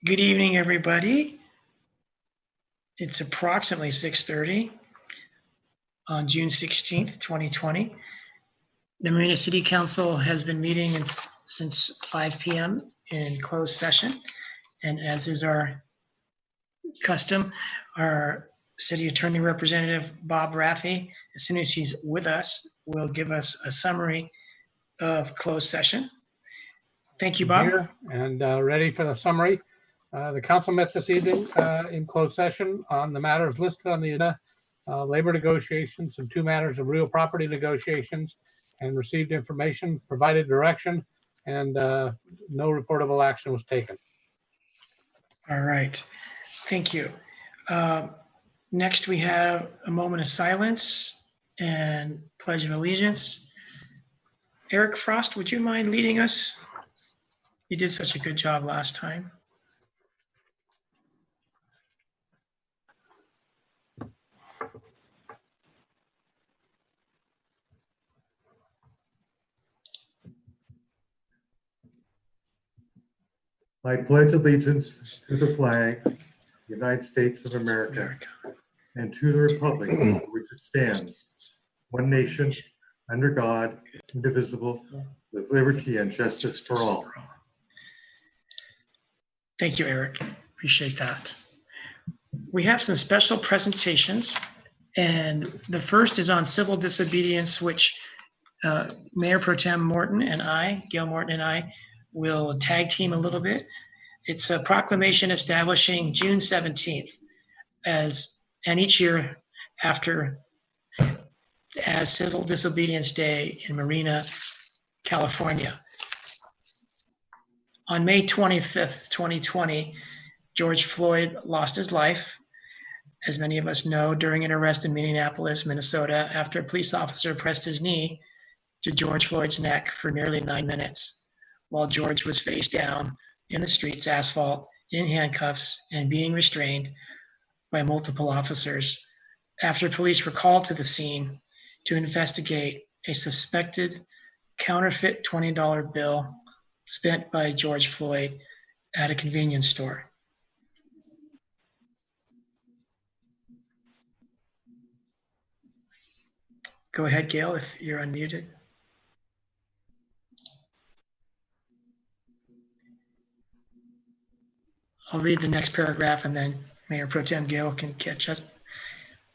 Good evening, everybody. It's approximately 6:30 on June 16th, 2020. The Marina City Council has been meeting since 5 p.m. in closed session. And as is our custom, our city attorney representative, Bob Rathie, as soon as he's with us, will give us a summary of closed session. Thank you, Bob. Here and ready for the summary. The council met this evening in closed session on the matters listed on the agenda, labor negotiations and 2 matters of real property negotiations, and received information, provided direction, and no reportable action was taken. All right, thank you. Next, we have a moment of silence and Pledge of Allegiance. Eric Frost, would you mind leading us? You did such a good job last time. I pledge allegiance to the flag, United States of America, and to the republic for which it stands, one nation, under God, indivisible, with liberty and justice for all. Thank you, Eric. Appreciate that. We have some special presentations, and the first is on civil disobedience, which Mayor Pro Tem Morton and I, Gail Morton and I, will tag team a little bit. It's a proclamation establishing June 17th and each year after as Civil Disobedience Day in Marina, California. On May 25th, 2020, George Floyd lost his life, as many of us know, during an arrest in Minneapolis, Minnesota, after a police officer pressed his knee to George Floyd's neck for nearly 9 minutes, while George was face down in the street's asphalt, in handcuffs, and being restrained by multiple officers after police were called to the scene to investigate a suspected counterfeit $20 bill spent by George Floyd at a convenience store. Go ahead, Gail, if you're unmuted. I'll read the next paragraph and then Mayor Pro Tem Gail can catch us.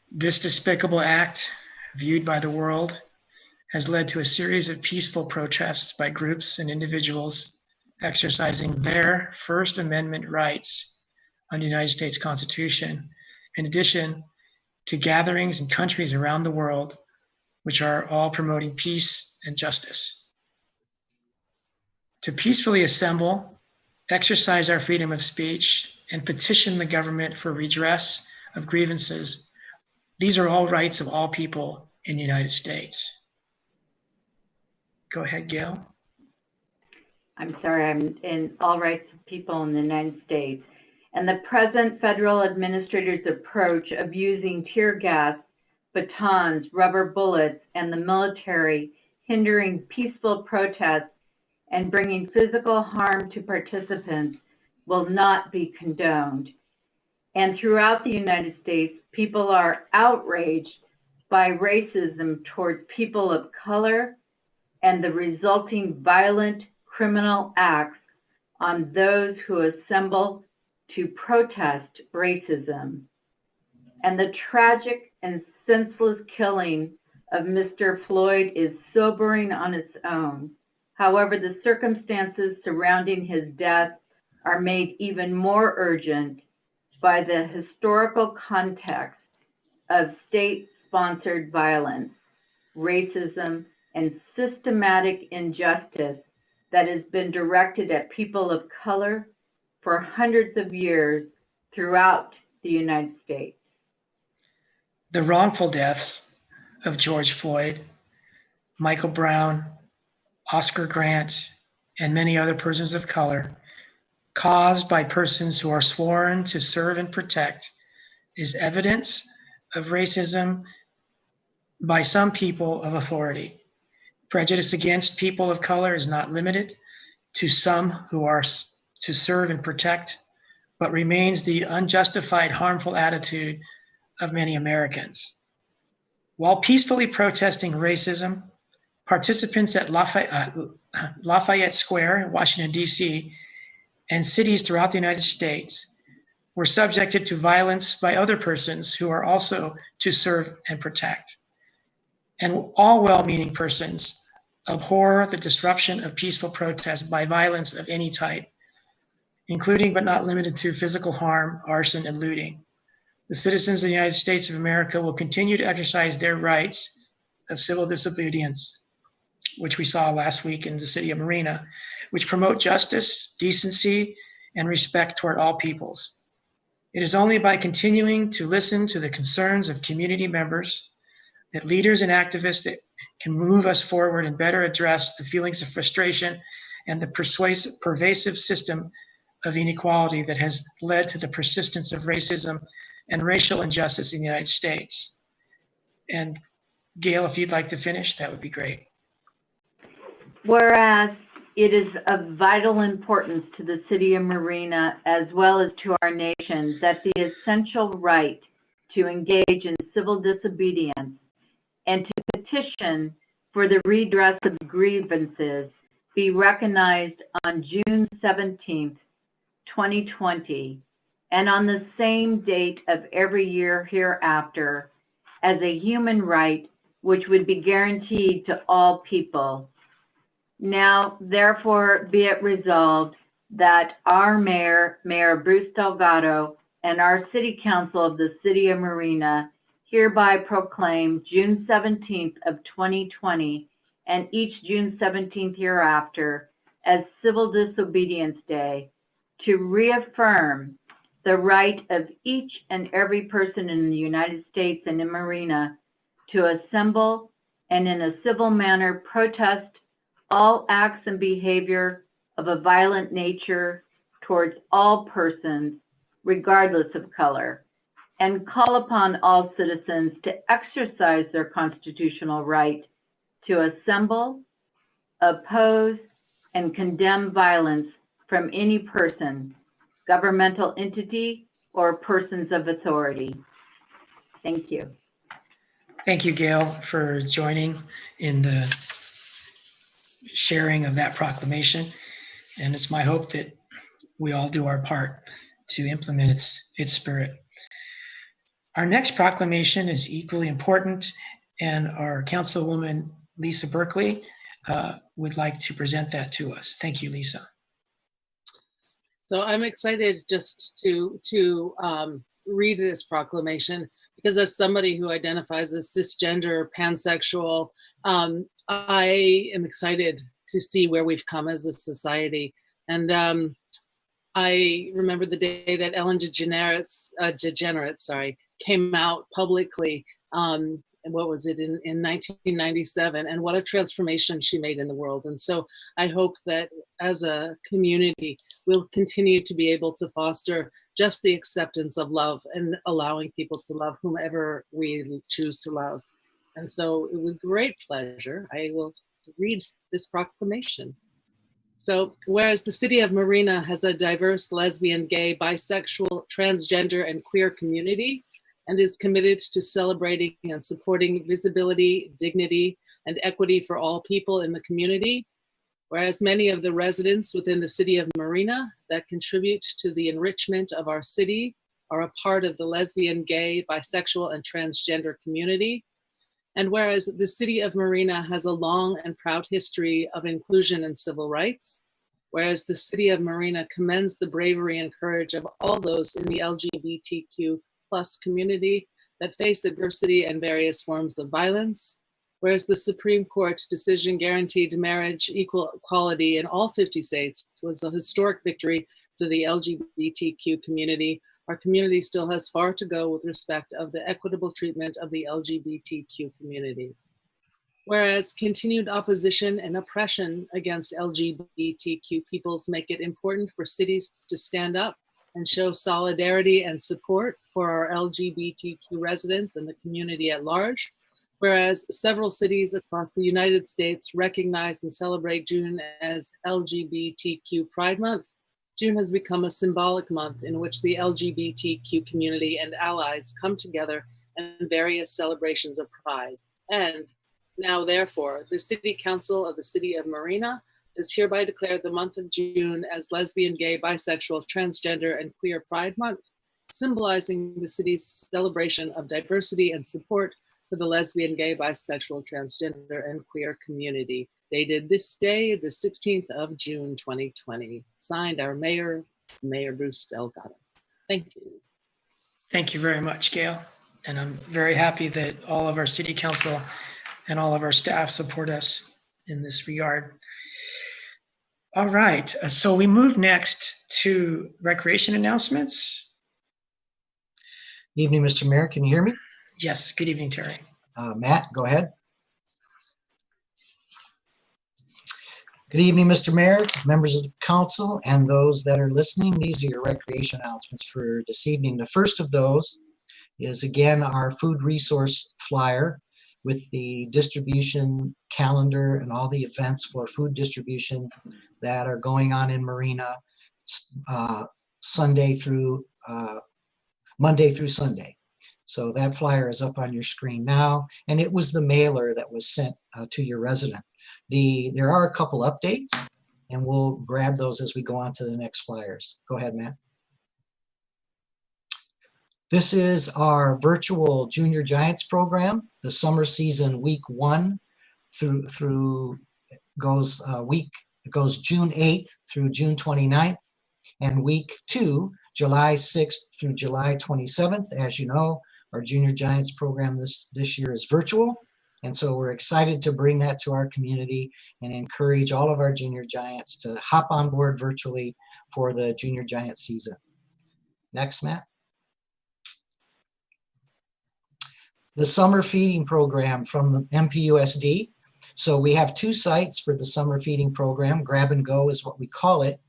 This despicable act, viewed by the world, has led to a series of peaceful protests by groups and individuals exercising their First Amendment rights under the United States Constitution, in addition to gatherings in countries around the world, which are all promoting peace and justice. To peacefully assemble, exercise our freedom of speech, and petition the government for redress of grievances. These are all rights of all people in the United States. Go ahead, Gail. I'm sorry, I'm in all rights of people in the United States. And the present federal administrator's approach of using tear gas, batons, rubber bullets, and the military hindering peaceful protests and bringing physical harm to participants will not be condoned. And throughout the United States, people are outraged by racism towards people of color and the resulting violent criminal acts on those who assemble to protest racism. And the tragic and senseless killing of Mr. Floyd is sobering on its own. However, the circumstances surrounding his death are made even more urgent by the historical context of state-sponsored violence, racism, and systematic injustice that has been directed at people of color for hundreds of years throughout the United States. The wrongful deaths of George Floyd, Michael Brown, Oscar Grant, and many other persons of color, caused by persons who are sworn to serve and protect, is evidence of racism by some people of authority. Prejudice against people of color is not limited to some who are to serve and protect but remains the unjustified harmful attitude of many Americans. While peacefully protesting racism, participants at Lafayette Square in Washington, D.C., and cities throughout the United States were subjected to violence by other persons who are also to serve and protect. And all well-meaning persons abhor the disruption of peaceful protest by violence of any type, including but not limited to physical harm, arson, and looting. The citizens of the United States of America will continue to exercise their rights of civil disobedience, which we saw last week in the City of Marina, which promote justice, decency, and respect toward all peoples. It is only by continuing to listen to the concerns of community members that leaders and activists that can move us forward and better address the feelings of frustration and the pervasive system of inequality that has led to the persistence of racism and racial injustice in the United States. And Gail, if you'd like to finish, that would be great. Whereas it is of vital importance to the City of Marina as well as to our nation that the essential right to engage in civil disobedience and to petition for the redress of grievances be recognized on June 17th, 2020, and on the same date of every year hereafter as a human right which would be guaranteed to all people. Now, therefore, be it resolved that our Mayor Bruce Delgado, and our City Council of the City of Marina hereby proclaim June 17th of 2020 and each June 17th hereafter as Civil Disobedience Day to reaffirm the right of each and every person in the United States and in Marina to assemble and in a civil manner protest all acts and behavior of a violent nature towards all persons, regardless of color, and call upon all citizens to exercise their constitutional right to assemble, oppose, and condemn violence from any person, governmental entity, or persons of authority. Thank you. Thank you, Gail, for joining in the sharing of that proclamation. And it's my hope that we all do our part to implement its spirit. Our next proclamation is equally important, and our Councilwoman Lisa Berkeley would like to present that to us. Thank you, Lisa. So I'm excited just to read this proclamation because as somebody who identifies as cisgender, pansexual, I am excited to see where we've come as a society. And I remember the day that Ellen DeGeneres came out publicly, and what was it, in 1997, and what a transformation she made in the world. And so I hope that as a community, we'll continue to be able to foster just the acceptance of love and allowing people to love whomever we choose to love. And so with great pleasure, I will read this proclamation. So, whereas the City of Marina has a diverse lesbian, gay, bisexual, transgender, and queer community, and is committed to celebrating and supporting visibility, dignity, and equity for all people in the community, whereas many of the residents within the City of Marina that contribute to the enrichment of our city are a part of the lesbian, gay, bisexual, and transgender community, and whereas the City of Marina has a long and proud history of inclusion and civil rights, whereas the City of Marina commends the bravery and courage of all those in the LGBTQ plus community that face adversity and various forms of violence, whereas the Supreme Court decision guaranteed marriage equality in all 50 states was a historic victory for the LGBTQ community. Our community still has far to go with respect of the equitable treatment of the LGBTQ community. Whereas continued opposition and oppression against LGBTQ peoples make it important for cities to stand up and show solidarity and support for our LGBTQ residents and the community at large. Whereas several cities across the United States recognize and celebrate June as LGBTQ Pride Month, June has become a symbolic month in which the LGBTQ community and allies come together in various celebrations of pride. And now, therefore, the City Council of the City of Marina does hereby declare the month of June as Lesbian, Gay, Bisexual, Transgender, and Queer Pride Month, symbolizing the city's celebration of diversity and support for the lesbian, gay, bisexual, transgender, and queer community. Dated this day, the 16th of June, 2020. Signed, our Mayor, Mayor Bruce Delgado. Thank you. Thank you very much, Gail. And I'm very happy that all of our city council and all of our staff support us in this regard. All right, so we move next to recreation announcements. Evening, Mr. Mayor. Can you hear me? Yes, good evening, Terry. Matt, go ahead. Good evening, Mr. Mayor, members of the council, and those that are listening. These are your recreation announcements for this evening. The first of those is, again, our food resource flyer with the distribution calendar and all the events for food distribution that are going on in Marina Monday through Sunday. So that flyer is up on your screen now, and it was the mailer that was sent to your resident. There are a couple updates, and we'll grab those as we go on to the next flyers. Go ahead, Matt. This is our virtual Junior Giants program. The summer season week 1 goes June 8th through June 29th, and week 2, July 6th through July 27th. As you know, our Junior Giants program this year is virtual, and so we're excited to bring that to our community and encourage all of our Junior Giants to hop on board virtually for the Junior Giant season. Next, Matt. The summer feeding program from the MPUSD. So we have 2 sites for the summer feeding program. Grab and Go is what we call it.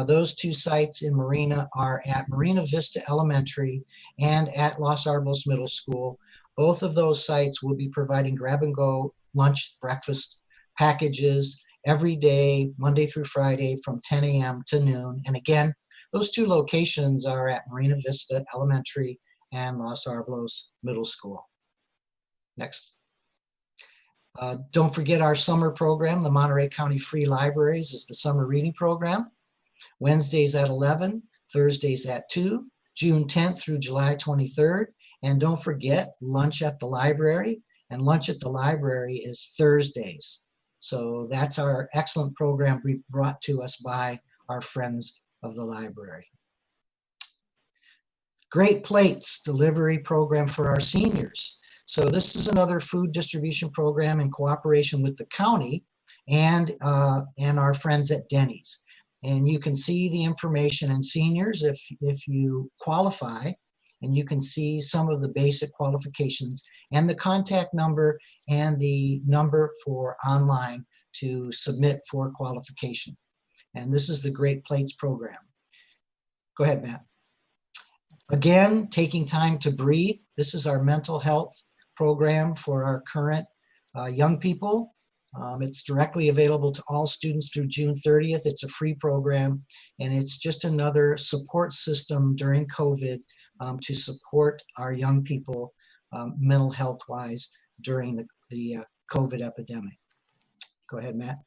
Those 2 sites in Marina are at Marina Vista Elementary and at Los Arbos Middle School. Both of those sites will be providing grab and go lunch, breakfast packages every day, Monday through Friday from 10 a.m. to noon. And again, those 2 locations are at Marina Vista Elementary and Los Arbos Middle School. Next. Don't forget our summer program. The Monterey County Free Libraries is the summer reading program. Wednesdays at 11, Thursdays at 2, June 10th through July 23rd. And don't forget lunch at the library. And lunch at the library is Thursdays. So that's our excellent program brought to us by our friends of the library. Great Plates delivery program for our seniors. So this is another food distribution program in cooperation with the county and our friends at Denny's. And you can see the information in seniors if you qualify, and you can see some of the basic qualifications and the contact number and the number for online to submit for qualification. And this is the Great Plates program. Go ahead, Matt. Again, taking time to breathe. This is our mental health program for our current young people. It's directly available to all students through June 30th. It's a free program, and it's just another support system during COVID to support our young people mental health-wise during the COVID epidemic. Go ahead, Matt.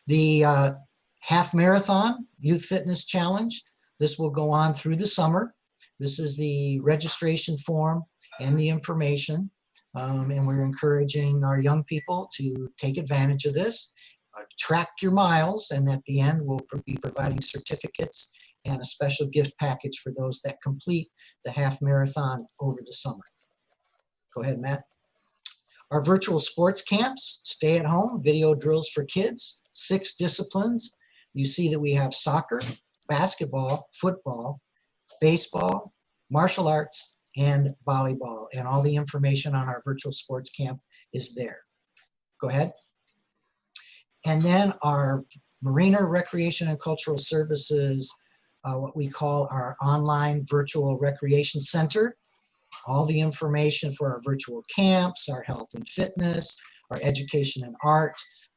The half marathon youth fitness challenge. This will go on through the summer. This is the registration form and the information. And we're encouraging our young people to take advantage of this, track your miles, and at the end we'll be providing certificates and a special gift package for those that complete the half marathon over the summer. Go ahead, Matt. Our virtual sports camps, stay at home, video drills for kids, 6 disciplines. You see that we have soccer, basketball, football, baseball, martial arts, and volleyball, and all the information on our virtual sports camp is there. Go ahead. And then our Marina Recreation and Cultural Services, what we call our online virtual recreation center. All the information for our virtual camps, our health and fitness, our education and art,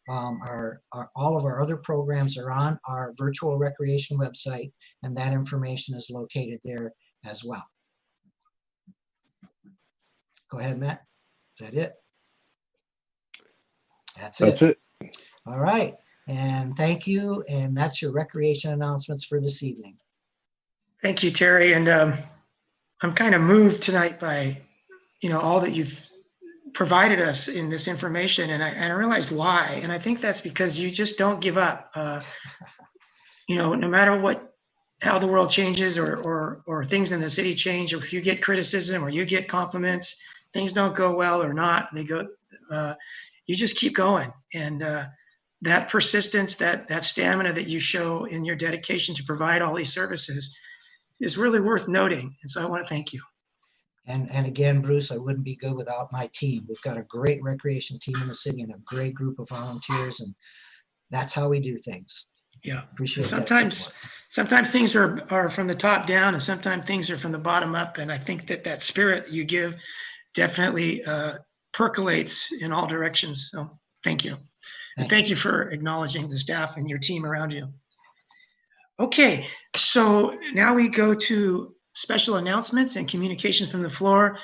All of our other programs are on our virtual recreation website, and that information is located there as well. Go ahead, Matt. Is that it? That's it. All right. And thank you. And that's your recreation announcements for this evening. Thank you, Terry. And I'm kind of moved tonight by, all that you've provided us in this information, and I realized why. And I think that's because you just don't give up. No matter how the world changes or things in the city change, or if you get criticism or you get compliments, things don't go well or not, they go. You just keep going, and that persistence, that stamina that you show in your dedication to provide all these services is really worth noting. And so I want to thank you. And again, Bruce, I wouldn't be good without my team. We've got a great recreation team in the city and a great group of volunteers, and that's how we do things. Yeah. Appreciate sometimes things are from the top down, and sometimes things are from the bottom up. And I think that spirit you give definitely percolates in all directions. So thank you. And thank you for acknowledging the staff and your team around you. Okay, so now we go to special announcements and communications from the floor.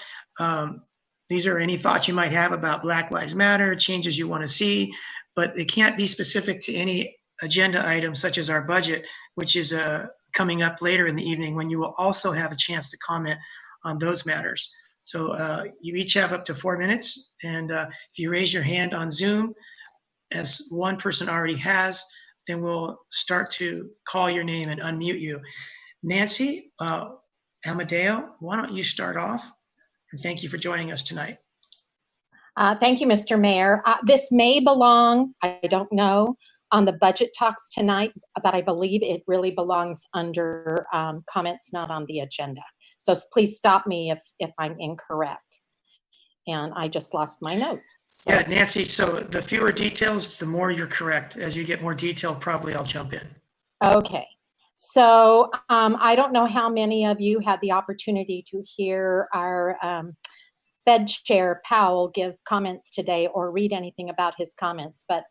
These are any thoughts you might have about Black Lives Matter, changes you want to see, but it can't be specific to any agenda item such as our budget, which is coming up later in the evening, when you will also have a chance to comment on those matters. So you each have up to 4 minutes, and if you raise your hand on Zoom, as one person already has, then we'll start to call your name and unmute you. Nancy Amadeo, why don't you start off? And thank you for joining us tonight. Thank you, Mr. Mayor. This may belong, I don't know, on the budget talks tonight, but I believe it really belongs under comments not on the agenda. So please stop me if I'm incorrect. And I just lost my notes. So. Yeah, Nancy, so the fewer details, the more you're correct. As you get more detail, probably I'll jump in. Okay. So I don't know how many of you had the opportunity to hear our Fed Chair Powell give comments today or read anything about his comments, but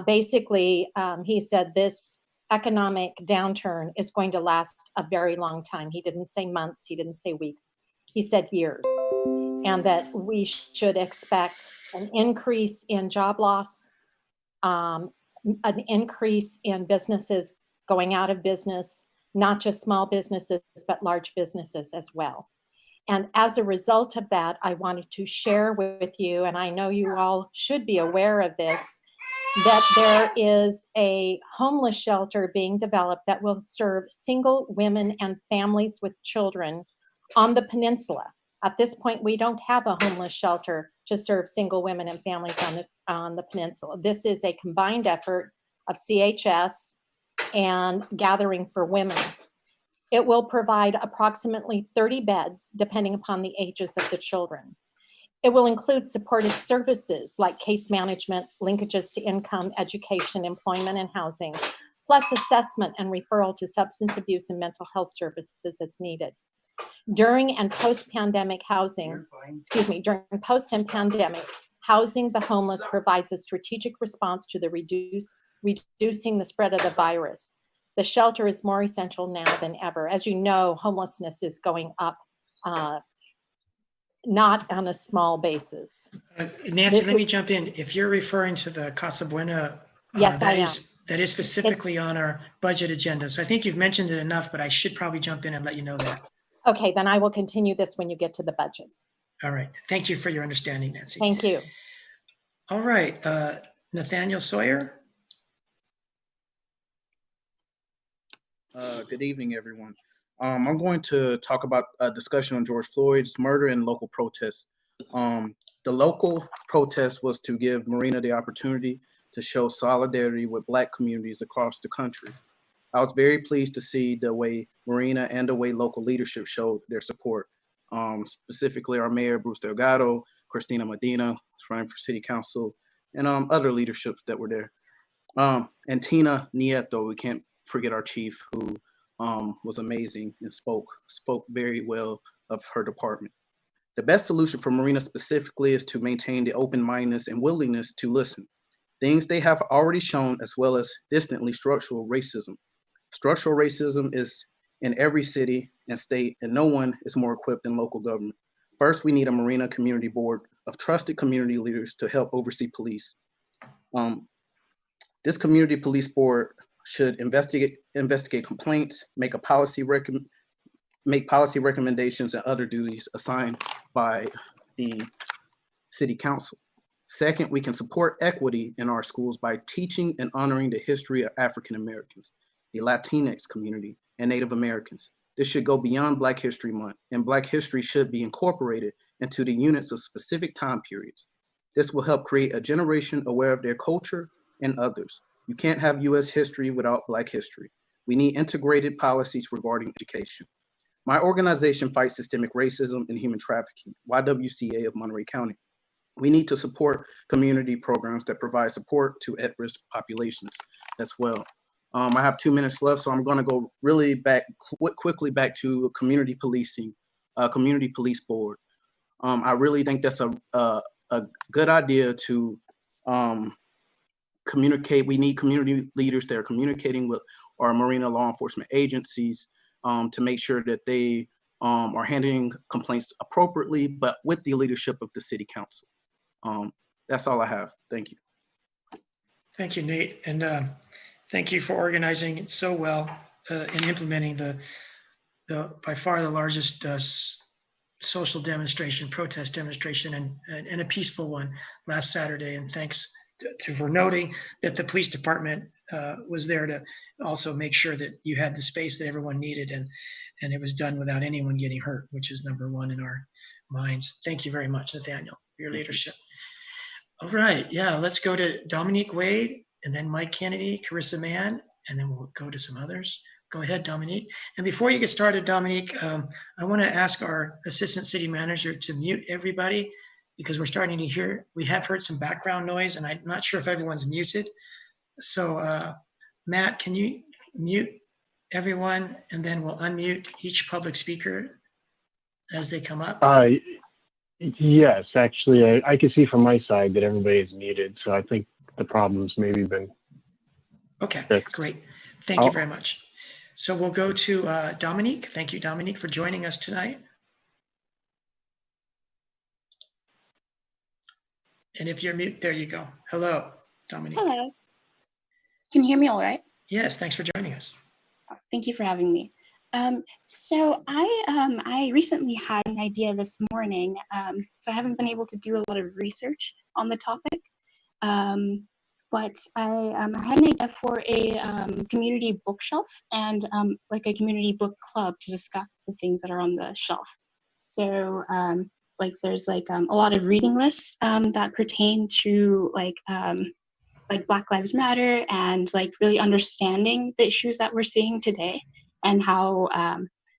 basically he said this economic downturn is going to last a very long time. He didn't say months, he didn't say weeks, he said years, and that we should expect an increase in job loss, an increase in businesses going out of business, not just small businesses, but large businesses as well. And as a result of that, I wanted to share with you, and I know you all should be aware of this, that there is a homeless shelter being developed that will serve single women and families with children on the peninsula. At this point, we don't have a homeless shelter to serve single women and families on the peninsula. This is a combined effort of CHS and Gathering for Women. It will provide approximately 30 beds, depending upon the ages of the children. It will include supportive services like case management, linkages to income, education, employment, and housing, plus assessment and referral to substance abuse and mental health services as needed. During and post-pandemic housing, during post and pandemic, housing the homeless provides a strategic response to the reducing the spread of the virus. The shelter is more essential now than ever. As you know, homelessness is going up, not on a small basis. Nancy, let me jump in. If you're referring to the Casa Buena, yes, I am. That is specifically on our budget agenda. So I think you've mentioned it enough, but I should probably jump in and let you know that. Okay, then I will continue this when you get to the budget. All right. Thank you for your understanding, Nancy. Thank you. All right. Nathaniel Sawyer. Good evening, everyone. I'm going to talk about a discussion on George Floyd's murder and local protests. The local protest was to give Marina the opportunity to show solidarity with Black communities across the country. I was very pleased to see the way Marina and the way local leadership showed their support. Specifically, our mayor, Bruce Delgado, Christina Medina, who's running for City Council, and other leaderships that were there. And Tina Nieto, we can't forget our chief, who was amazing and spoke very well of her department. The best solution for Marina specifically is to maintain the open-mindedness and willingness to listen. things they have already shown, as well as distantly structural racism. Structural racism is in every city and state, and no one is more equipped than local government. First, we need a Marina Community Board of trusted community leaders to help oversee police. This community police board should investigate complaints, make policy recommendations and other duties assigned by the city council. Second, we can support equity in our schools by teaching and honoring the history of African Americans, the Latinx community, and Native Americans. This should go beyond Black History Month, and Black history should be incorporated into the units of specific time periods. This will help create a generation aware of their culture and others. You can't have US history without Black history. We need integrated policies regarding education. My organization fights systemic racism and human trafficking, YWCA of Monterey County. We need to support community programs that provide support to at-risk populations as well. I have 2 minutes left, so I'm going to go really quickly back to community policing, community police board. I really think that's a good idea to communicate. We need community leaders that are communicating with our Marina law enforcement agencies to make sure that they are handling complaints appropriately, but with the leadership of the city council. That's all I have. Thank you. Thank you, Nate. And thank you for organizing it so well and implementing the by far the largest social demonstration, protest demonstration, and a peaceful one last Saturday. And thanks for noting that the police department was there to also make sure that you had the space that everyone needed, and it was done without anyone getting hurt, which is number one in our minds. Thank you very much, Nathaniel, for your leadership. All right, yeah, let's go to Dominique Wade, and then Mike Kennedy, Carissa Mann, and then we'll go to some others. Go ahead, Dominique. And before you get started, Dominique, I want to ask our assistant city manager to mute everybody, because we're starting to hear, we have heard some background noise, and I'm not sure if everyone's muted. So Matt, can you mute everyone, and then we'll unmute each public speaker as they come up? Yes, actually, I can see from my side that everybody is muted, so I think the problem's maybe been Okay, fixed. Great. Thank you very much. So we'll go to Dominique. Thank you, Dominique, for joining us tonight. And if you're mute, there you go. Hello, Dominique. Hello. Can you hear me all right? Yes, thanks for joining us. Thank you for having me. So I recently had an idea this morning, so I haven't been able to do a lot of research on the topic, but I had an idea for a community bookshelf and like a community book club to discuss the things that are on the shelf. So like there's like a lot of reading lists that pertain to like Black Lives Matter and like really understanding the issues that we're seeing today and how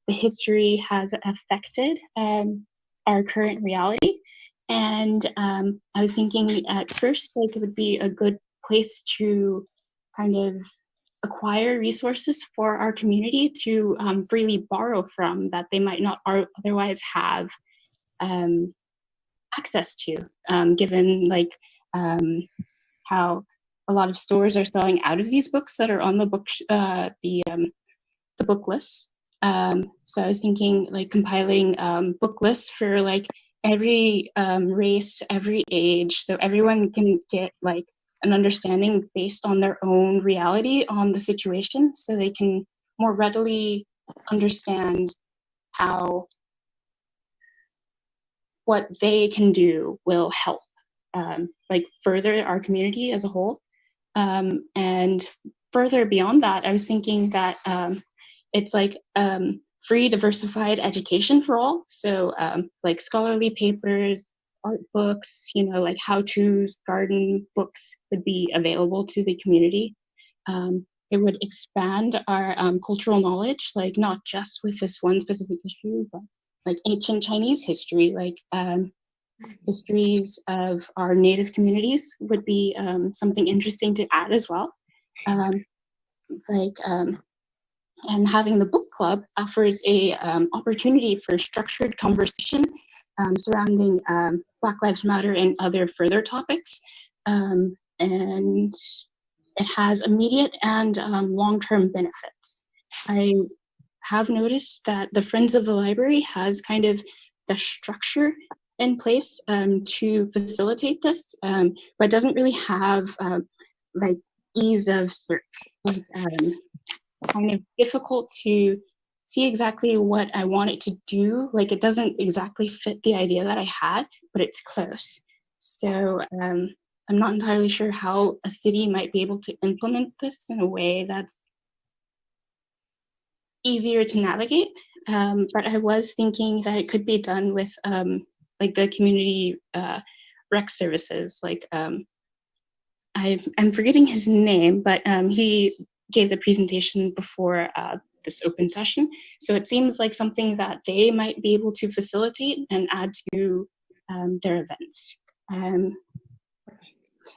the history has affected our current reality. And I was thinking at first, like it would be a good place to kind of acquire resources for our community to freely borrow from that they might not otherwise have access to, given like how a lot of stores are selling out of these books that are on the book, the book lists. So I was thinking like compiling book lists for like every race, every age, so everyone can get like an understanding based on their own reality on the situation, so they can more readily understand how what they can do will help like further our community as a whole. And further beyond that, I was thinking that it's like free diversified education for all. So like scholarly papers, art books, you know, like how-tos, garden books would be available to the community. It would expand our cultural knowledge, like not just with this one specific issue, but like ancient Chinese history, like histories of our native communities would be something interesting to add as well. And having the book club offers a opportunity for structured conversation surrounding Black Lives Matter and other further topics. and it has immediate and long-term benefits. I have noticed that the Friends of the Library has kind of the structure in place to facilitate this, but doesn't really have like ease of search. Kind of difficult to see exactly what I want it to do. Like it doesn't exactly fit the idea that I had, but it's close. So I'm not entirely sure how a city might be able to implement this in a way that's easier to navigate. But I was thinking that it could be done with like the community rec services. Like I'm forgetting his name, but he gave the presentation before this open session. So it seems like something that they might be able to facilitate and add to their events.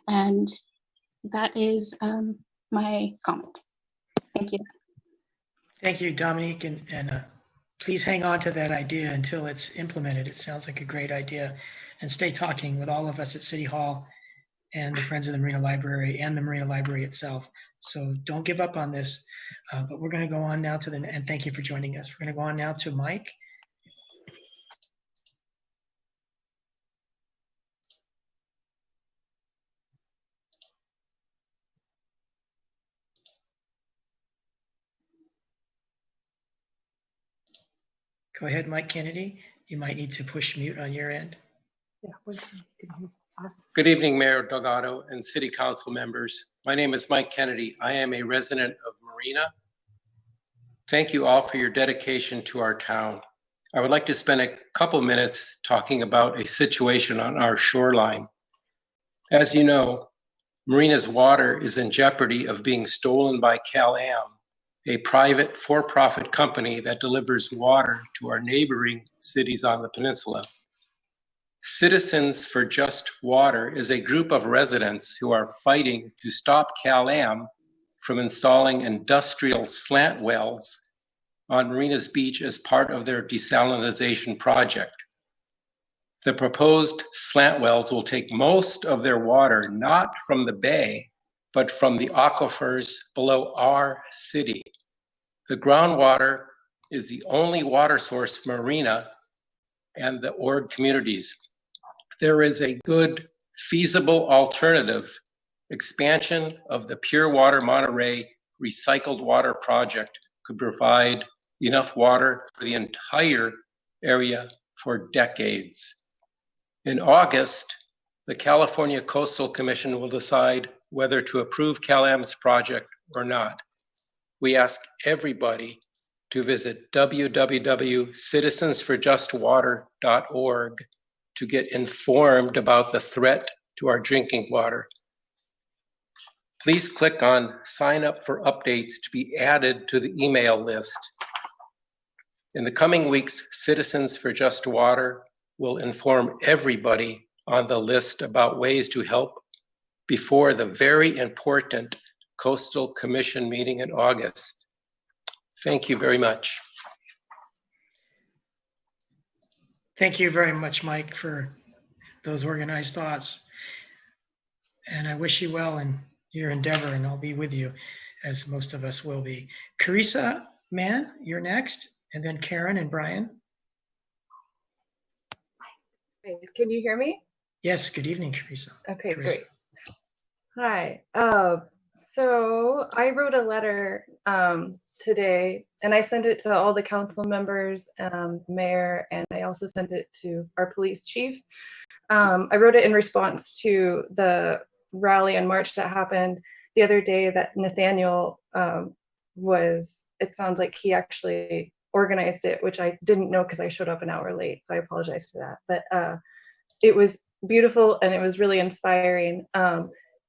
And that is my comment. Thank you. Thank you, Dominique, and please hang on to that idea until it's implemented. It sounds like a great idea, and stay talking with all of us at City Hall and the Friends of the Marina Library and the Marina Library itself. So don't give up on this, but we're going to go on now to and thank you for joining us. We're going to go on now to Mike. Go ahead, Mike Kennedy. You might need to push mute on your end. Good evening, Mayor Delgado and City Council members. My name is Mike Kennedy. I am a resident of Marina. Thank you all for your dedication to our town. I would like to spend a couple minutes talking about a situation on our shoreline. As you know, Marina's water is in jeopardy of being stolen by Cal-Am, a private for-profit company that delivers water to our neighboring cities on the peninsula. Citizens for Just Water is a group of residents who are fighting to stop Cal-Am from installing industrial slant wells on Marina's beach as part of their desalination project. The proposed slant wells will take most of their water not from the bay, but from the aquifers below our city. The groundwater is the only water source for Marina and the Ord communities. There is a good, feasible alternative, expansion of the Pure Water Monterey recycled water project could provide enough water for the entire area for decades. In August, the California Coastal Commission will decide whether to approve Cal-Am's project or not. We ask everybody to visit www.citizensforjustwater.org to get informed about the threat to our drinking water. Please click on sign up for updates to be added to the email list. In the coming weeks, Citizens for Just Water will inform everybody on the list about ways to help before the very important Coastal Commission meeting in August. Thank you very much. Thank you very much, Mike, for those organized thoughts. And I wish you well in your endeavor, and I'll be with you, as most of us will be. Carissa Mann, you're next, and then Karen and Brian. Can you hear me? Yes, good evening, Carissa. Okay, great. Hi. So I wrote a letter today, and I sent it to all the council members, the mayor, and I also sent it to our police chief. I wrote it in response to the rally and march that happened the other day that Nathaniel it sounds like he actually organized it, which I didn't know because I showed up an hour late, so I apologize for that. But it was beautiful and it was really inspiring.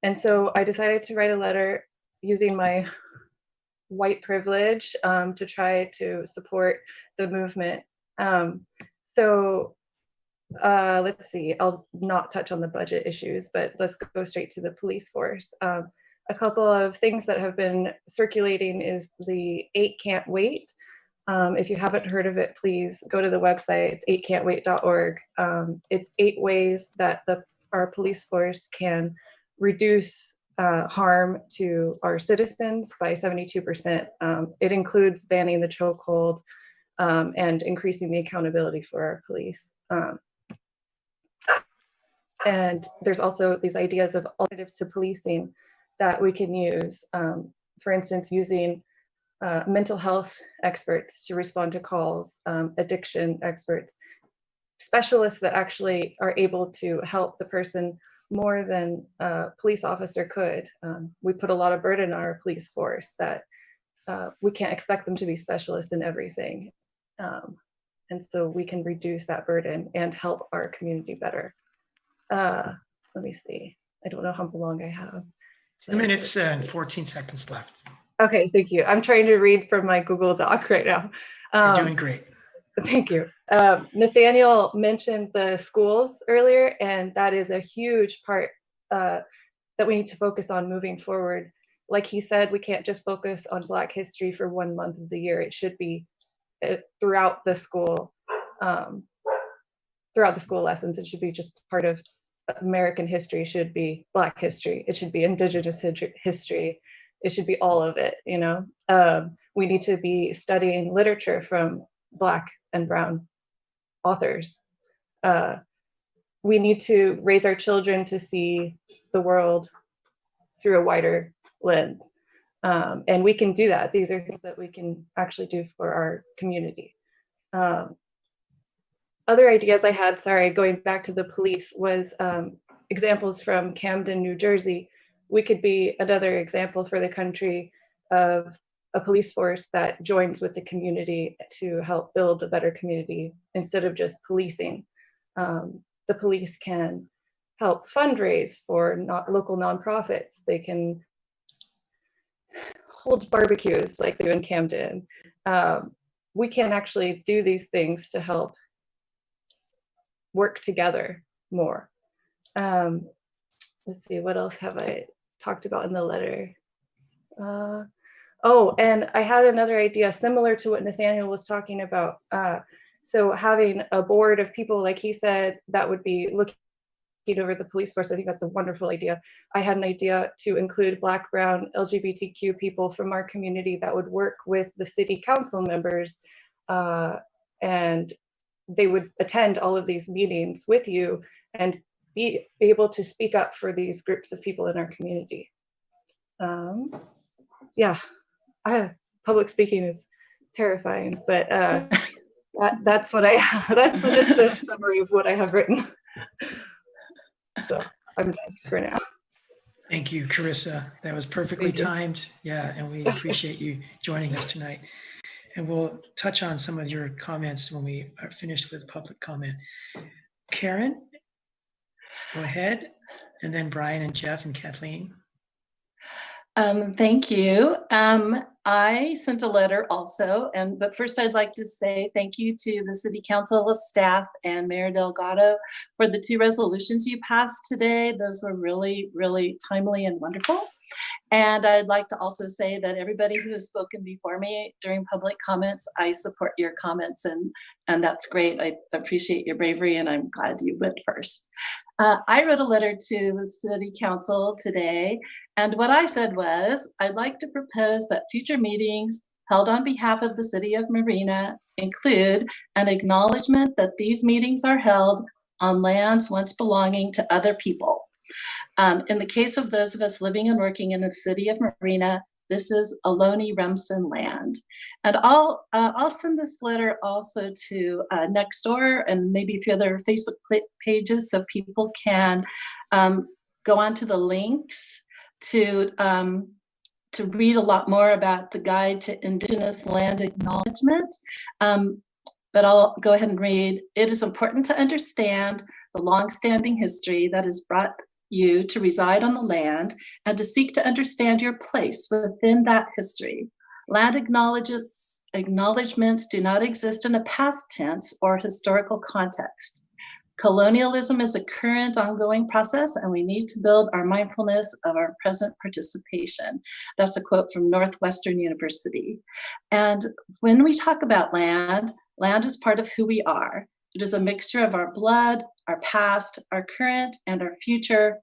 And so I decided to write a letter using my white privilege to try to support the movement. Let's see, I'll not touch on the budget issues, but let's go straight to the police force. A couple of things that have been circulating is the 8 Can't Wait. If you haven't heard of it, please go to the website, it's 8cantwait.org. It's 8 ways that our police force can reduce harm to our citizens by 72%. It includes banning the chokehold and increasing the accountability for our police. And there's also these ideas of alternatives to policing that we can use. For instance, using mental health experts to respond to calls, addiction experts, specialists that actually are able to help the person more than a police officer could. We put a lot of burden on our police force that we can't expect them to be specialists in everything. And so we can reduce that burden and help our community better. Let me see. I don't know how long I have. 2 minutes and 14 seconds left. Okay, thank you. I'm trying to read from my Google Doc right now. You're doing great. Thank you. Nathaniel mentioned the schools earlier, and that is a huge part that we need to focus on moving forward. Like he said, we can't just focus on Black history for 1 month of the year. It should be throughout the school lessons. It should be just part of American history. Should be Black history. It should be Indigenous history. It should be all of it, you know. We need to be studying literature from Black and Brown authors. We need to raise our children to see the world through a wider lens. And we can do that. These are things that we can actually do for our community. Other ideas I had, sorry, going back to the police, was examples from Camden, New Jersey. We could be another example for the country of a police force that joins with the community to help build a better community instead of just policing. The police can help fundraise for local nonprofits. They can hold barbecues like they do in Camden. We can actually do these things to help work together more. Let's see, what else have I talked about in the letter? Oh, and I had another idea similar to what Nathaniel was talking about. So having a board of people, like he said, that would be looking over the police force. I think that's a wonderful idea. I had an idea to include Black, Brown, LGBTQ people from our community that would work with the city council members, and they would attend all of these meetings with you and be able to speak up for these groups of people in our community. Yeah, public speaking is terrifying, but that's what that's just a summary of what I have written. So I'm done for now. Thank you, Carissa. That was perfectly timed. Yeah, and we appreciate you joining us tonight. And we'll touch on some of your comments when we are finished with public comment. Karen, go ahead. And then Brian and Jeff and Kathleen. Thank you. I sent a letter also, but first I'd like to say thank you to the City Council staff and Mayor Delgado for the 2 resolutions you passed today. Those were really, really timely and wonderful. And I'd like to also say that everybody who has spoken before me during public comments, I support your comments, and that's great. I appreciate your bravery, and I'm glad you went first. I wrote a letter to the City Council today, and what I said was, I'd like to propose that future meetings held on behalf of the City of Marina include an acknowledgement that these meetings are held on lands once belonging to other people. In the case of those of us living and working in the City of Marina, this is Ohlone Remsen land. And I'll send this letter also to Nextdoor and maybe a few other Facebook pages so people can go onto the links to read a lot more about the Guide to Indigenous Land Acknowledgement. But I'll go ahead and read. It is important to understand the longstanding history that has brought you to reside on the land and to seek to understand your place within that history. Land acknowledgements do not exist in a past tense or historical context. Colonialism is a current ongoing process, and we need to build our mindfulness of our present participation. That's a quote from Northwestern University. And when we talk about land, land is part of who we are. It is a mixture of our blood, our past, our current, and our future.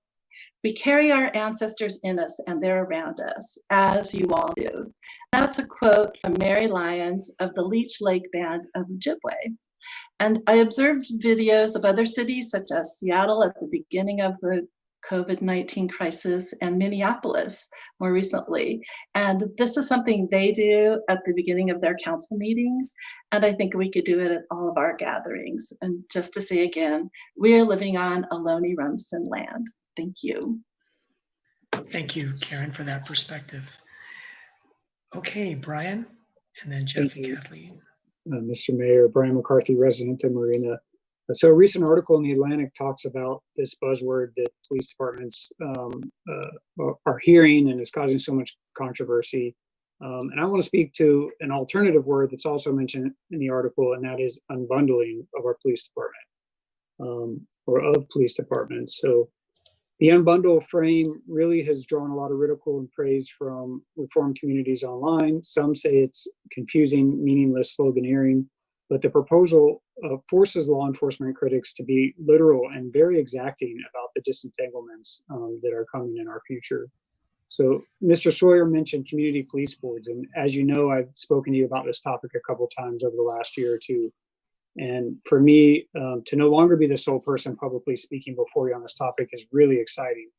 We carry our ancestors in us and they're around us, as you all do. That's a quote from Mary Lyons of the Leech Lake Band of Ojibwe. And I observed videos of other cities such as Seattle at the beginning of the COVID-19 crisis and Minneapolis more recently. And this is something they do at the beginning of their council meetings. And I think we could do it at all of our gatherings. And just to say again, we're living on Ohlone Rumsen land. Thank you. Thank you, Karen, for that perspective. Okay, Brian, and then Jeff and Kathleen. Mr. Mayor, Brian McCarthy, resident of Marina. So a recent article in the Atlantic talks about this buzzword that police departments are hearing and is causing so much controversy. And I want to speak to an alternative word that's also mentioned in the article, and that is unbundling of our police department, or of police departments. So the unbundle frame really has drawn a lot of ridicule and praise from reform communities online. Some say it's confusing, meaningless sloganeering, but the proposal forces law enforcement critics to be literal and very exacting about the disentanglements that are coming in our future. So Mr. Sawyer mentioned community police boards, and as you know, I've spoken to you about this topic a couple of times over the last year or two. And for me, to no longer be the sole person publicly speaking before you on this topic is really exciting,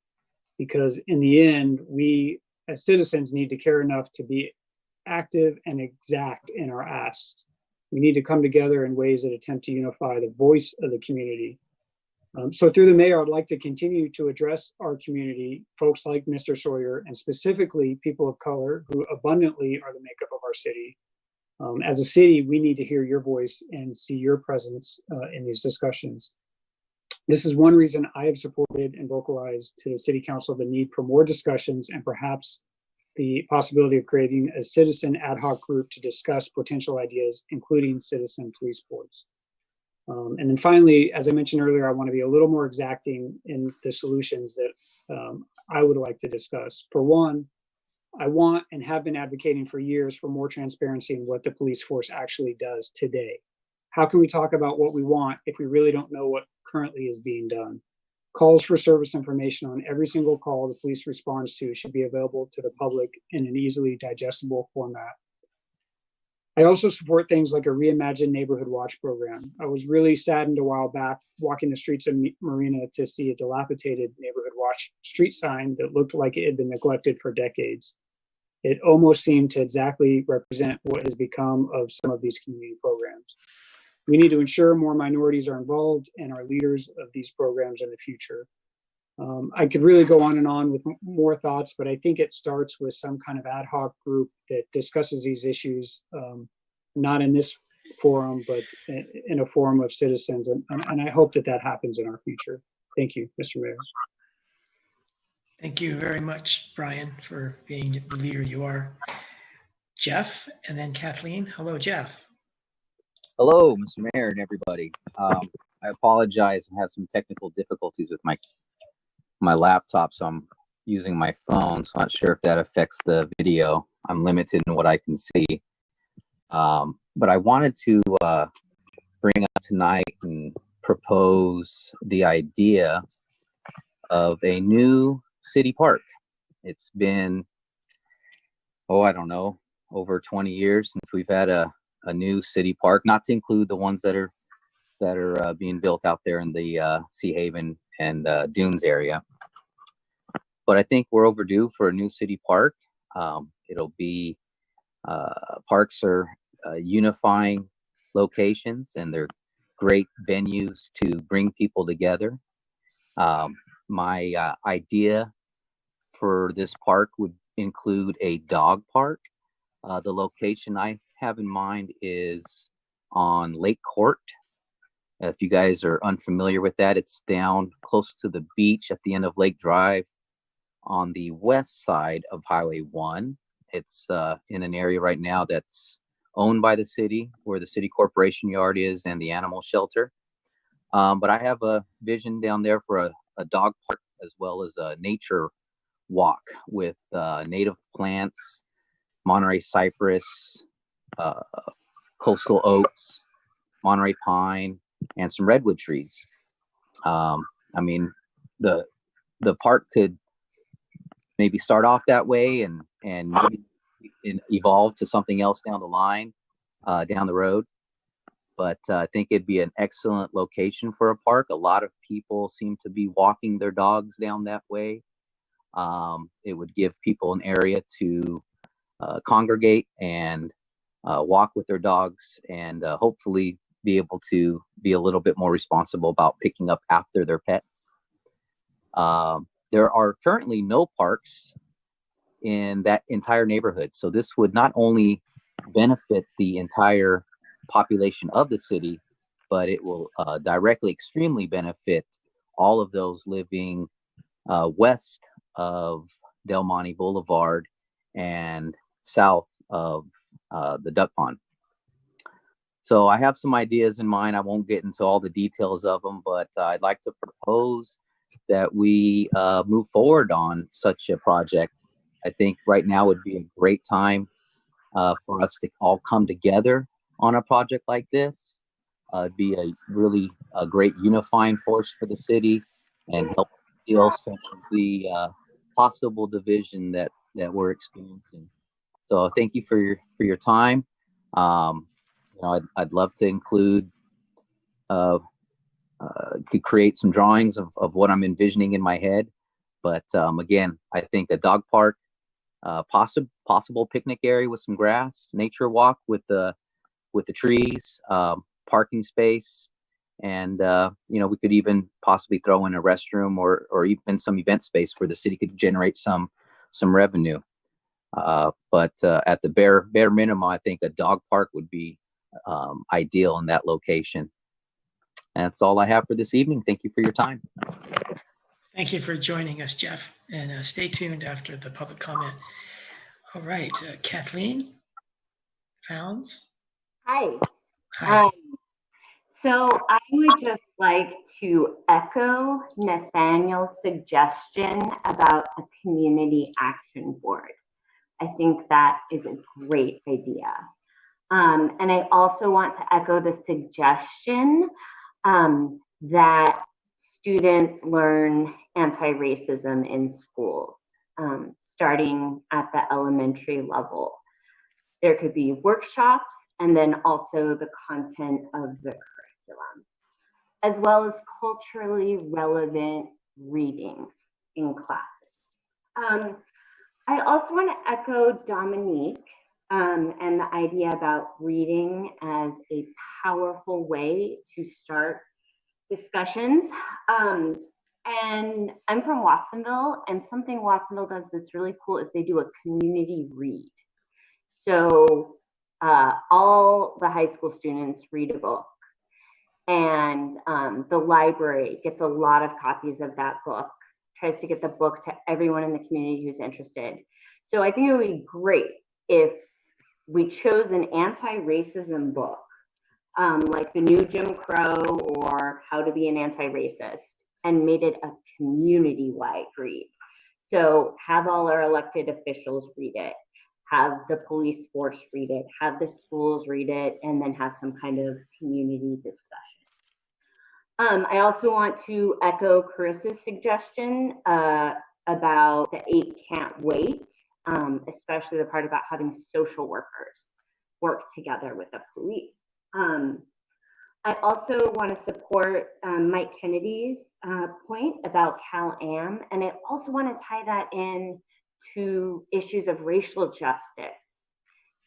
because in the end, we as citizens need to care enough to be active and exact in our asks. We need to come together in ways that attempt to unify the voice of the community. So through the mayor, I'd like to continue to address our community, folks like Mr. Sawyer, and specifically people of color who abundantly are the makeup of our city. As a city, we need to hear your voice and see your presence in these discussions. This is one reason I have supported and vocalized to the City Council the need for more discussions and perhaps the possibility of creating a citizen ad hoc group to discuss potential ideas, including citizen police boards. And then finally, as I mentioned earlier, I want to be a little more exacting in the solutions that I would like to discuss. For one, I want and have been advocating for years for more transparency in what the police force actually does today. How can we talk about what we want if we really don't know what currently is being done? Calls for service information on every single call the police responds to should be available to the public in an easily digestible format. I also support things like a reimagined neighborhood watch program. I was really saddened a while back walking the streets of Marina to see a dilapidated neighborhood watch street sign that looked like it had been neglected for decades. It almost seemed to exactly represent what has become of some of these community programs. We need to ensure more minorities are involved and are leaders of these programs in the future. I could really go on with more thoughts, but I think it starts with some kind of ad hoc group that discusses these issues, not in this forum, but in a forum of citizens. And I hope that that happens in our future. Thank you, Mr. Mayor. Thank you very much, Brian, for being the leader you are. Jeff, and then Kathleen. Hello, Jeff. Hello, Mr. Mayor and everybody. I apologize. I have some technical difficulties with my laptop, so I'm using my phone. So I'm not sure if that affects the video. I'm limited in what I can see. But I wanted to bring up tonight and propose the idea of a new city park. It's been, I don't know, over 20 years since we've had a new city park, not to include the ones that are being built out there in the Sea Haven and Dunes area. But I think we're overdue for a new city park. It'll be, parks are unifying locations, and they're great venues to bring people together. My idea for this park would include a dog park. The location I have in mind is on Lake Court. If you guys are unfamiliar with that, it's down close to the beach at the end of Lake Drive on the west side of Highway 1. It's in an area right now that's owned by the city, where the city corporation yard is and the animal shelter. But I have a vision down there for a dog park, as well as a nature walk with native plants, Monterey cypress, coastal oaks, Monterey pine, and some redwood trees. I mean, the the park could maybe start off that way and maybe evolve to something else down the line, down the road. But I think it'd be an excellent location for a park. A lot of people seem to be walking their dogs down that way. It would give people an area to congregate and walk with their dogs, and hopefully be able to be a little bit more responsible about picking up after their pets. There are currently no parks in that entire neighborhood. So this would not only benefit the entire population of the city, but it will directly, extremely benefit all of those living west of Del Monte Boulevard and south of the Duck Pond. So I have some ideas in mind. I won't get into all the details of them, but I'd like to propose that we move forward on such a project. I think right now would be a great time for us to all come together on a project like this. It'd be a really great unifying force for the city and help heal some of the possible division that we're experiencing. So thank you for your time. You know, I'd love to include, could create some drawings of what I'm envisioning in my head. But again, I think a dog park, possible picnic area with some grass, nature walk with the trees, parking space, and you know, we could even possibly throw in a restroom or even some event space where the city could generate some revenue. But at the bare minimum, I think a dog park would be ideal in that location. And that's all I have for this evening. Thank you for your time. Thank you for joining us, Jeff, and stay tuned after the public comment. All right, Kathleen Founds. Hi. Hi. So I would just like to echo Nathaniel's suggestion about a community action board. I think that is a great idea. And I also want to echo the suggestion that students learn anti-racism in schools, starting at the elementary level. There could be workshops and then also the content of the curriculum, as well as culturally relevant reading in classes. I also want to echo Dominique and the idea about reading as a powerful way to start discussions. And I'm from Watsonville, and something Watsonville does that's really cool is they do a community read. So all the high school students read a book, and the library gets a lot of copies of that book, tries to get the book to everyone in the community who's interested. So I think it would be great if we chose an anti-racism book, like The New Jim Crow or How to Be an Anti-Racist, and made it a community-wide read. So have all our elected officials read it, have the police force read it, have the schools read it, and then have some kind of community discussion. I also want to echo Carissa's suggestion about the 8 can't wait, especially the part about having social workers work together with the police. I also want to support Mike Kennedy's point about Cal-Am, and I also want to tie that in to issues of racial justice,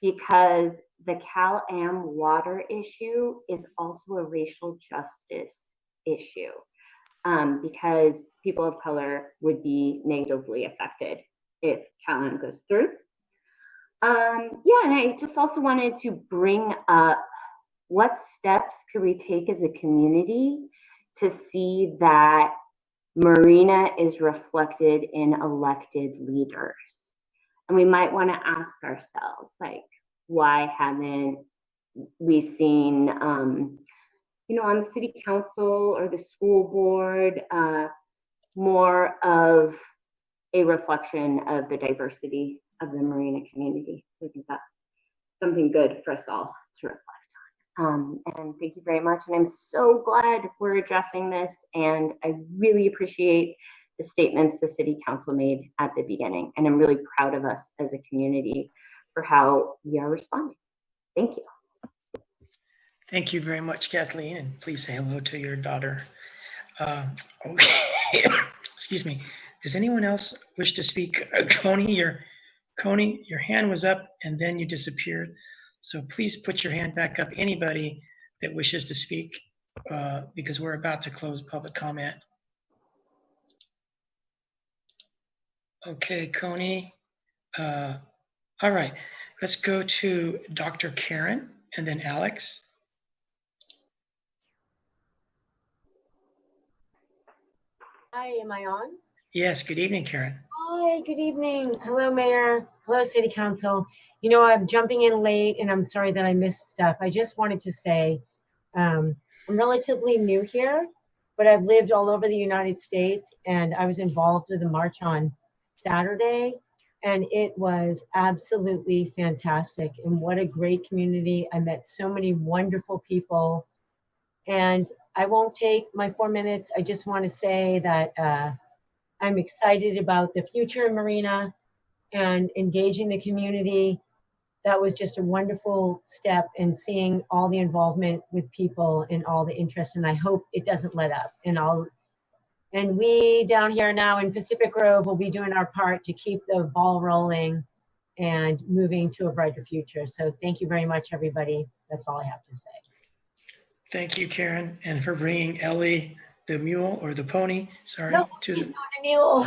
because the Cal-Am water issue is also a racial justice issue, because people of color would be negatively affected if Cal-Am goes through. Yeah, and I just also wanted to bring up what steps could we take as a community to see that Marina is reflected in elected leaders. And we might want to ask ourselves, like, why haven't we seen, you know, on the city council or the school board, more of a reflection of the diversity of the Marina community? So I think that's something good for us all to reflect on. And thank you very much. And I'm so glad we're addressing this. And I really appreciate the the statements the city council made at the beginning. And I'm really proud of us as a community for how we are responding. Thank you. Thank you very much, Kathleen, and please say hello to your daughter. Okay, excuse me. Does anyone else wish to speak? Coney, your hand was up and then you disappeared. So please put your hand back up. Anybody that wishes to speak, because we're about to close public comment. Okay, Coney. All right, let's go to Dr. Karen and then Alex. Hi, am I on? Yes, good evening, Karen. Hi, good evening. Hello, Mayor. Hello, City Council. You know, I'm jumping in late and I'm sorry that I missed stuff. I just wanted to say I'm relatively new here, but I've lived all over the United States and I was involved with a march on Saturday and it was absolutely fantastic. And what a great community. I met so many wonderful people. And I won't take my 4 minutes. I just want to say that I'm excited about the future in Marina and engaging the community. That was just a wonderful step in seeing all the involvement with people and all the interest. And I hope it doesn't let up. And we down here now in Pacific Grove will be doing our part to keep the ball rolling and moving to a brighter future. So thank you very much, everybody. That's all I have to say. Thank you, Karen, and for bringing Ellie, the mule or the pony, sorry. No, she's not a mule.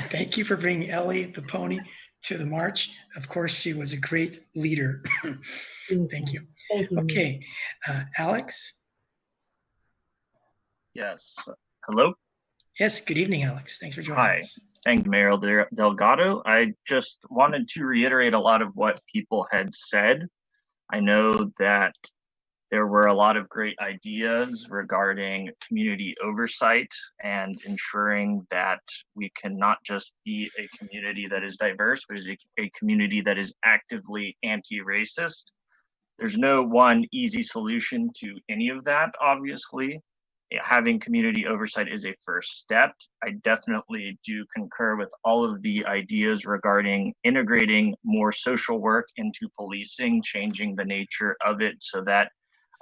Thank you for bringing Ellie, the pony, to the march. Of course, she was a great leader. Thank you. Thank you. Okay, Alex? Yes. Hello? Yes, good evening, Alex. Thanks for joining us. Thank you, Mayor Delgado. I just wanted to reiterate a lot of what people had said. I know that there were a lot of great ideas regarding community oversight and ensuring that we can not just be a community that is diverse, but is a community that is actively anti-racist. There's no one easy solution to any of that, obviously. Having community oversight is a first step. I definitely do concur with all of the ideas regarding integrating more social work into policing, changing the nature of it so that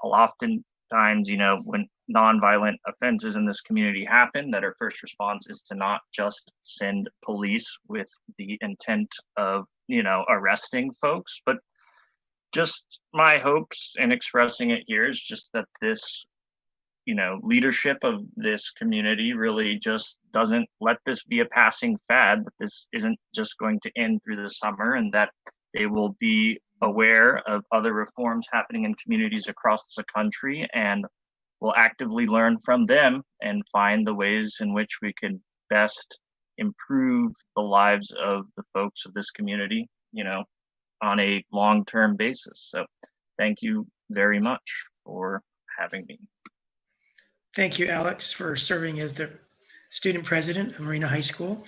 oftentimes, you know, when nonviolent offenses in this community happen, that our first response is to not just send police with the intent of, you know, arresting folks, but just my hopes in expressing it here is just that this, you know, leadership of this community really just doesn't let this be a passing fad, that this isn't just going to end through the summer, and that they will be aware of other reforms happening in communities across the country and will actively learn from them and find the ways in which we could best improve the lives of the folks of this community, you know, on a long-term basis. So thank you very much for having me. Thank you, Alex, for serving as the student president of Marina High School.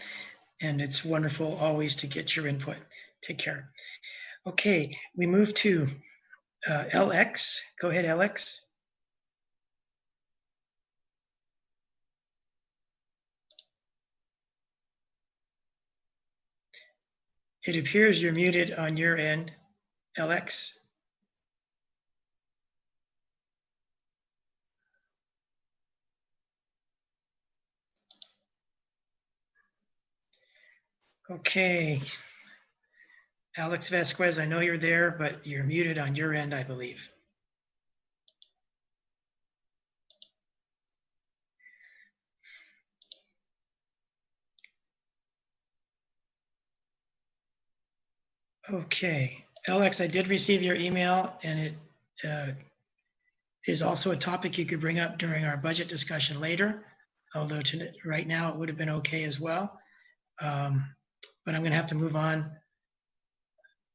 And it's wonderful always to get your input. Take care. Okay, we move to LX. Go ahead, LX. It appears you're muted on your end, LX. Okay. Alex Vasquez, I know you're there, but you're muted on your end, I believe. Okay, Alex, I did receive your email, and it is also a topic you could bring up during our budget discussion later, although right now it would have been okay as well. But I'm going to have to move on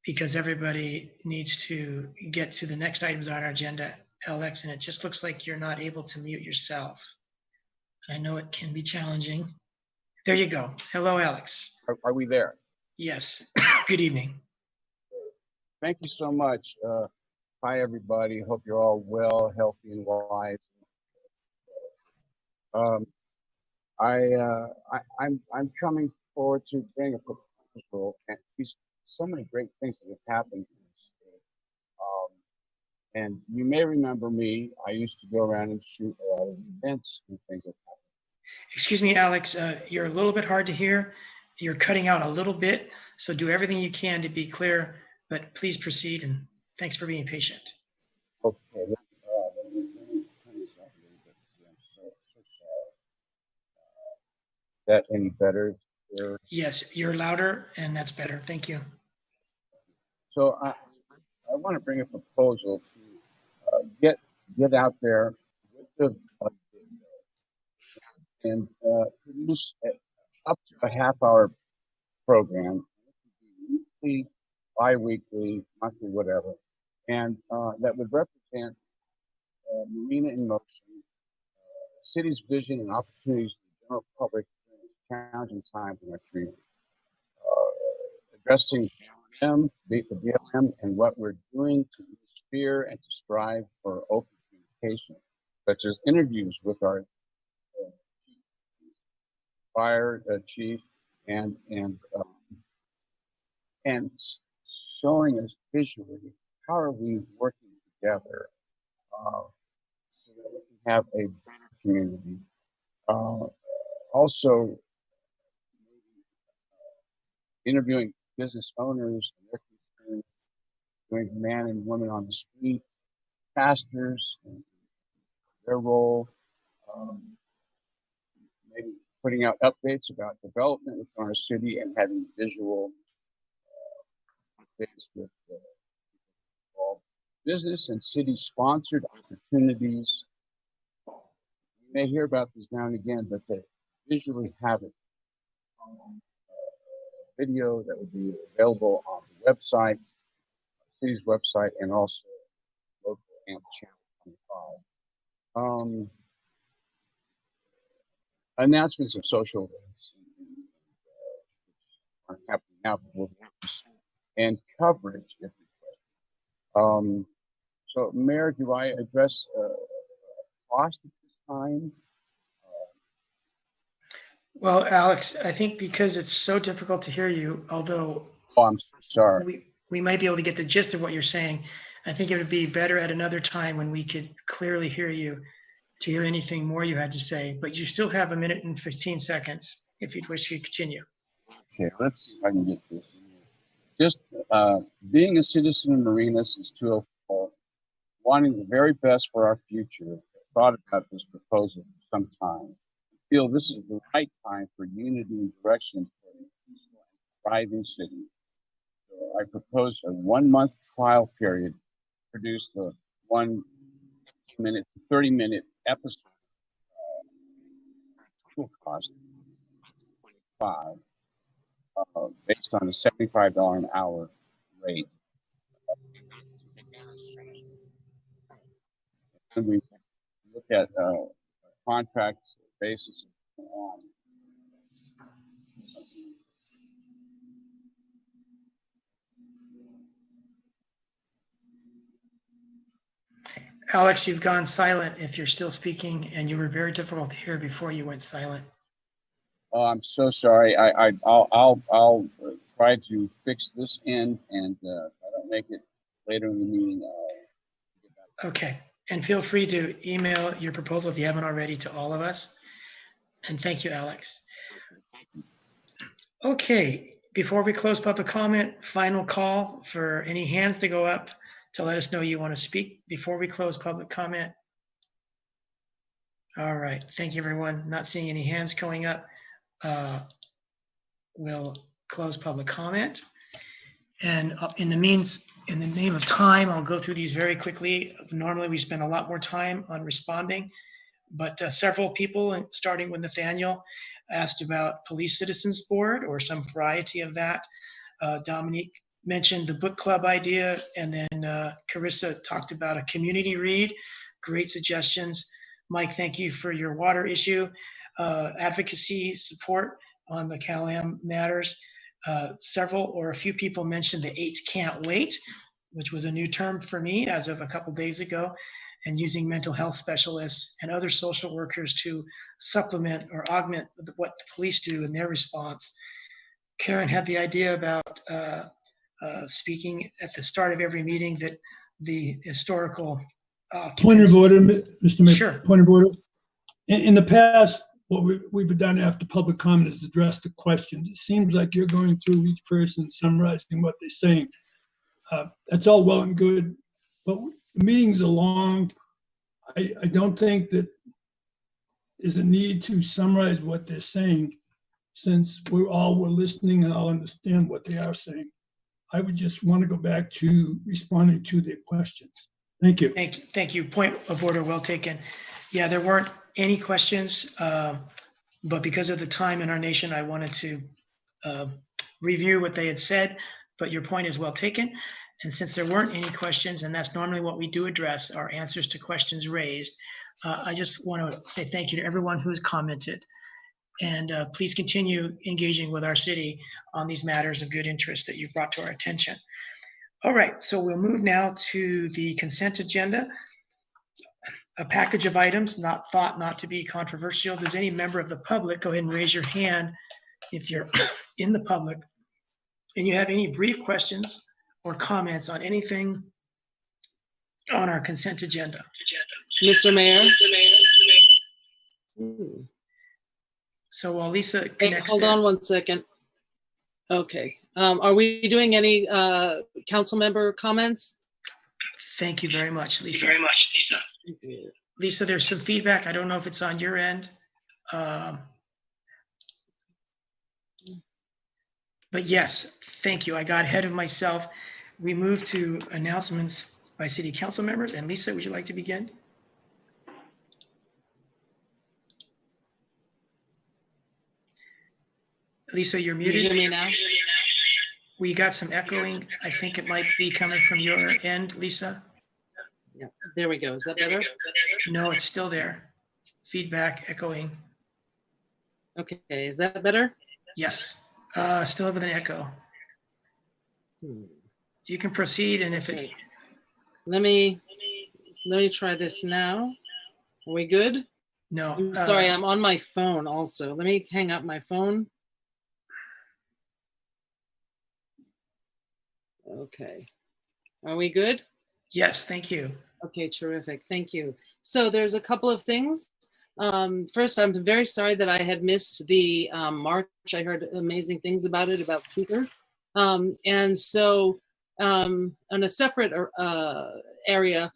because everybody needs to get to the next items on our agenda, Alex, and it just looks like you're not able to mute yourself. I know it can be challenging. There you go. Hello, Alex. Are we there? Yes. Good evening. Thank you so much. Hi, everybody. Hope you're all well, healthy, and wise. I'm coming forward to bring a proposal, and so many great things that have happened in this state. And you may remember me. I used to go around and shoot a lot of events and things like that. Excuse me, Alex, you're a little bit hard to hear. You're cutting out a little bit, so do everything you can to be clear, but please proceed, and thanks for being patient. Okay. Let me turn this up a little bit. I'm so sorry. Is that any better? Yes, you're louder, and that's better. Thank you. So I want to bring a proposal to get out there with the and produce up to a half-hour program, weekly, bi-weekly, monthly, whatever, and that would represent Marina in motion, city's vision and opportunities for the general public during this challenging time in our community. Addressing BLM, the BLM, and what we're doing to inspire and to strive for open communication, such as interviews with our fire chief and showing us visually how are we working together so that we can have a better community. Also, interviewing business owners and their concerns, doing man and woman on the street, pastors, and their role, maybe putting out updates about development within our city and having visual updates with business and city-sponsored opportunities. You may hear about this now and again, but to visually have it video that would be available on the website, city's website, and also local AMP channel 25. Announcements of social events are happening now, and coverage if requested. So, Mayor, do I address cost at this time? Well, Alex, I think because it's so difficult to hear you, although I'm sorry. We might be able to get the gist of what you're saying, I think it would be better at another time when we could clearly hear you to hear anything more you had to say, but you still have 1 minute and 15 seconds if you'd wish to continue. Okay, let's see if I can get this. Just being a citizen of Marina since 2004, wanting the very best for our future, thought about this proposal for some time. I feel this is the right time for unity and direction for a peaceful and thriving city. So I propose a 1-month trial period, produce a 1-minute to 30-minute episode. Total cost $25, based on a $75 an hour rate. And we look at contract basis. Alex, you've gone silent if you're still speaking, and you were very difficult to hear before you went silent. Oh, I'm so sorry. I'll try to fix this end, and if I don't make it later in the meeting, Okay, and feel free to email your proposal if you haven't already to all of us. And thank you, Alex. Okay, before we close public comment, final call for any hands to go up to let us know you want to speak before we close public comment. All right, thank you, everyone. Not seeing any hands going up. We'll close public comment. And in the name of time, I'll go through these very quickly. Normally, we spend a lot more time on responding, but several people, starting with Nathaniel, asked about Police Citizens Board or some variety of that. Dominique mentioned the book club idea, and then Carissa talked about a community read. Great suggestions. Mike, thank you for your water issue. Advocacy support on the CalAm matters. Several or a few people mentioned the 8 can't wait, which was a new term for me as of a couple days ago. and using mental health specialists and other social workers to supplement or augment what the police do in their response. Karen had the idea about speaking at the start of every meeting that the historical Point of order, Mr. Mayor. Sure. Point of order. In the past, what we've done after public comment is address the questions. It seems like you're going through each person, summarizing what they're saying. That's all well and good, but the meetings are long. I don't think that there's a need to summarize what they're saying, since we're listening and all understand what they are saying. I would just want to go back to responding to their questions. Thank you. Thank you. Point of order, well taken. Yeah, there weren't any questions, but because of the time in our nation, I wanted to review what they had said, but your point is well taken. And since there weren't any questions, and that's normally what we do address, our answers to questions raised, I just want to say thank you to everyone who has commented. And please continue engaging with our city on these matters of good interest that you've brought to our attention. All right, so we'll move now to the consent agenda. A package of items not thought not to be controversial. Does any member of the public go ahead and raise your hand if you're in the public and you have any brief questions or comments on anything on our consent agenda? Mr. Mayor. So while Lisa connects, hold on one second. Okay. Are we doing any council member comments? Thank you very much, Lisa. Lisa, there's some feedback. I don't know if it's on your end. But yes, thank you. I got ahead of myself. We move to announcements by city council members. And Lisa, would you like to begin? Lisa, you're muted. You hear me now? We got some echoing. I think it might be coming from your end, Lisa. Yeah, there we go. Is that better? No, it's still there. Feedback, echoing. Okay, is that better? Yes, still with an echo. You can proceed, and if it... Let me try this now. Are we good? No. I'm sorry, I'm on my phone also. Let me hang up my phone. Okay. Are we good? Yes, thank you. Okay, terrific. Thank you. So there's a couple of things. First, I'm very sorry that I had missed the march. I heard amazing things about it, about speakers. And so on a separate area,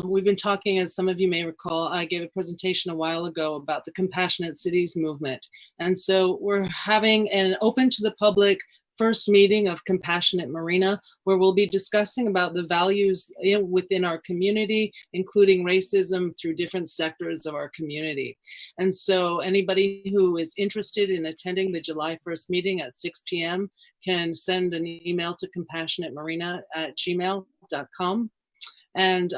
we've been talking, as some of you may recall, I gave a presentation a while ago about the Compassionate Cities movement. And so we're having an open to the public first meeting of Compassionate Marina, where we'll be discussing about the values within our community, including racism through different sectors of our community. And so anybody who is interested in attending the July 1st meeting at 6 p.m. can send an email to compassionatemarina@gmail.com. And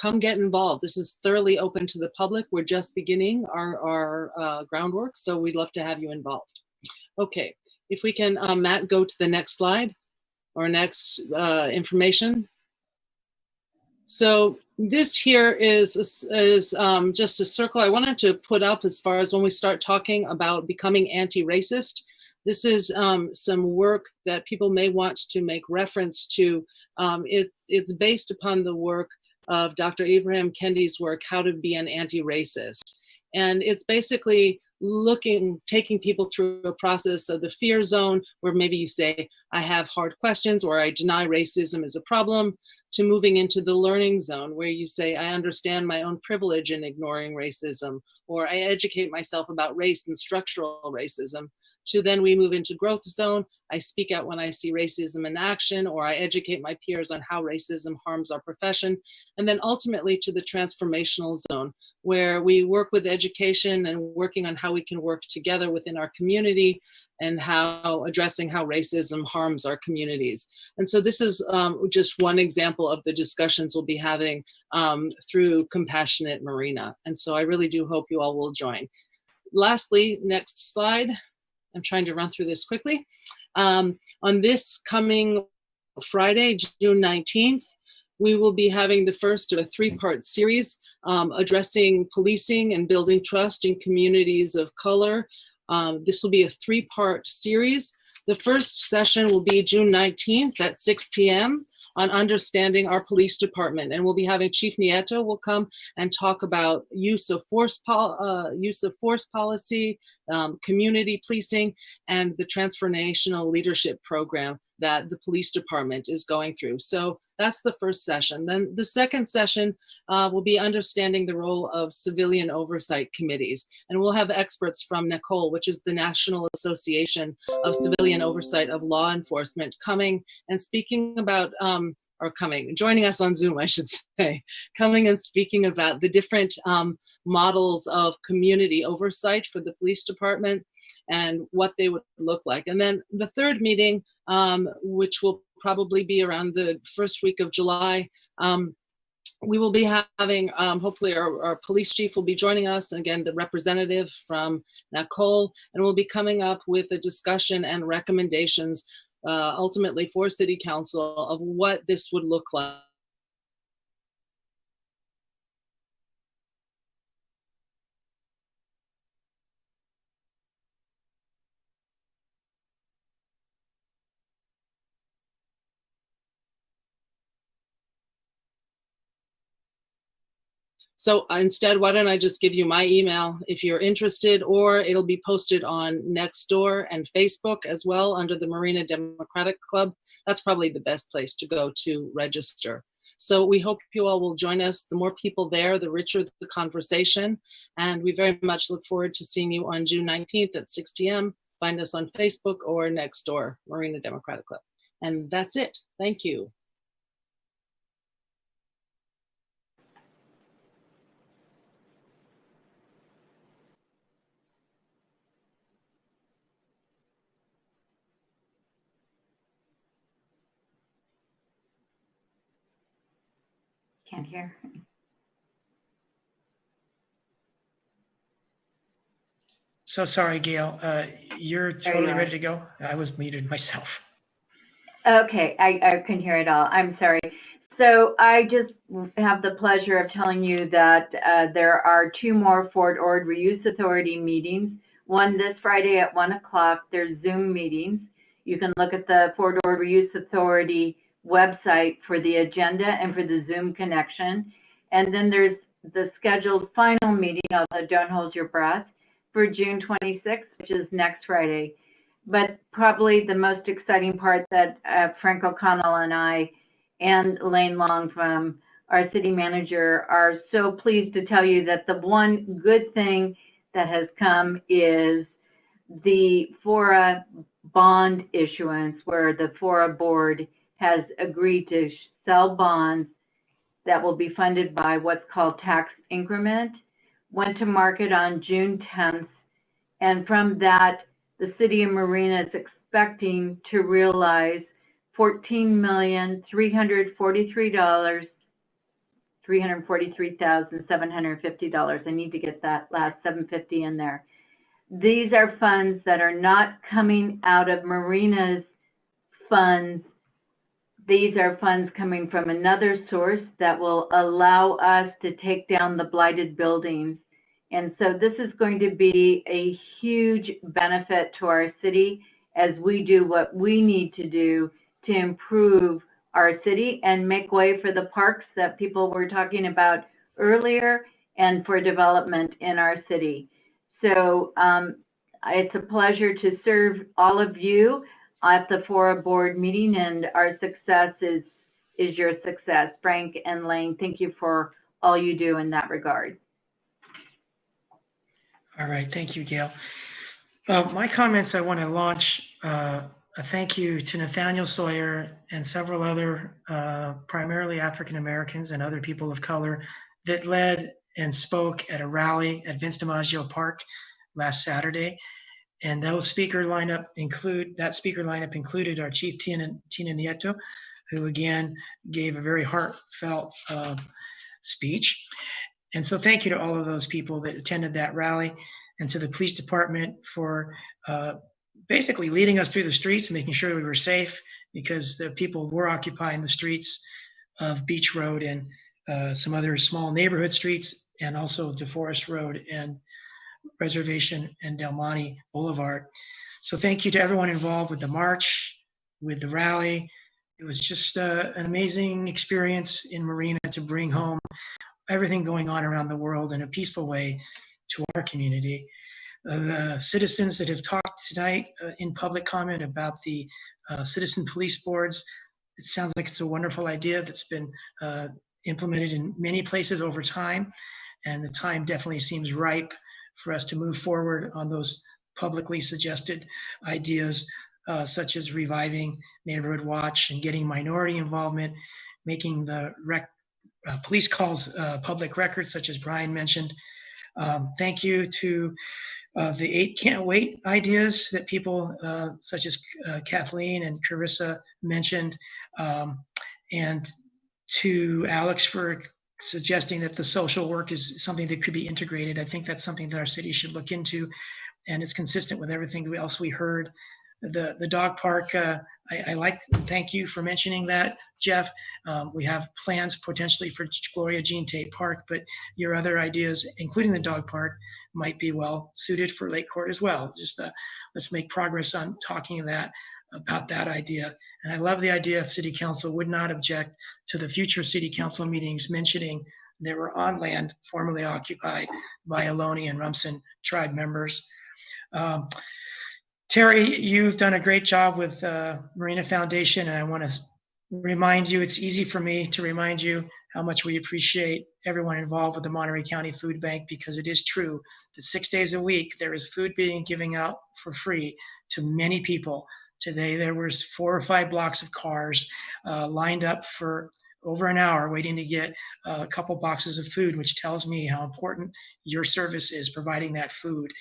come get involved. This is thoroughly open to the public. We're just beginning our groundwork, so we'd love to have you involved. Okay. If we can, Matt, go to the next slide or next information. So this here is just a circle I wanted to put up as far as when we start talking about becoming anti-racist. This is some work that people may want to make reference to. It's based upon the work of Dr. Ibrahim Kendi's work, How to Be an Anti-Racist. And it's basically taking people through a process of the fear zone, where maybe you say, I have hard questions, or I deny racism is a problem, to moving into the learning zone, where you say, I understand my own privilege in ignoring racism, or I educate myself about race and structural racism, to then we move into growth zone. I speak out when I see racism in action, or I educate my peers on how racism harms our profession. And then ultimately to the transformational zone, where we work with education and working on how we can work together within our community and how addressing how racism harms our communities. And so this is just one example of the discussions we'll be having through Compassionate Marina. And so I really do hope you all will join. Lastly, next slide. I'm trying to run through this quickly. On this coming Friday, June 19th, we will be having the first of a three-part series addressing policing and building trust in communities of color. This will be a three-part series. The first session will be June 19th at 6 p.m. on understanding our police department. And we'll be having Chief Nieto will come and talk about use of force policy, community policing, and the transformational leadership program that the police department is going through. So that's the first session. Then the second session will be understanding the role of civilian oversight committees. And we'll have experts from NACOL, which is the National Association of Civilian Oversight of Law Enforcement, coming and speaking about, joining us on Zoom, I should say, coming and speaking about the different models of community oversight for the police department and what they would look like. And then the third meeting, which will probably be around the first week of July, we will be having, hopefully our police chief will be joining us, and again, the representative from NACOL, and we'll be coming up with a discussion and recommendations ultimately for City Council of what this would look like. So instead, why don't I just give you my email if you're interested, or it'll be posted on Nextdoor and Facebook as well under the Marina Democratic Club. That's probably the best place to go to register. So we hope you all will join us. The more people there, the richer the conversation. And we very much look forward to seeing you on June 19th at 6 p.m. Find us on Facebook or Nextdoor, Marina Democratic Club. And that's it. Thank you. Can't hear. So sorry, Gail. You're totally ready to go? I was muted myself. Okay, I couldn't hear it all. I'm sorry. So I just have the pleasure of telling you that there are 2 more Fort Ord Reuse Authority meetings. One this Friday at 1 o'clock. There's Zoom meetings. You can look at the Fort Ord Reuse Authority website for the agenda and for the Zoom connection. And then there's the scheduled final meeting, although don't hold your breath, for June 26th, which is next Friday. But probably the most exciting part that Frank O'Connell and I and Elaine Long from our city manager are so pleased to tell you that the one good thing that has come is the FORA bond issuance, where the FORA board has agreed to sell bonds that will be funded by what's called tax increment, went to market on June 10th. And from that, the city of Marina is expecting to realize $14,343,750. I need to get that last 750 in there. These are funds that are not coming out of Marina's funds. These are funds coming from another source that will allow us to take down the blighted buildings. And so this is going to be a huge benefit to our city as we do what we need to do to improve our city and make way for the parks that people were talking about earlier and for development in our city. So it's a pleasure to serve all of you at the FORA board meeting, and our success is your success. Frank and Lane, thank you for all you do in that regard. All right, thank you, Gail. My comments, I want to launch a thank you to Nathaniel Sawyer and several other primarily African Americans and other people of color that led and spoke at a rally at Vince DiMaggio Park last Saturday. And that speaker lineup included our Chief Tina Nieto, who again gave a very heartfelt speech. And so thank you to all of those people that attended that rally, and to the police department for basically leading us through the streets, making sure we were safe, because the people were occupying the streets of Beach Road and some other small neighborhood streets, and also DeForest Road and Reservation and Del Monte Boulevard. So thank you to everyone involved with the march, with the rally. It was just an amazing experience in Marina to bring home everything going on around the world in a peaceful way to our community. The citizens that have talked tonight in public comment about the citizen police boards, it sounds like it's a wonderful idea that's been implemented in many places over time, and the time definitely seems ripe for us to move forward on those publicly suggested ideas, such as reviving neighborhood watch and getting minority involvement, making the police calls public records, such as Brian mentioned. Thank you to the 8 can't wait ideas that people such as Kathleen and Carissa mentioned, and to Alex for suggesting that the social work is something that could be integrated. I think that's something that our city should look into, and it's consistent with everything else we heard. The dog park, I like, thank you for mentioning that, Jeff. We have plans potentially for Gloria Jean Tate Park, but your other ideas, including the dog park, might be well suited for Lake Court as well. Just let's make progress on talking about that idea. And I love the idea if City Council would not object to the future City Council meetings mentioning they were on land formerly occupied by Ohlone and Rumsen tribe members. Terry, you've done a great job with Marina Foundation, and I want to remind you, it's easy for me to remind you how much we appreciate everyone involved with the Monterey County Food Bank, because it is true that 6 days a week there is food being given out for free to many people. Today there was 4 or 5 blocks of cars lined up for over an hour waiting to get a couple boxes of food, which tells me how important your service is, providing that food.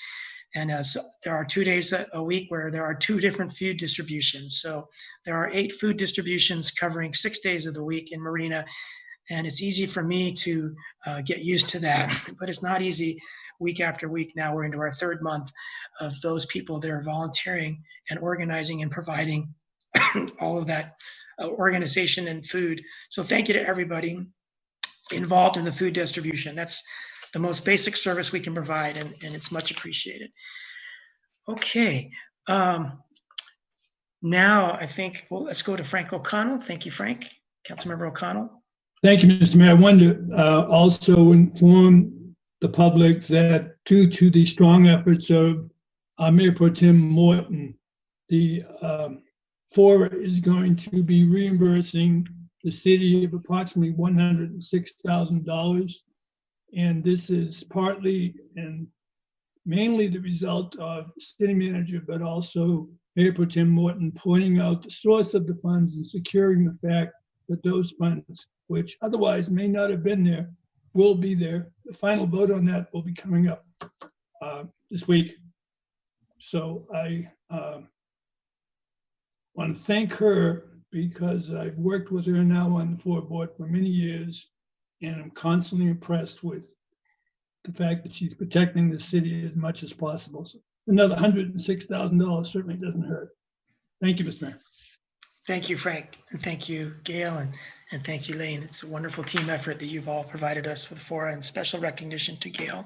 And so there are 2 days a week where there are 2 different food distributions. So there are 8 food distributions covering 6 days of the week in Marina. And it's easy for me to get used to that, but it's not easy week after week. Now we're into our 3rd month of those people that are volunteering and organizing and providing all of that organization and food. So thank you to everybody involved in the food distribution. That's the most basic service we can provide, and it's much appreciated. Okay, now I think, well, let's go to Frank O'Connell. Thank you, Frank. Councilmember O'Connell. Thank you, Mr. Mayor. I wanted to also inform the public that due to the strong efforts of Mayor Pro Tem Morton, the FORA is going to be reimbursing the city of approximately $106,000. And this is partly and mainly the result of city manager, but also Mayor Pro Tem Morton pointing out the source of the funds and securing the fact that those funds, which otherwise may not have been there, will be there. The final vote on that will be coming up this week. So I want to thank her, because I've worked with her now on the FORA board for many years, and I'm constantly impressed with the fact that she's protecting the city as much as possible. So another $106,000 certainly doesn't hurt. Thank you, Mr. Mayor. Thank you, Frank, and thank you, Gail, and thank you, Lane. It's a wonderful team effort that you've all provided us with FORA, and special recognition to Gail,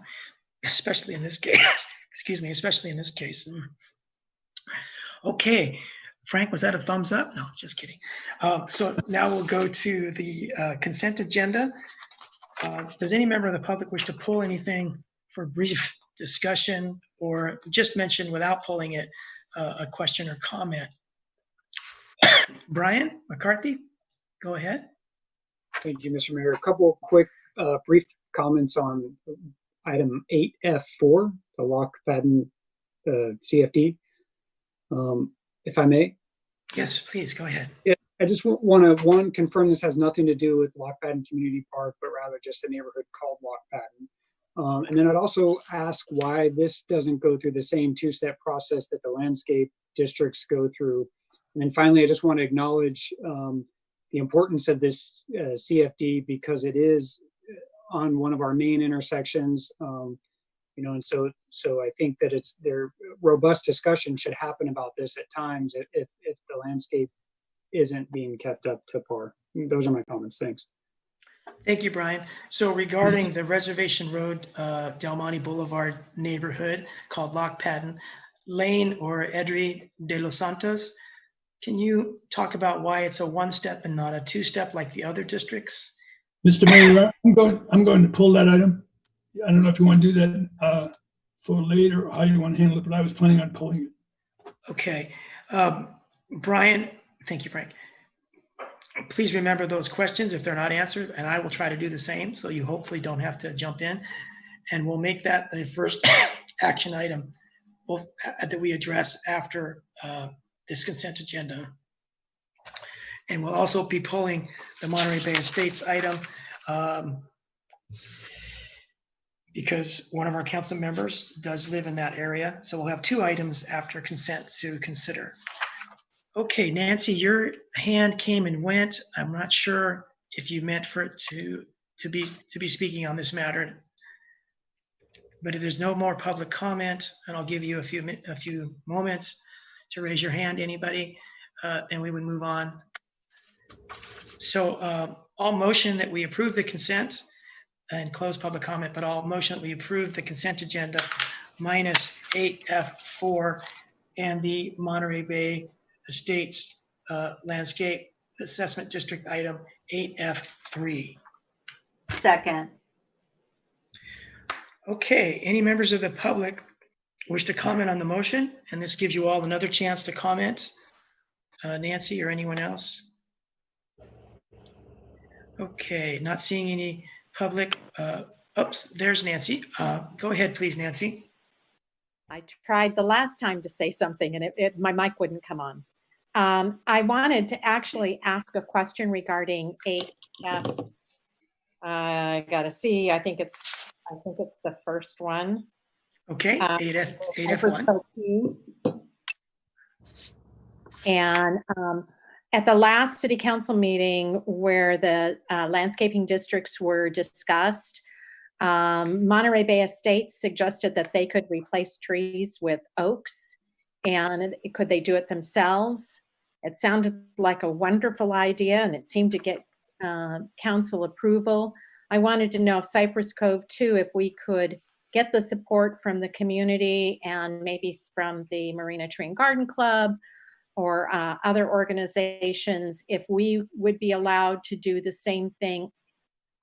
especially in this case. Excuse me, especially in this case. Okay, Frank, was that a thumbs up? No, just kidding. So now we'll go to the consent agenda. Does any member of the public wish to pull anything for brief discussion, or just mention without pulling it a question or comment? Brian McCarthy, go ahead. Thank you, Mr. Mayor. A couple of quick brief comments on item 8F4, the Lock Fadden CFD, if I may. Yes, please, go ahead. I just want to, confirm this has nothing to do with Lock Fadden Community Park, but rather just a neighborhood called Lock Fadden. And then I'd also ask why this doesn't go through the same 2-step process that the landscape districts go through. And then finally, I just want to acknowledge the importance of this CFD, because it is on one of our main intersections. And so I think that robust discussion should happen about this at times if the landscape isn't being kept up to par. Those are my comments. Thanks. Thank you, Brian. So regarding the Reservation Road, Del Monte Boulevard neighborhood called Lock Patton Lane or Edri de los Santos, can you talk about why it's a one-step and not a two-step like the other districts? Mr. Mayor, I'm going to pull that item. I don't know if you want to do that for later or how you want to handle it, but I was planning on pulling it. Okay. Brian, thank you, Frank. Please remember those questions if they're not answered, and I will try to do the same, so you hopefully don't have to jump in. And we'll make that the first action item that we address after this consent agenda. And we'll also be pulling the Monterey Bay Estates item because one of our council members does live in that area. So we'll have two items after consent to consider. Okay, Nancy, your hand came and went. I'm not sure if you meant for it to be speaking on this matter, but if there's no more public comment, and I'll give you a few moments to raise your hand, anybody, and we would move on. So I'll motion that we approve the consent and close public comment, but I'll motion that we approve the consent agenda minus 8F4 and the Monterey Bay Estates Landscape Assessment District item 8F3. Second. Okay, any members of the public wish to comment on the motion? And this gives you all another chance to comment. Nancy or anyone else? Okay, not seeing any public. Oops, there's Nancy. Go ahead, please, Nancy. I tried the last time to say something and my mic wouldn't come on. I wanted to actually ask a question regarding 8F. I gotta see. I think it's the first one. Okay, 8F1. And at the last city council meeting where the landscaping districts were discussed, Monterey Bay Estates suggested that they could replace trees with oaks, and could they do it themselves? It sounded like a wonderful idea, and it seemed to get council approval. I wanted to know if Cypress Cove too, if we could get the support from the community and maybe from the Marina Tree and Garden Club or other organizations, if we would be allowed to do the same thing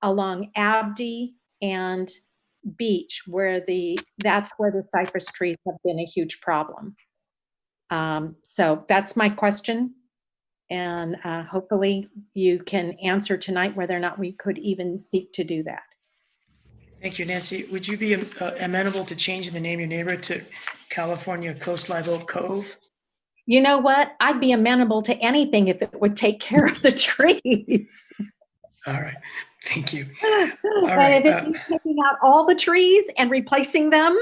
along Abdi and Beach, where that's where the cypress trees have been a huge problem. So that's my question. And hopefully you can answer tonight whether or not we could even seek to do that. Thank you, Nancy. Would you be amenable to changing the name of your neighborhood to California Coast Live Oak Cove? You know what? I'd be amenable to anything if it would take care of the trees. All right, thank you. And if it means taking out all the trees and replacing them,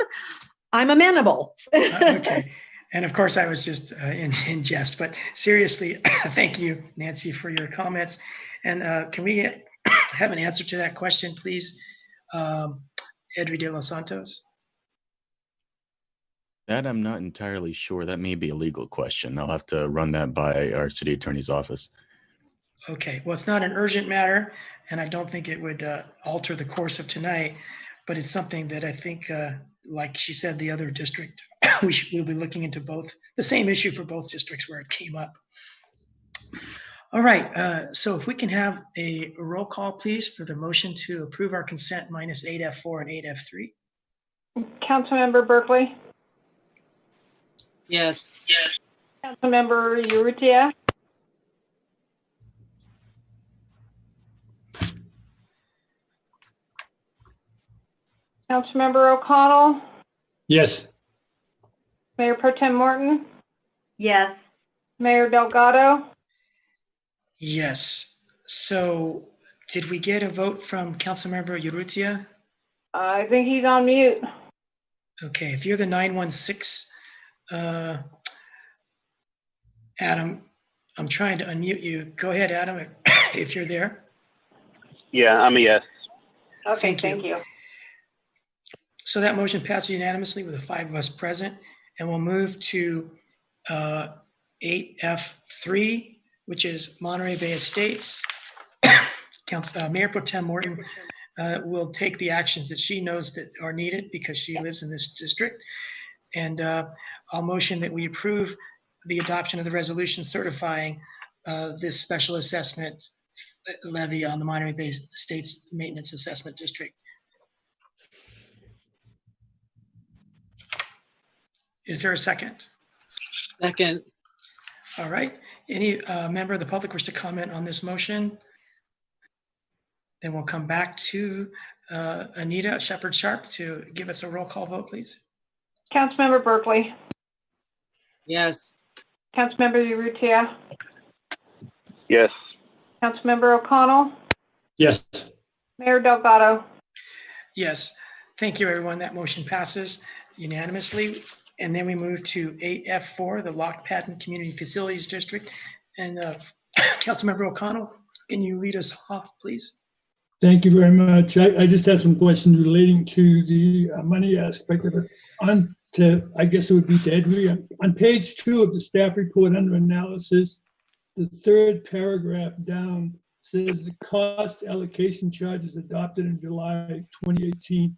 I'm amenable. Okay. And of course, I was just in jest, but seriously, thank you, Nancy, for your comments. And can we have an answer to that question, please? Edri de los Santos. That I'm not entirely sure. That may be a legal question. I'll have to run that by our city attorney's office. Okay, well, it's not an urgent matter, and I don't think it would alter the course of tonight, but it's something that I think, like she said, the other district, we'll be looking into the same issue for both districts where it came up. All right, so if we can have a roll call, please, for the motion to approve our consent minus 8F4 and 8F3. Councilmember Berkeley? Yes. Councilmember Urrutia? Councilmember O'Connell? Yes. Mayor Pro Tem Morton? Yes. Mayor Delgado? Yes. So did we get a vote from Councilmember Urrutia? I think he's on mute. Okay, if you're the 916, Adam, I'm trying to unmute you. Go ahead, Adam, if you're there. Yeah, I'm a yes. Okay, thank you. So that motion passes unanimously with the 5 of us present, and we'll move to 8F3, which is Monterey Bay Estates. Mayor Pro Tem Morton will take the actions that she knows that are needed because she lives in this district. And I'll motion that we approve the adoption of the resolution certifying this special assessment levy on the Monterey Bay Estates Maintenance Assessment District. Is there a second? Second. All right. Any member of the public wish to comment on this motion? Then we'll come back to Anita Shepherd-Sharp to give us a roll call vote, please. Councilmember Berkeley. Yes. Councilmember Urrutia. Yes. Councilmember O'Connell. Yes. Mayor Delgado. Yes. Thank you, everyone. That motion passes unanimously. And then we move to 8F4, the Lock Patton Community Facilities District. And Councilmember O'Connell, can you lead us off, please? Thank you very much. I just have some questions relating to the money aspect of it. I guess it would be to Edwin. On page 2 of the staff report under analysis, the third paragraph down says the cost allocation charges adopted in July 2018.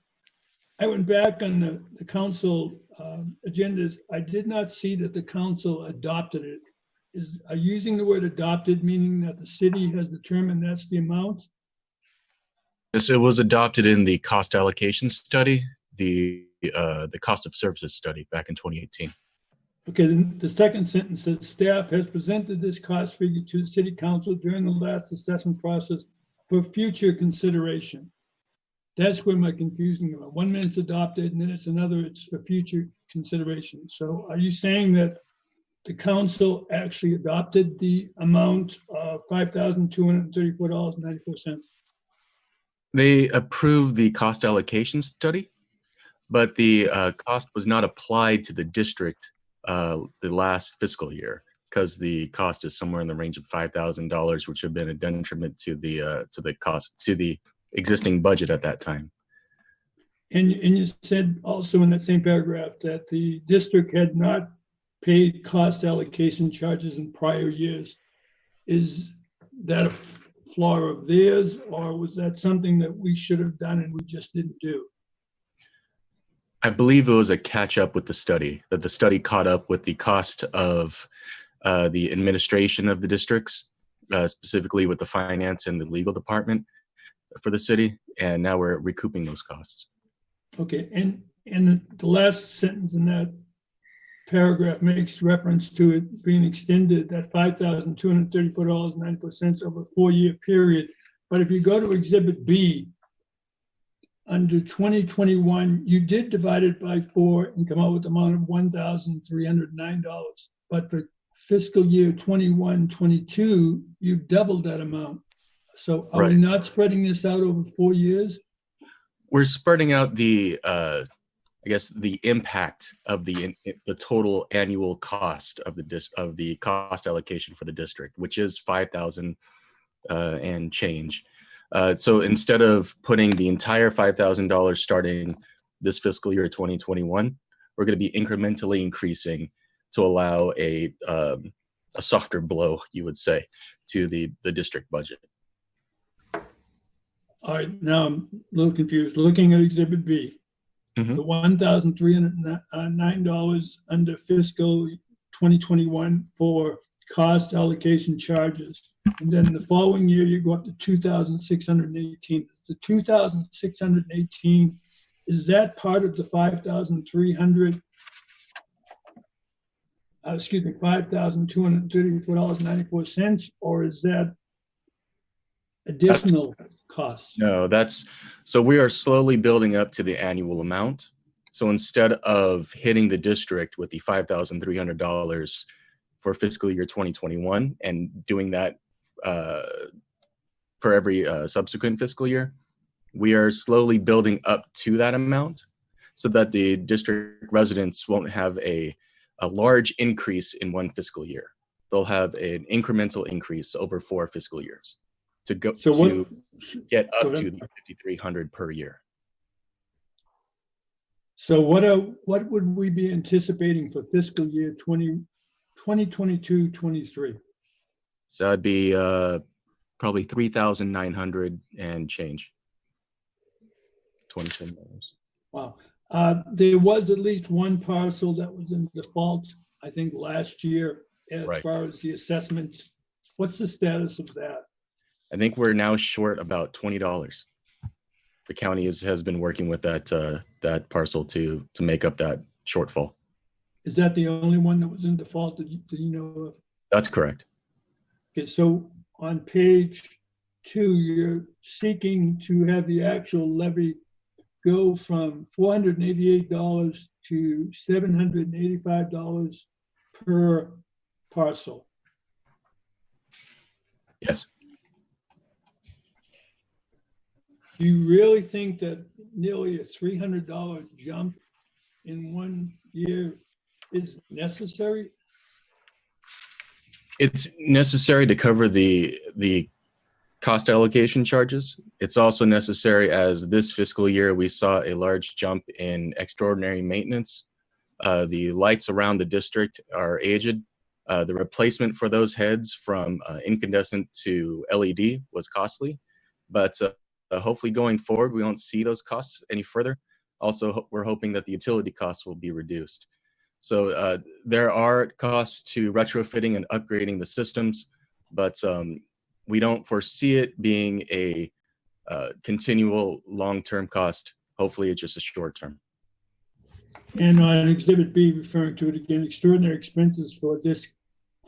I went back on the council agendas. I did not see that the council adopted it. Are you using the word adopted, meaning that the city has determined that's the amount? Yes, it was adopted in the cost allocation study, the cost of services study back in 2018. Okay, then the second sentence says staff has presented this cost figure to the city council during the last assessment process for future consideration. That's where my confusion about. 1 minute's adopted and then it's another, it's for future consideration. So are you saying that the council actually adopted the amount of $5,234.94? They approved the cost allocation study, but the cost was not applied to the district the last fiscal year because the cost is somewhere in the range of $5,000, which have been a detriment to the cost to the existing budget at that time. And you said also in that same paragraph that the district had not paid cost allocation charges in prior years. Is that a flaw of theirs, or was that something that we should have done and we just didn't do? I believe it was a catch up with the study, that the study caught up with the cost of the administration of the districts, specifically with the finance and the legal department for the city, and now we're recouping those costs. Okay, and the last sentence in that paragraph makes reference to it being extended, that $5,234.94 over a 4-year period. But if you go to Exhibit B, under 2021, you did divide it by 4 and come out with the amount of $1,309. But for fiscal year 21-22, you've doubled that amount. So are we not spreading this out over 4 years? We're spreading out the, I guess, the impact of the total annual cost of the cost allocation for the district, which is $5,000 and change. So instead of putting the entire $5,000 starting this fiscal year 2021, we're going to be incrementally increasing to allow a softer blow, you would say, to the district budget. All right, now I'm a little confused. Looking at Exhibit B, the $1,309 under fiscal 2021 for cost allocation charges. And then the following year, you go up to 2,618. The 2,618, is that part of the $5,234.94, or is that additional costs? No, so we are slowly building up to the annual amount. So instead of hitting the district with the $5,300 for fiscal year 2021 and doing that for every subsequent fiscal year, we are slowly building up to that amount so that the district residents won't have a large increase in one fiscal year. They'll have an incremental increase over 4 fiscal years to get up to the $5,300 per year. So what would we be anticipating for fiscal year 2022-23? So that'd be probably 3,900 and change. $27. Wow. There was at least one parcel that was in default, I think, last year as Right. far as the assessments. What's the status of that? I think we're now short about $20. The county has been working with that parcel to make up that shortfall. Is that the only one that was in default that you know of? That's correct. Okay, so on page 2, you're seeking to have the actual levy go from $488 to $785 per parcel. Yes. Do you really think that nearly a $300 jump in 1 year is necessary? It's necessary to cover the cost allocation charges. It's also necessary as this fiscal year we saw a large jump in extraordinary maintenance. The lights around the district are aged. The replacement for those heads from incandescent to LED was costly, but hopefully going forward we won't see those costs any further. Also, we're hoping that the utility costs will be reduced. So there are costs to retrofitting and upgrading the systems, but we don't foresee it being a continual long-term cost. Hopefully it's just a short-term. And on Exhibit B, referring to it again, extraordinary expenses for this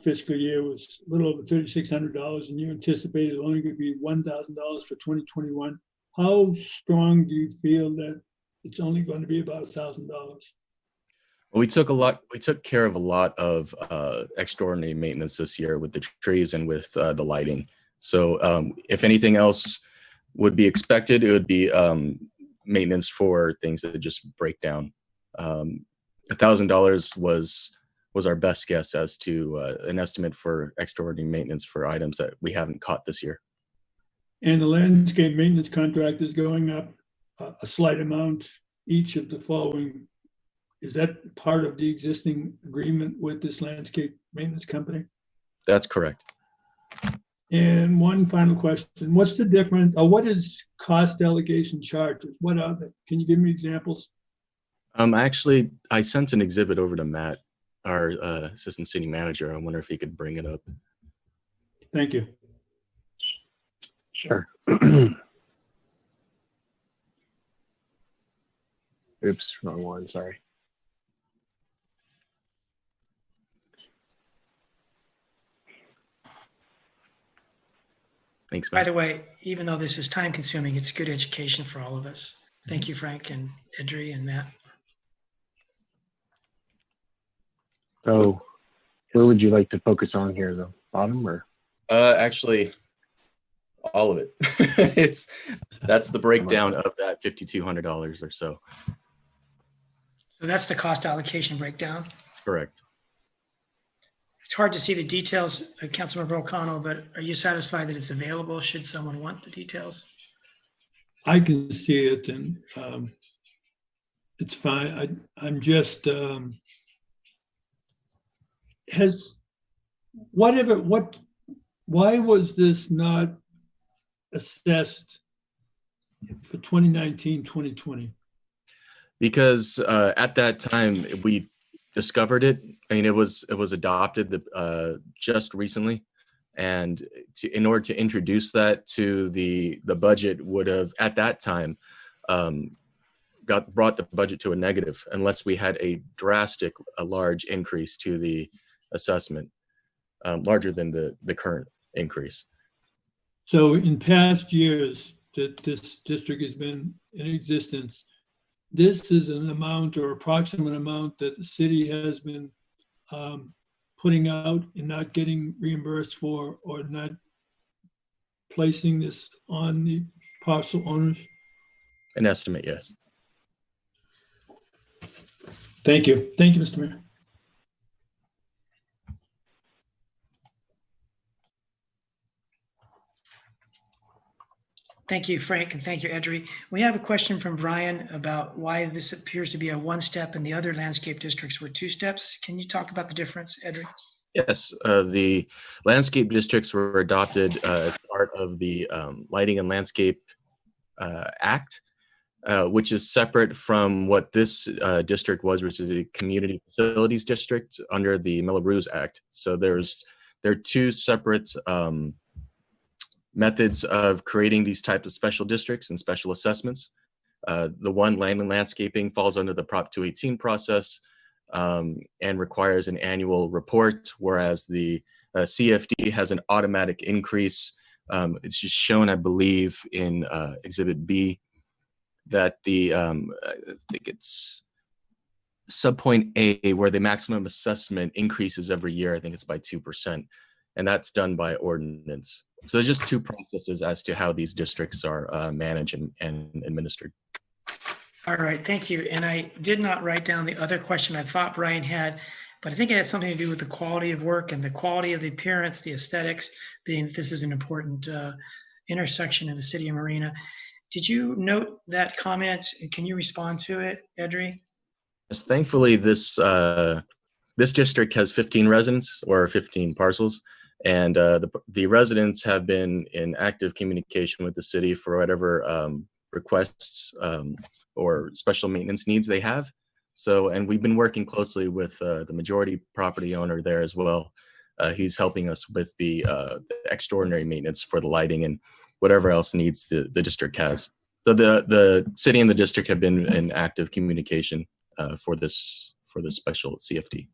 fiscal year was a little over $3,600, and you anticipated only going to be $1,000 for 2021. How strong do you feel that it's only going to be about $1,000? We took care of a lot of extraordinary maintenance this year with the trees and with the lighting. So if anything else would be expected, it would be maintenance for things that just break down. $1,000 was our best guess as to an estimate for extraordinary maintenance for items that we haven't caught this year. And the landscape maintenance contract is going up a slight amount each of the following. Is that part of the existing agreement with this landscape maintenance company? That's correct. And one final question: what's the difference, or what is cost allocation charges? What are they? Can you give me examples? Actually, I sent an exhibit over to Matt, our assistant city manager. I wonder if he could bring it up. Thank you. Sure. Oops, wrong one, sorry. Thanks, By Matt. the way, even though this is time consuming, it's good education for all of us. Thank you, Frank and Edry and Matt. So where would you like to focus on here, the bottom or? Actually, all of it. That's the breakdown of that $5,200 or so. So that's the cost allocation breakdown. Correct. It's hard to see the details, Councilmember O'Connell, but are you satisfied that it's available should someone want the details? I can see it, and it's fine. I'm just why was this not assessed for 2019, 2020? Because at that time we discovered it. I mean, it was adopted just recently, and in order to introduce that to the budget would have at that time brought the budget to a negative unless we had a large increase to the assessment, larger than the current increase. So in past years that this district has been in existence, this is an amount or approximate amount that the city has been putting out and not getting reimbursed for, or not placing this on the parcel owners? An estimate, yes. Thank you. Thank you, Mr. Mayor. Thank you, Frank, and thank you, Edry. We have a question from Brian about why this appears to be a one step and the other landscape districts were two steps. Can you talk about the difference, Edry? Yes, the landscape districts were adopted as part of the Lighting and Landscape Act, which is separate from what this district was, which is the Community Facilities District under the Miller-Bruce Act. So there are two separate methods of creating these types of special districts and special assessments. The one, land and landscaping, falls under the Prop 218 process and requires an annual report, whereas the CFD has an automatic increase. It's just shown, I believe, in Exhibit B, that the, I think it's subpoint A, where the maximum assessment increases every year. I think it's by 2%, and that's done by ordinance. So there's just two processes as to how these districts are managed and administered. All right, thank you. And I did not write down the other question I thought Brian had, but I think it has something to do with the quality of work and the quality of the appearance, the aesthetics, being that this is an important intersection in the city of Marina. Did you note that comment? Can you respond to it, Edri? Yes, thankfully, this district has 15 residents, or 15 parcels, and the residents have been in active communication with the city for whatever requests or special maintenance needs they have. So, and we've been working closely with the majority property owner there as well. He's helping us with the extraordinary maintenance for the lighting and whatever else needs the district has. So the city and the district have been in active communication for this special CFD.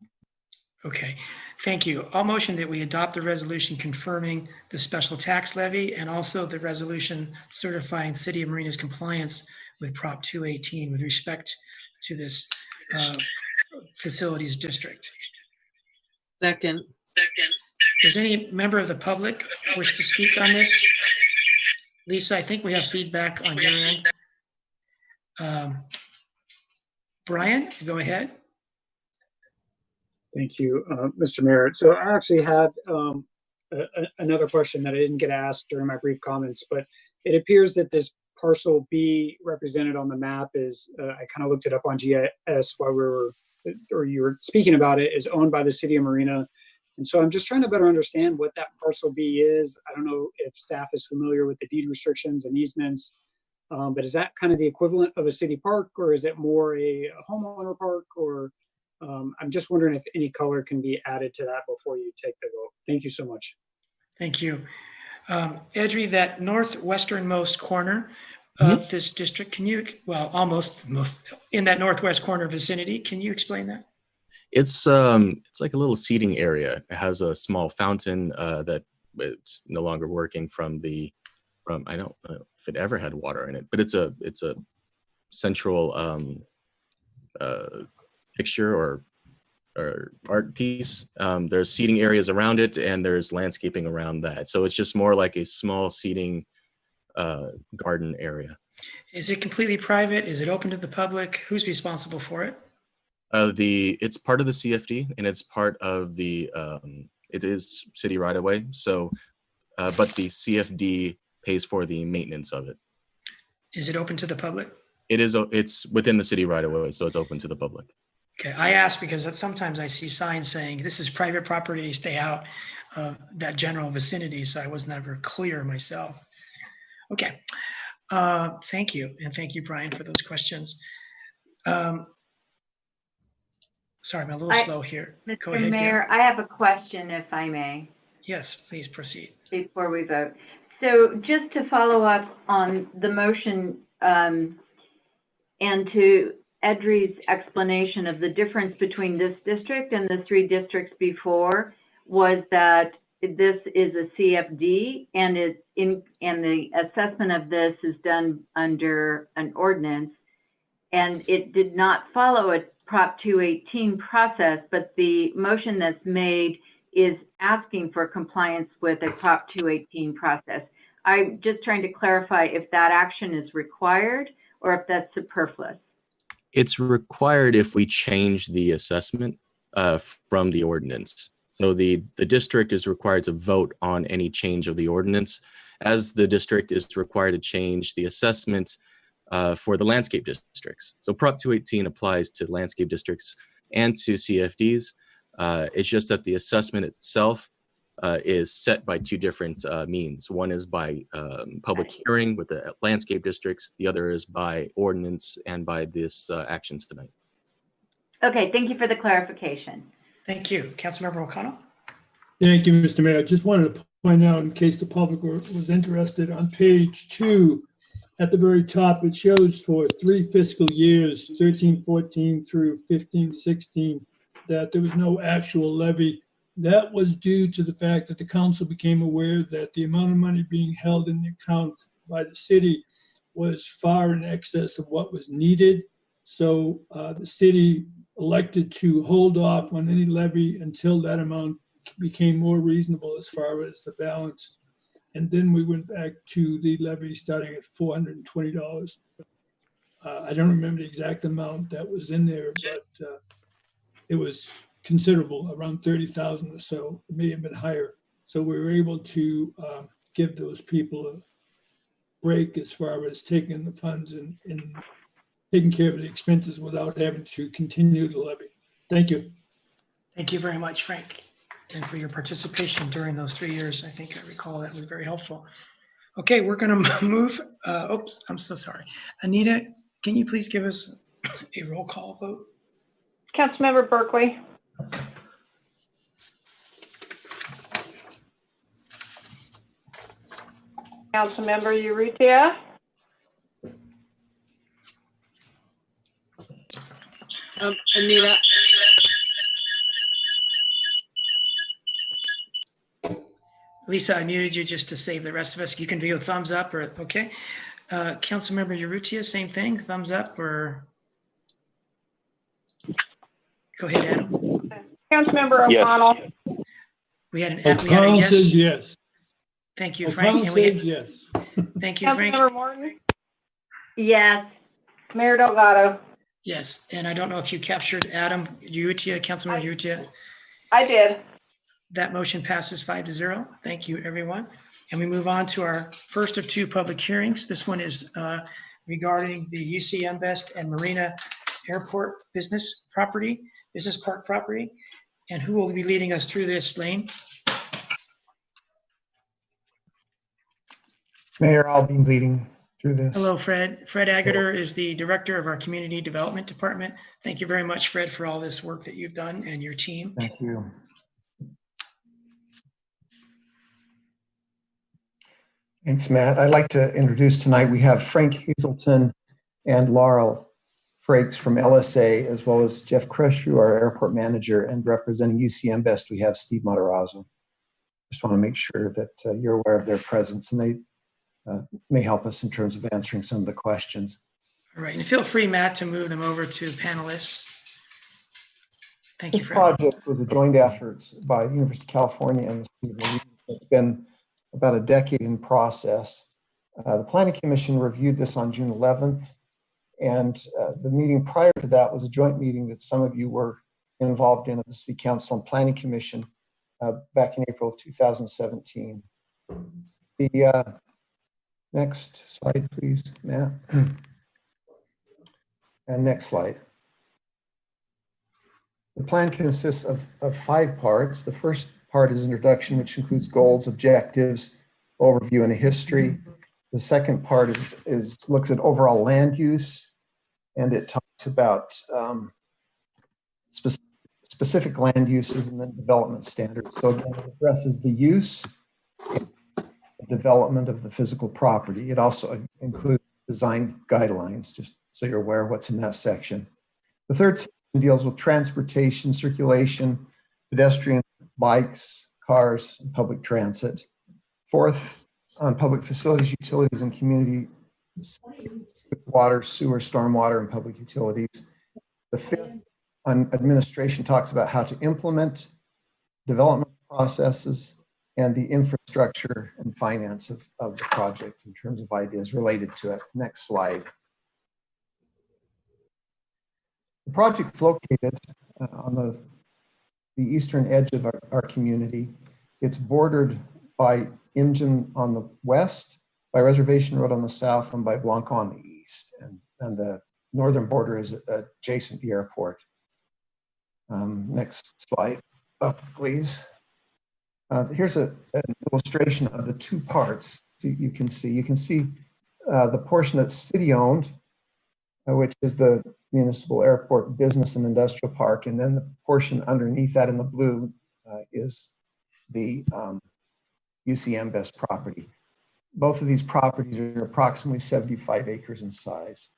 Okay, thank you. I'll motion that we adopt the resolution confirming the special tax levy and also the resolution certifying City of Marina's compliance with Prop 218 with respect to this facilities district. Second. Does any member of the public wish to speak on this? Lisa, I think we have feedback on your end. Brian, go ahead. Thank you, Mr. Mayor. So I actually had another question that I didn't get asked during my brief comments, but it appears that this parcel B represented on the map is, I kind of looked it up on GIS while you were speaking about it, is owned by the City of Marina. And so I'm just trying to better understand what that parcel B is. I don't know if staff is familiar with the deed restrictions and easements, but is that kind of the equivalent of a city park, or is it more a homeowner park? Or I'm just wondering if any color can be added to that before you take the vote. Thank you so much. Thank you. Edri, that northwesternmost corner of this district, can you, well, almost in that northwest corner vicinity, can you explain that? It's like a little seating area. It has a small fountain that it's no longer working from I don't know if it ever had water in it, but it's a central picture or art piece. There's seating areas around it, and there's landscaping around that. So it's just more like a small seating garden area. Is it completely private? Is it open to the public? Who's responsible for it? It's part of the CFD, and it's part of the it is city right of way. So, but the CFD pays for the maintenance of it. Is it open to the public? It is. It's within the city right of way, so it's open to the public. Okay, I ask because sometimes I see signs saying this is private property, stay out of that general vicinity. So I was never clear myself. Okay, thank you, and thank you, Brian, for those questions. Sorry, I'm a little slow here. Go ahead, Mayor, I have a question, if I may. Yes, please proceed. Before we vote. So just to follow up on the motion and to Edri's explanation of the difference between this district and the three districts before, was that this is a CFD and the assessment of this is done under an ordinance, and it did not follow a Prop 218 process, but the motion that's made is asking for compliance with a Prop 218 process. I'm just trying to clarify if that action is required or if that's superfluous. It's required if we change the assessment from the ordinance. So the district is required to vote on any change of the ordinance, as the district is required to change the assessment for the landscape districts. So Prop 218 applies to landscape districts and to CFDs, It's just that the assessment itself is set by two different means. One is by public hearing with the landscape districts. The other is by ordinance and by this actions tonight. Okay, thank you for the clarification. Thank you. Councilmember O'Connell. Thank you, Mr. Mayor. I just wanted to point out, in case the public was interested, on page 2, at the very top, it shows for 3 fiscal years, 13-14 through 15-16, that there was no actual levy. That was due to the fact that the council became aware that the amount of money being held in the account by the city was far in excess of what was needed. So the city elected to hold off on any levy until that amount became more reasonable as far as the balance. And then we went back to the levy starting at $420. I don't remember the exact amount that was in there, but it was considerable, around 30,000 or so. It may have been higher. So we were able to give those people a break as far as taking the funds and taking care of the expenses without having to continue the levy. Thank you. Thank you very much, Frank, and for your participation during those 3 years. I think I recall that was very helpful. Okay, we're going to move. Oops, I'm so sorry. Anita, can you please give us a roll call vote? Councilmember Berkeley. Councilmember Urrutia. Anita. Lisa, I muted you just to save the rest of us. You can do a thumbs up or, okay. Councilmember Urrutia, same thing, thumbs up or? Go ahead, Adam. Councilmember O'Connell. We had a O'Connell yes. says yes. Thank you, Frank. O'Connell says yes. Thank you, Frank. Councilmember Morton. Yes. Mayor Delgado. Yes, and I don't know if you captured Adam Urrutia, Councilmember Urrutia. I did. That motion passes 5-0. Thank you, everyone. And we move on to our first of 2 public hearings. This one is regarding the UC Unbest and Marina Airport business park property. And who will be leading us through this, Lane? Mayor, I'll be leading through this. Hello, Fred. Fred Agater is the director of our Community Development Department. Thank you very much, Fred, for all this work that you've done and your team. Thank you. Thanks, Matt. I'd like to introduce tonight, we have Frank Hazelton and Laurel Frakes from LSA, as well as Jeff Creshew, our airport manager, and representing UC Best, we have Steve Matarazzo. Just want to make sure that you're aware of their presence, and they may help us in terms of answering some of the questions. All right, and feel free, Matt, to move them over to panelists. Thank you, This Fred. project was a joint effort by University of California and the City of Marina. It's been about a decade in process. The Planning Commission reviewed this on June 11th, and the meeting prior to that was a joint meeting that some of you were involved in at the City Council and Planning Commission back in April of 2017. The next slide, please, Matt. And next slide. The plan consists of 5 parts. The first part is introduction, which includes goals, objectives, overview, and a history. The second part is looks at overall land use, and it talks about specific land uses and then development standards. So again, it addresses the use and development of the physical property. It also includes design guidelines, just so you're aware of what's in that section. The third section deals with transportation, circulation, pedestrian, bikes, cars, and public transit. Fourth, on public facilities, utilities, and community water, sewer, stormwater, and public utilities. The fifth, on administration, talks about how to implement development processes and the infrastructure and finance of the project in terms of ideas related to it. Next slide. The project's located on the eastern edge of our community. It's bordered by Imgen on the west, by Reservation Road on the south, and by Blanco on the east. And the northern border is adjacent to the airport. Next slide up, please. Here's an illustration of the two parts. So you can see the portion that's city-owned, which is the municipal airport business and industrial park, and then the portion underneath that in the blue is the UC Mbest property. Both of these properties are approximately 75 acres in size.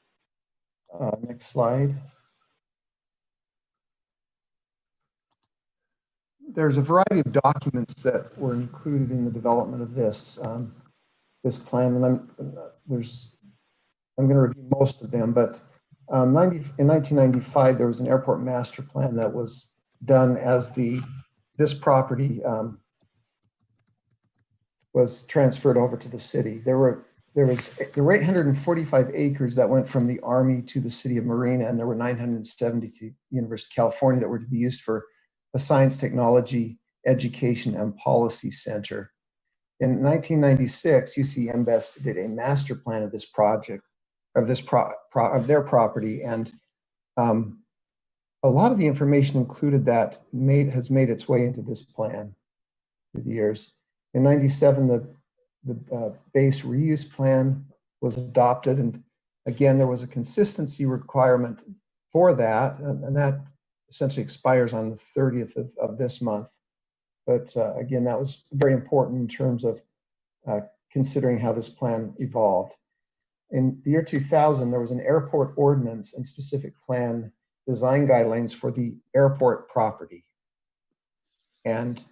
Next slide. There's a variety of documents that were included in the development of this this plan, and I'm going to review most of them. But in 1995, there was an airport master plan that was done as this property was transferred over to the city. There were 845 acres that went from the Army to the city of Marina, and there were 970 to University of California that were to be used for a science, technology, education, and policy center. In 1996, UC Mbest did a master plan of this project, of their property, and a lot of the information included that has made its way into this plan through the years. In 97, the base reuse plan was adopted, and again, there was a consistency requirement for that, and that essentially expires on the 30th of this month. But again, that was very important in terms of considering how this plan evolved. In the year 2000, there was an airport ordinance and specific plan design guidelines for the airport property. And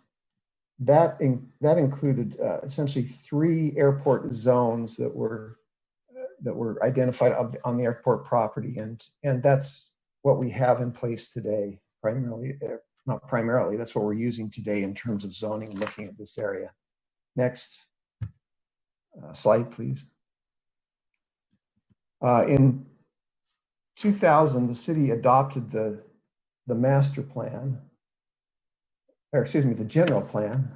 that included essentially 3 airport zones that were identified on the airport property, and that's what we have in place today. Not primarily, that's what we're using today in terms of zoning, looking at this area. Next slide, please. In 2000, the city adopted the master plan, or excuse me, the general plan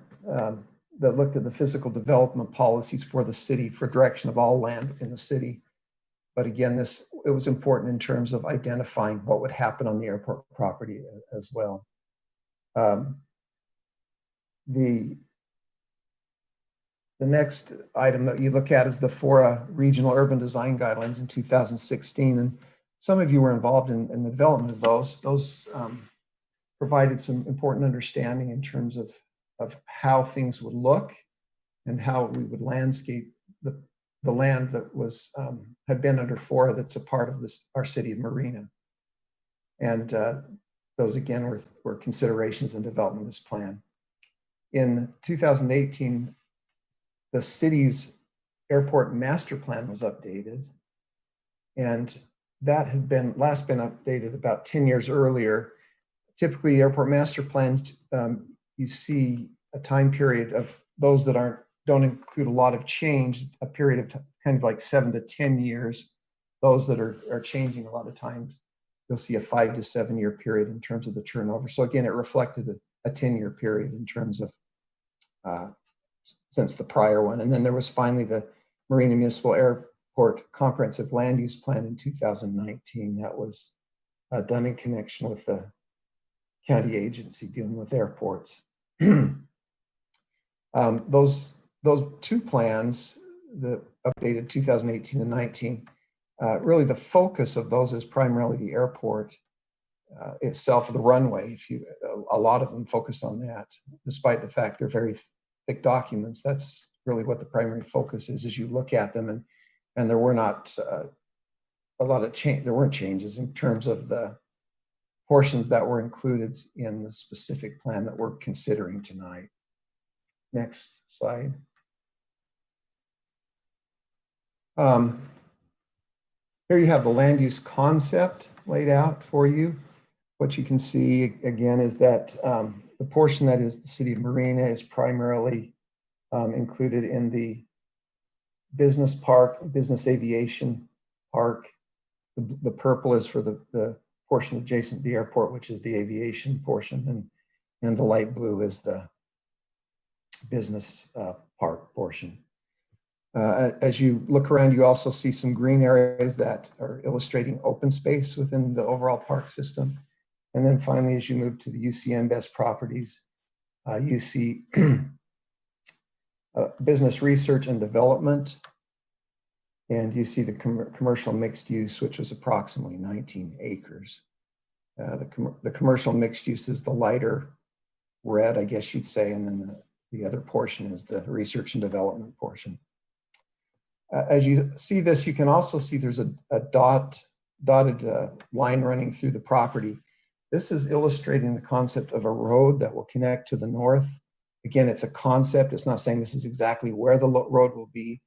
that looked at the physical development policies for the city for direction of all land in the city. But again, it was important in terms of identifying what would happen on the airport property as well. The next item that you look at is the FORA Regional Urban Design Guidelines in 2016. And some of you were involved in the development of those. Those provided some important understanding in terms of how things would look and how we would landscape the land that had been under FORA that's a part of our city of Marina. And those again were considerations in development of this plan. In 2018, the city's airport master plan was updated, and that had been updated about 10 years earlier. Typically, airport master plan, you see a time period of those that don't include a lot of change, a period of kind of like 7 to 10 years. Those that are changing a lot of times, you'll see a 5 to 7 year period in terms of the turnover. So again, it reflected a 10-year period in terms of since the prior one. And then there was finally the Marina Municipal Airport Comprehensive Land Use Plan in 2019 that was done in connection with the county agency dealing with airports. Those 2 plans, the updated 2018 and 19, really the focus of those is primarily the airport itself, the runway. A lot of them focus on that, despite the fact they're very thick documents. That's really what the primary focus is as you look at them, and there were not a lot of change. There weren't changes in terms of the portions that were included in the specific plan that we're considering tonight. Next slide. Here you have the land use concept laid out for you. What you can see again is that the portion that is the city of Marina is primarily included in the business park, business aviation park. The purple is for the portion adjacent to the airport, which is the aviation portion, and the light blue is the business park portion. As you look around, you also see some green areas that are illustrating open space within the overall park system. And then finally, as you move to the UCN best properties, you see business research and development. And you see the commercial mixed use, which was approximately 19 acres. The commercial mixed use is the lighter red, I guess you'd say, and then the other portion is the research and development portion. As you see this, you can also see there's a dotted line running through the property. This is illustrating the concept of a road that will connect to the north. Again, it's a concept. It's not saying this is exactly where the road will be,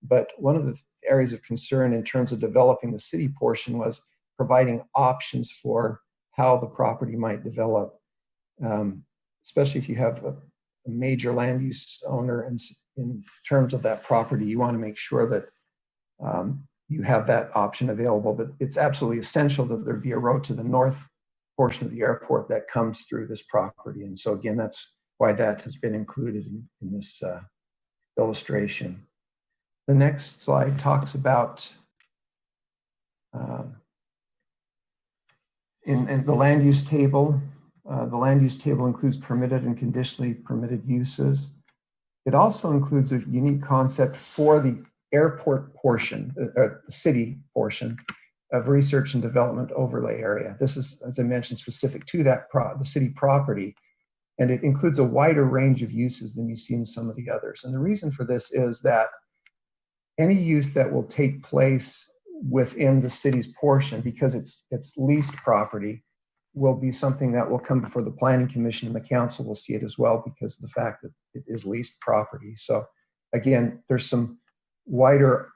but one of the areas of concern in terms of developing the city portion was providing options for how the property might develop, especially if you have a major land use owner and in terms of that property, you want to make sure that you have that option available, but it's absolutely essential that there be a road to the north portion of the airport that comes through this property. And so again, that's why that has been included in this illustration. The next slide talks about in the land use table. The land use table includes permitted and conditionally permitted uses. It also includes a unique concept for the airport portion, the city portion of research and development overlay area. This is, as I mentioned, specific to that the city property, and it includes a wider range of uses than you see in some of the others. And the reason for this is that any use that will take place within the city's portion, because it's leased property, will be something that will come before the Planning Commission, and the council will see it as well because of the fact that it is leased property. So again, there's some wider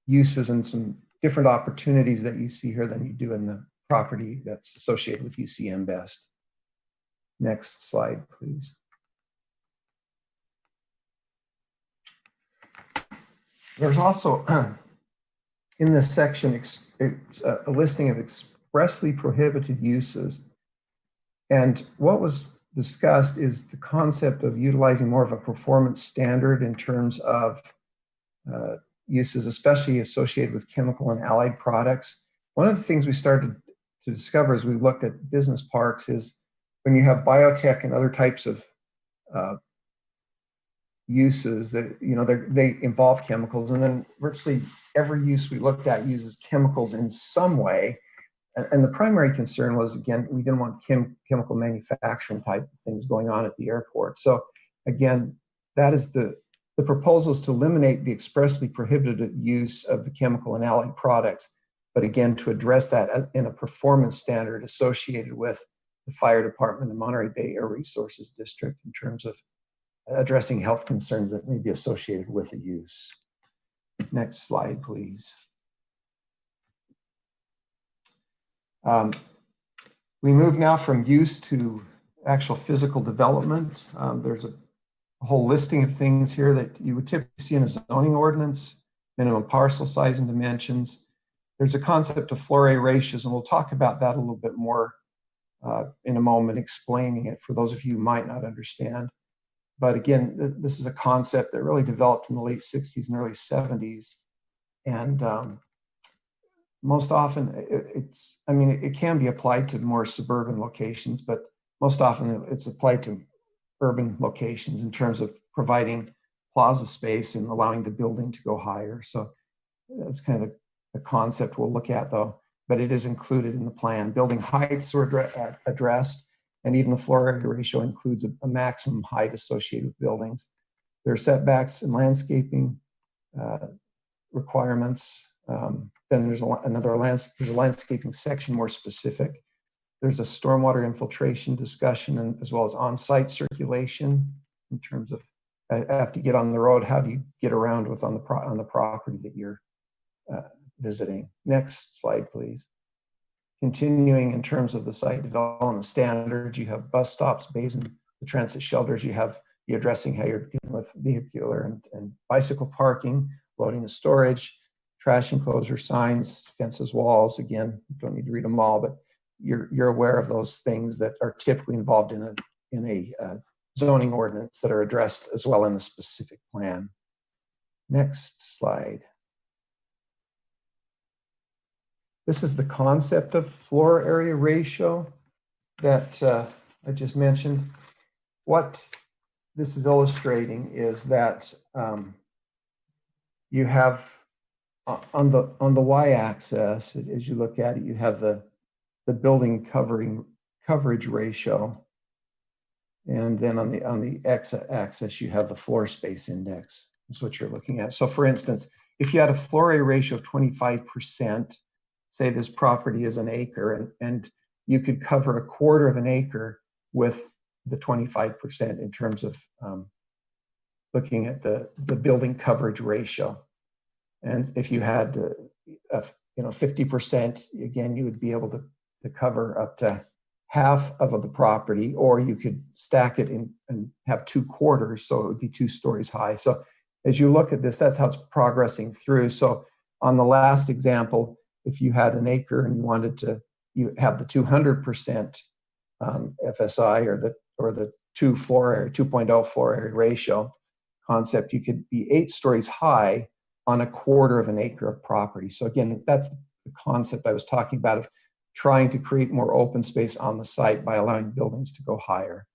uses and some different opportunities that you see here than you do in the property that's associated with UCM Best. Next slide, please. There's also in this section it's a listing of expressly prohibited uses. And what was discussed is the concept of utilizing more of a performance standard in terms of uses, especially associated with chemical and allied products. One of the things we started to discover as we looked at business parks is when you have biotech and other types of uses that, you know, they involve chemicals, and then virtually every use we looked at uses chemicals in some way. And the primary concern was, again, we didn't want chemical manufacturing type of things going on at the airport. So again, that is the proposal is to eliminate the expressly prohibited use of the chemical and allied products, but again, to address that in a performance standard associated with the fire department and Monterey Bay Air Resources District in terms of addressing health concerns that may be associated with the use. Next slide, please. We move now from use to actual physical development. There's a whole listing of things here that you would typically see in a zoning ordinance: minimum parcel size and dimensions. There's a concept of floor area ratios, and we'll talk about that a little bit more in a moment, explaining it for those of you who might not understand. But again, this is a concept that really developed in the late 60s and early 70s. And most often it can be applied to more suburban locations, but most often it's applied to urban locations in terms of providing plaza space and allowing the building to go higher. So that's kind of the concept we'll look at, though, but it is included in the plan. Building heights are addressed, and even the floor area ratio includes a maximum height associated with buildings. There are setbacks and landscaping requirements. Then there's a landscaping section more specific. There's a stormwater infiltration discussion, and as well as on-site circulation in terms of after you get on the road, how do you get around on the property that you're visiting. Next slide, please. Continuing in terms of the site development standards, you have bus stops, bays, and the transit shelters. You have the addressing how you're dealing with vehicular and bicycle parking, loading and storage, trash enclosure, signs, fences, walls. Again, you don't need to read them all, but you're aware of those things that are typically involved in a zoning ordinance that are addressed as well in the specific plan. Next slide. This is the concept of floor area ratio that I just mentioned. What this is illustrating is that you have on the y-axis, as you look at it, you have the building coverage ratio, and then on the x-axis you have the floor space index. That's what you're looking at. So, for instance, if you had a floor area ratio of 25%, say this property is an acre, and you could cover a quarter of an acre with the 25% in terms of looking at the building coverage ratio. And if you had 50%, again, you would be able to cover up to half of the property, or you could stack it and have 2 quarters, so it would be 2 stories high. So as you look at this, that's how it's progressing through. So on the last example, if you had an acre and you wanted to, you have the 200% FSI or the 2.0 floor area ratio concept, you could be 8 stories high on a quarter of an acre of property. So again, that's the concept I was talking about of trying to create more open space on the site by allowing buildings to go higher.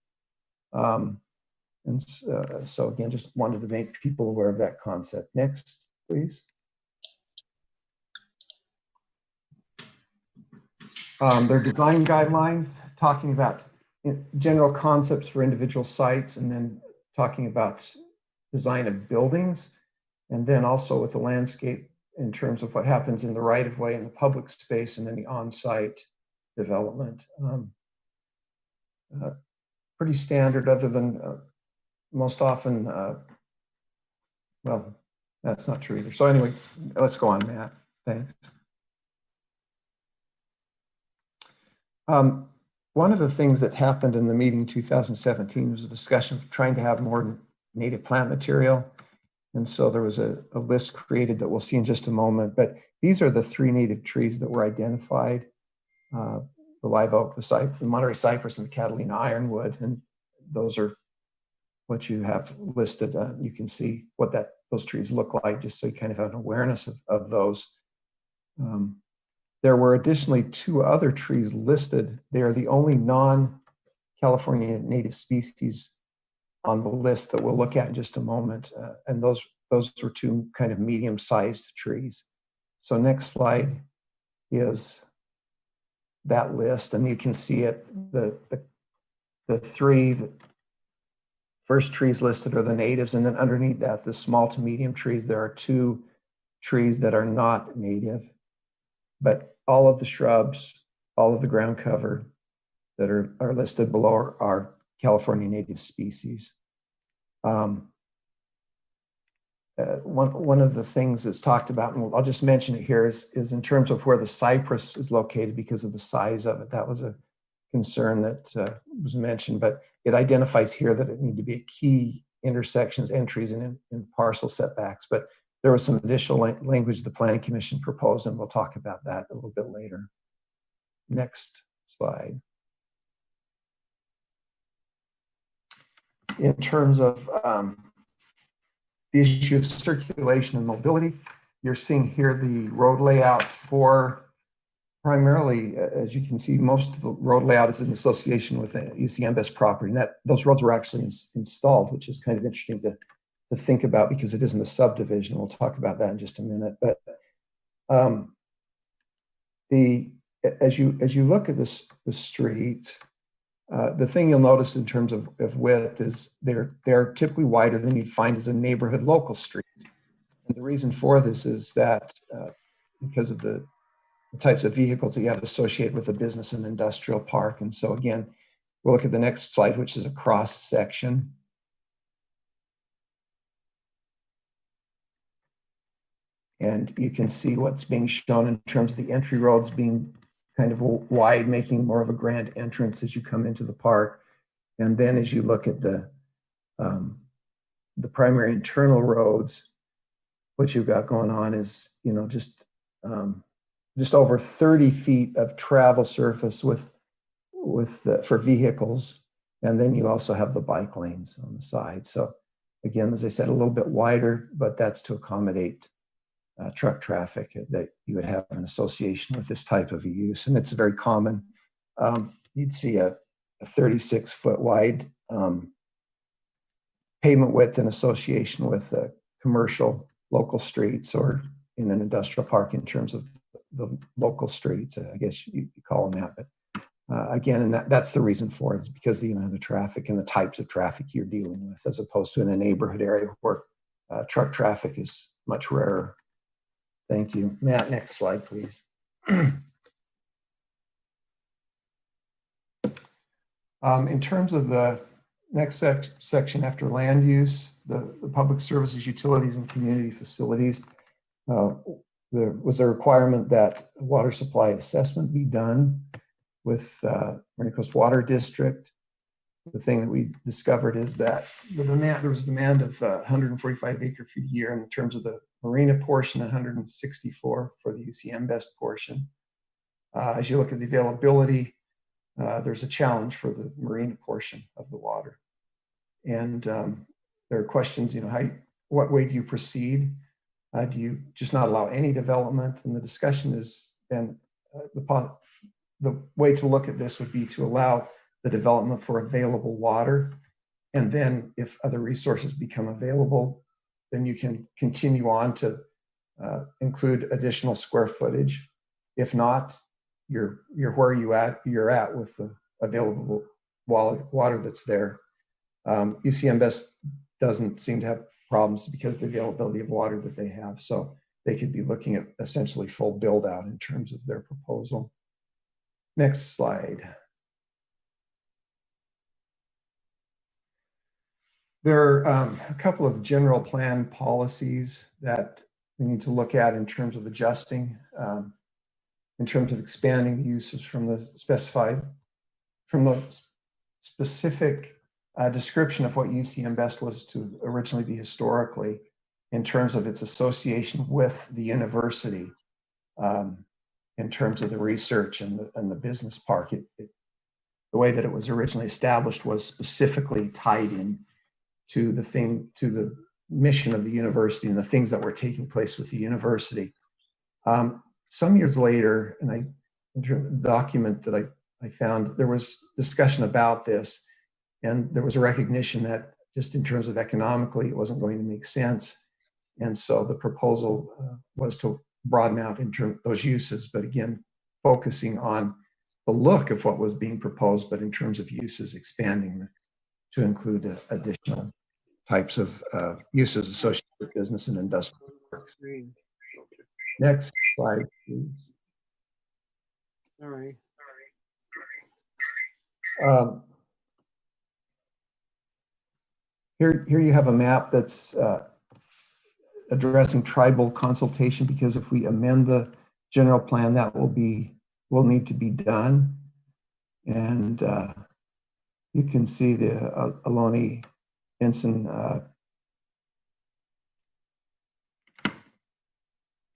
So again, just wanted to make people aware of that concept. Next, please. Their design guidelines, talking about general concepts for individual sites, and then talking about design of buildings, and then also with the landscape in terms of what happens in the right-of-way and the public space, and then the on-site development. Pretty standard, other than most often, well, that's not true either. So anyway, let's go on, Matt. Thanks. One of the things that happened in the meeting in 2017 was a discussion of trying to have more native plant material. And so there was a list created that we'll see in just a moment. But these are the 3 native trees that were identified: the live oak, the Monterey cypress, and the Catalina ironwood. And those are what you have listed. You can see what those trees look like, just so you kind of have an awareness of those. There were additionally 2 other trees listed. They are the only non-California native species on the list that we'll look at in just a moment. And those were 2 kind of medium-sized trees. So next slide is that list, and you can see it. The 3 first trees listed are the natives, and then underneath that, the small to medium trees, there are 2 trees that are not native. But all of the shrubs, all of the ground cover that are listed below are California native species. One of the things that's talked about, and I'll just mention it here, is in terms of where the cypress is located because of the size of it. That was a concern that was mentioned, but it identifies here that it need to be at key intersections, entries, and in parcel setbacks. But there was some additional language the Planning Commission proposed, and we'll talk about that a little bit later. Next slide. In terms of the issue of circulation and mobility, you're seeing here the road layout for primarily, as you can see, most of the road layout is in association with the UC property. And those roads were actually installed, which is kind of interesting to think about because it isn't a subdivision. We'll talk about that in just a minute. But as you look at the street, the thing you'll notice in terms of width is they're typically wider than you'd find as a neighborhood local street. And the reason for this is that because of the types of vehicles that you have associated with a business and industrial park. And so again, we'll look at the next slide, which is a cross section. And you can see what's being shown in terms of the entry roads being kind of wide, making more of a grand entrance as you come into the park. And then as you look at the primary internal roads, what you've got going on is, just over 30 feet of travel surface for vehicles. And then you also have the bike lanes on the side. So again, as I said, a little bit wider, but that's to accommodate truck traffic that you would have an association with this type of a use. And it's very common. You'd see a 36-foot wide pavement width in association with commercial local streets, or in an industrial park in terms of the local streets, I guess you call them that. But again, and that's the reason for it, is because the amount of traffic and the types of traffic you're dealing with, as opposed to in a neighborhood area where truck traffic is much rarer. Thank you. Matt, next slide, please. In terms of the next section after land use, the public services, utilities, and community facilities, there was a requirement that water supply assessment be done with Marina Coast Water District. The thing that we discovered is that there was a demand of 145 acre feet a year in terms of the marina portion, 164 for the UCM best portion. As you look at the availability, there's a challenge for the marina portion of the water. And there are questions, what way do you proceed? Do you just not allow any development? And the discussion has been, the way to look at this would be to allow the development for available water. And then if other resources become available, then you can continue on to include additional square footage. If not, you're where you're at with the available water that's there. UCM Best doesn't seem to have problems because of the availability of water that they have. So they could be looking at essentially full build out in terms of their proposal. Next slide. There are a couple of general plan policies that we need to look at in terms of adjusting, in terms of expanding the uses from the specific description of what UCM Best was to originally be historically, in terms of its association with the university, in terms of the research and the business park. The way that it was originally established was specifically tied in to the mission of the university and the things that were taking place with the university. Some years later, and in terms of the document that I found, there was discussion about this, and there was a recognition that just in terms of economically, it wasn't going to make sense. And so the proposal was to broaden out in terms of those uses, but again, focusing on the look of what was being proposed, but in terms of uses, expanding to include additional types of uses associated with business and industrial works. Next slide, please. Sorry. Here you have a map that's addressing tribal consultation, because if we amend the general plan, that will need to be done. And you can see the Ohlone Ensign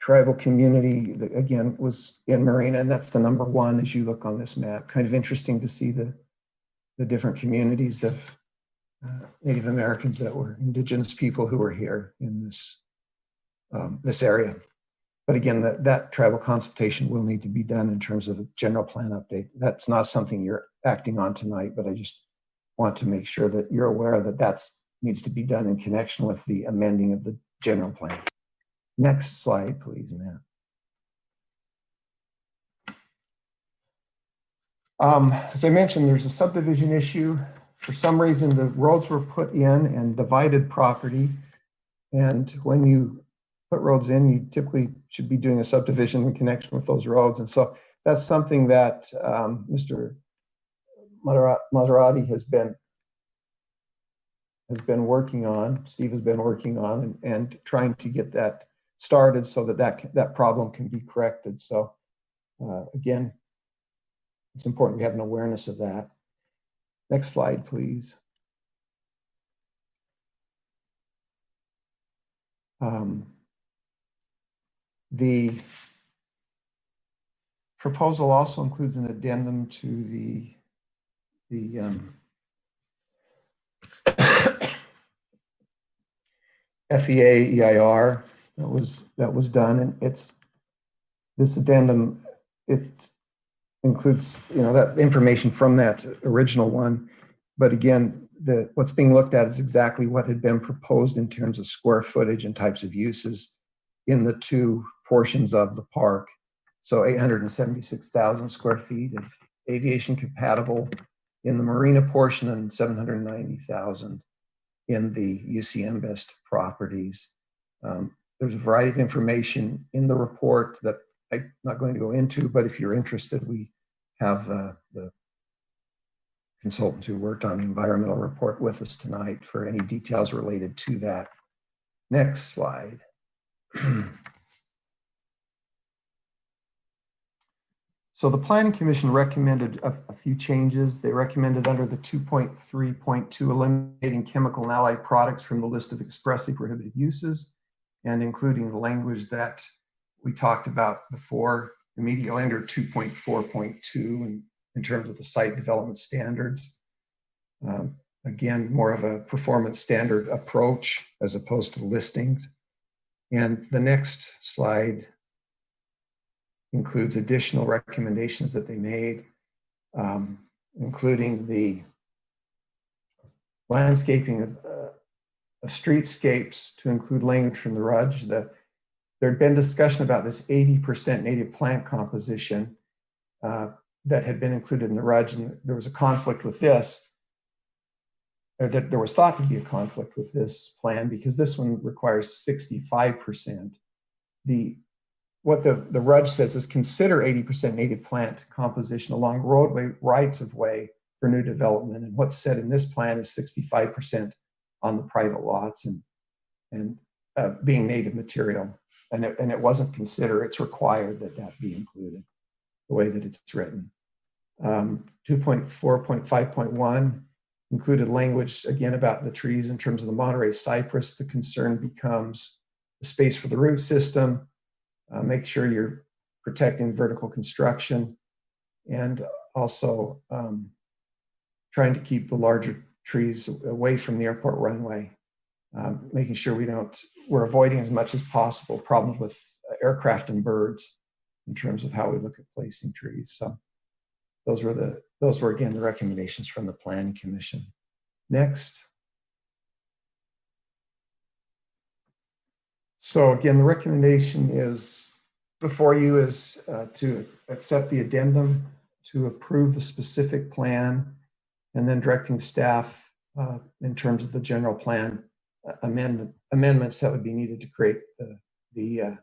tribal community that, again, was in Marina, and that's the number one as you look on this map. Kind of interesting to see the different communities of Native Americans that were indigenous people who were here in this area. But again, that tribal consultation will need to be done in terms of the general plan update. That's not something you're acting on tonight, but I just want to make sure that you're aware that needs to be done in connection with the amending of the general plan. Next slide, please, Matt. As I mentioned, there's a subdivision issue. For some reason, the roads were put in and divided property. And when you put roads in, you typically should be doing a subdivision in connection with those roads. And so that's something that Mr. Maserati has been working on, Steve has been working on, and trying to get that started so that problem can be corrected. So again, it's important we have an awareness of that. Next slide, please. The proposal also includes an addendum to the FEA EIR, that was done, and this addendum, it includes, that information from that original one. But again, what's being looked at is exactly what had been proposed in terms of square footage and types of uses in the two portions of the park. So 876,000 square feet of aviation compatible in the marina portion and 790,000 in the UCM best properties. There's a variety of information in the report that I'm not going to go into, but if you're interested, we have the consultant who worked on the environmental report with us tonight for any details related to that. Next slide. So the Planning Commission recommended a few changes. They recommended under the 2.3.2 eliminating chemical and allied products from the list of expressly prohibited uses and including the language that we talked about before, immediately under 2.4.2 in terms of the site development standards. Again, more of a performance standard approach as opposed to listings. And the next slide includes additional recommendations that they made, including the landscaping of streetscapes to include language from the RUDGE. There had been discussion about this 80% native plant composition that had been included in the RUDGE, and there was a conflict with this, or that there was thought to be a conflict with this plan because this one requires 65%. What the RUDGE says is consider 80% native plant composition along roadway rights of way for new development. And what's said in this plan is 65% on the private lots and being native material. And it wasn't considered, it's required that be included the way that it's written. 2.4.5.1 included language again about the trees in terms of the Monterey cypress. The concern becomes the space for the root system. Make sure you're protecting vertical construction and also trying to keep the larger trees away from the airport runway, making sure we're avoiding as much as possible problems with aircraft and birds in terms of how we look at placing trees. So those were again the recommendations from the Planning Commission. Next. So again, the recommendation is before you is to accept the addendum, to approve the specific plan, and then directing staff in terms of the general plan amendments that would be needed to create the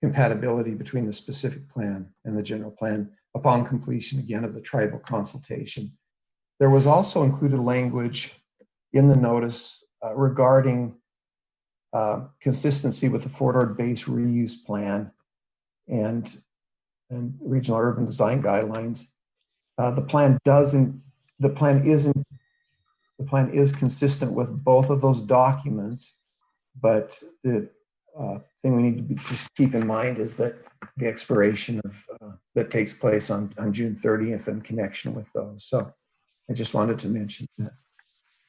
compatibility between the specific plan and the general plan upon completion again of the tribal consultation. There was also included language in the notice regarding consistency with the Fort Ord base reuse plan and regional urban design guidelines. The plan is consistent with both of those documents, but the thing we need to just keep in mind is that the expiration of that takes place on June 30th in connection with those. So I just wanted to mention that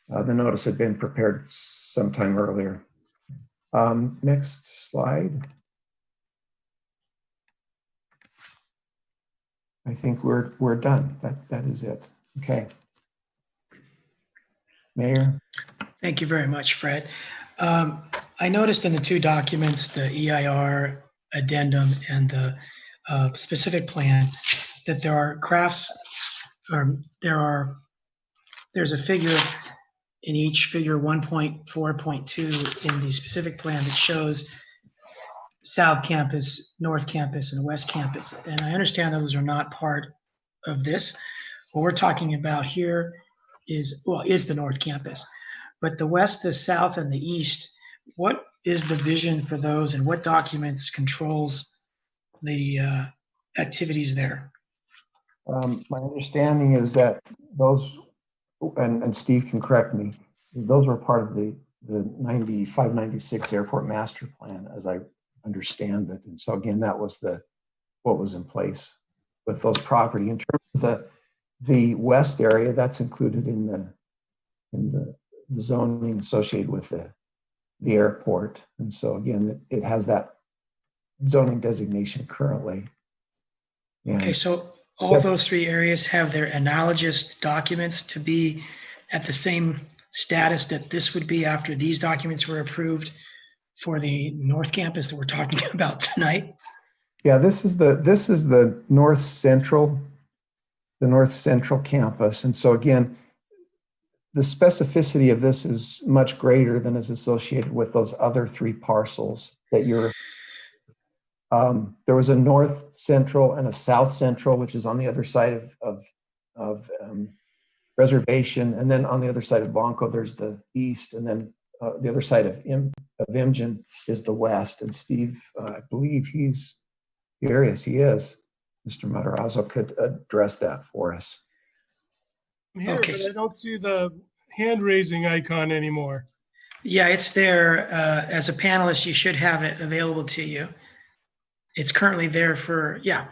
the notice had been prepared sometime earlier. Next slide. I think we're done. That is it. Okay. Mayor. Thank you very much, Fred. I noticed in the two documents, the EIR addendum and the specific plan, that there are graphs, or there's a figure in each figure 1.4.2 in the specific plan that shows South Campus, North Campus, and West Campus. And I understand those are not part of this. What we're talking about here is the North Campus. But the West, the South, and the East, what is the vision for those and what documents controls the activities there? My understanding is that those, and Steve can correct me, those were part of the 95-96 airport master plan, as I understand it. And so again, that was what was in place with those property. In terms of the west area, that's included in the zoning associated with the the airport. And so again, it has that zoning designation currently. And Okay, so all those three areas have their analogous documents to be at the same status that this would be after these documents were approved for the North Campus that we're talking about tonight. yeah, this is the North Central campus. And so again, the specificity of this is much greater than is associated with those other three parcels that you're. There was a North Central and a South Central, which is on the other side of Reservation, and then on the other side of Blanco, there's the East, and then the other side of Imgen is the West. And Steve, I believe he's here. Yes, he is. Mr. Matarazzo could address that for us. I'm here, Okay. but I don't see the hand raising icon anymore. Yeah, it's there. As a panelist, you should have it available to you. It's currently there for, yeah,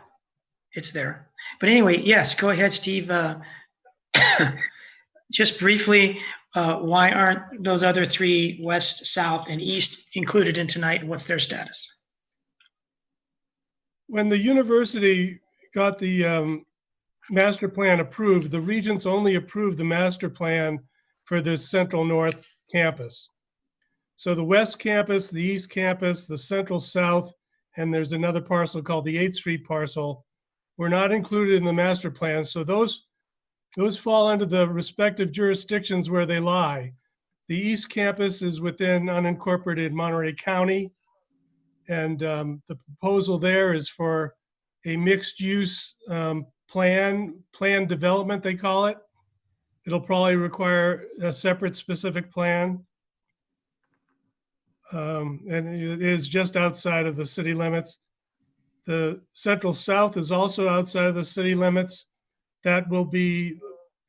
it's there. But anyway, yes, go ahead, Steve. Just briefly, why aren't those other three, West, South, and East, included in tonight? What's their status? When the university got the master plan approved, the regents only approved the master plan for this Central North campus. So the West Campus, the East Campus, the Central South, and there's another parcel called the 8th Street parcel, were not included in the master plan. So those fall under the respective jurisdictions where they lie. The East Campus is within unincorporated Monterey County, and the proposal there is for a mixed-use plan development, they call it. It'll probably require a separate specific plan. And it is just outside of the city limits. The Central South is also outside of the city limits. That will be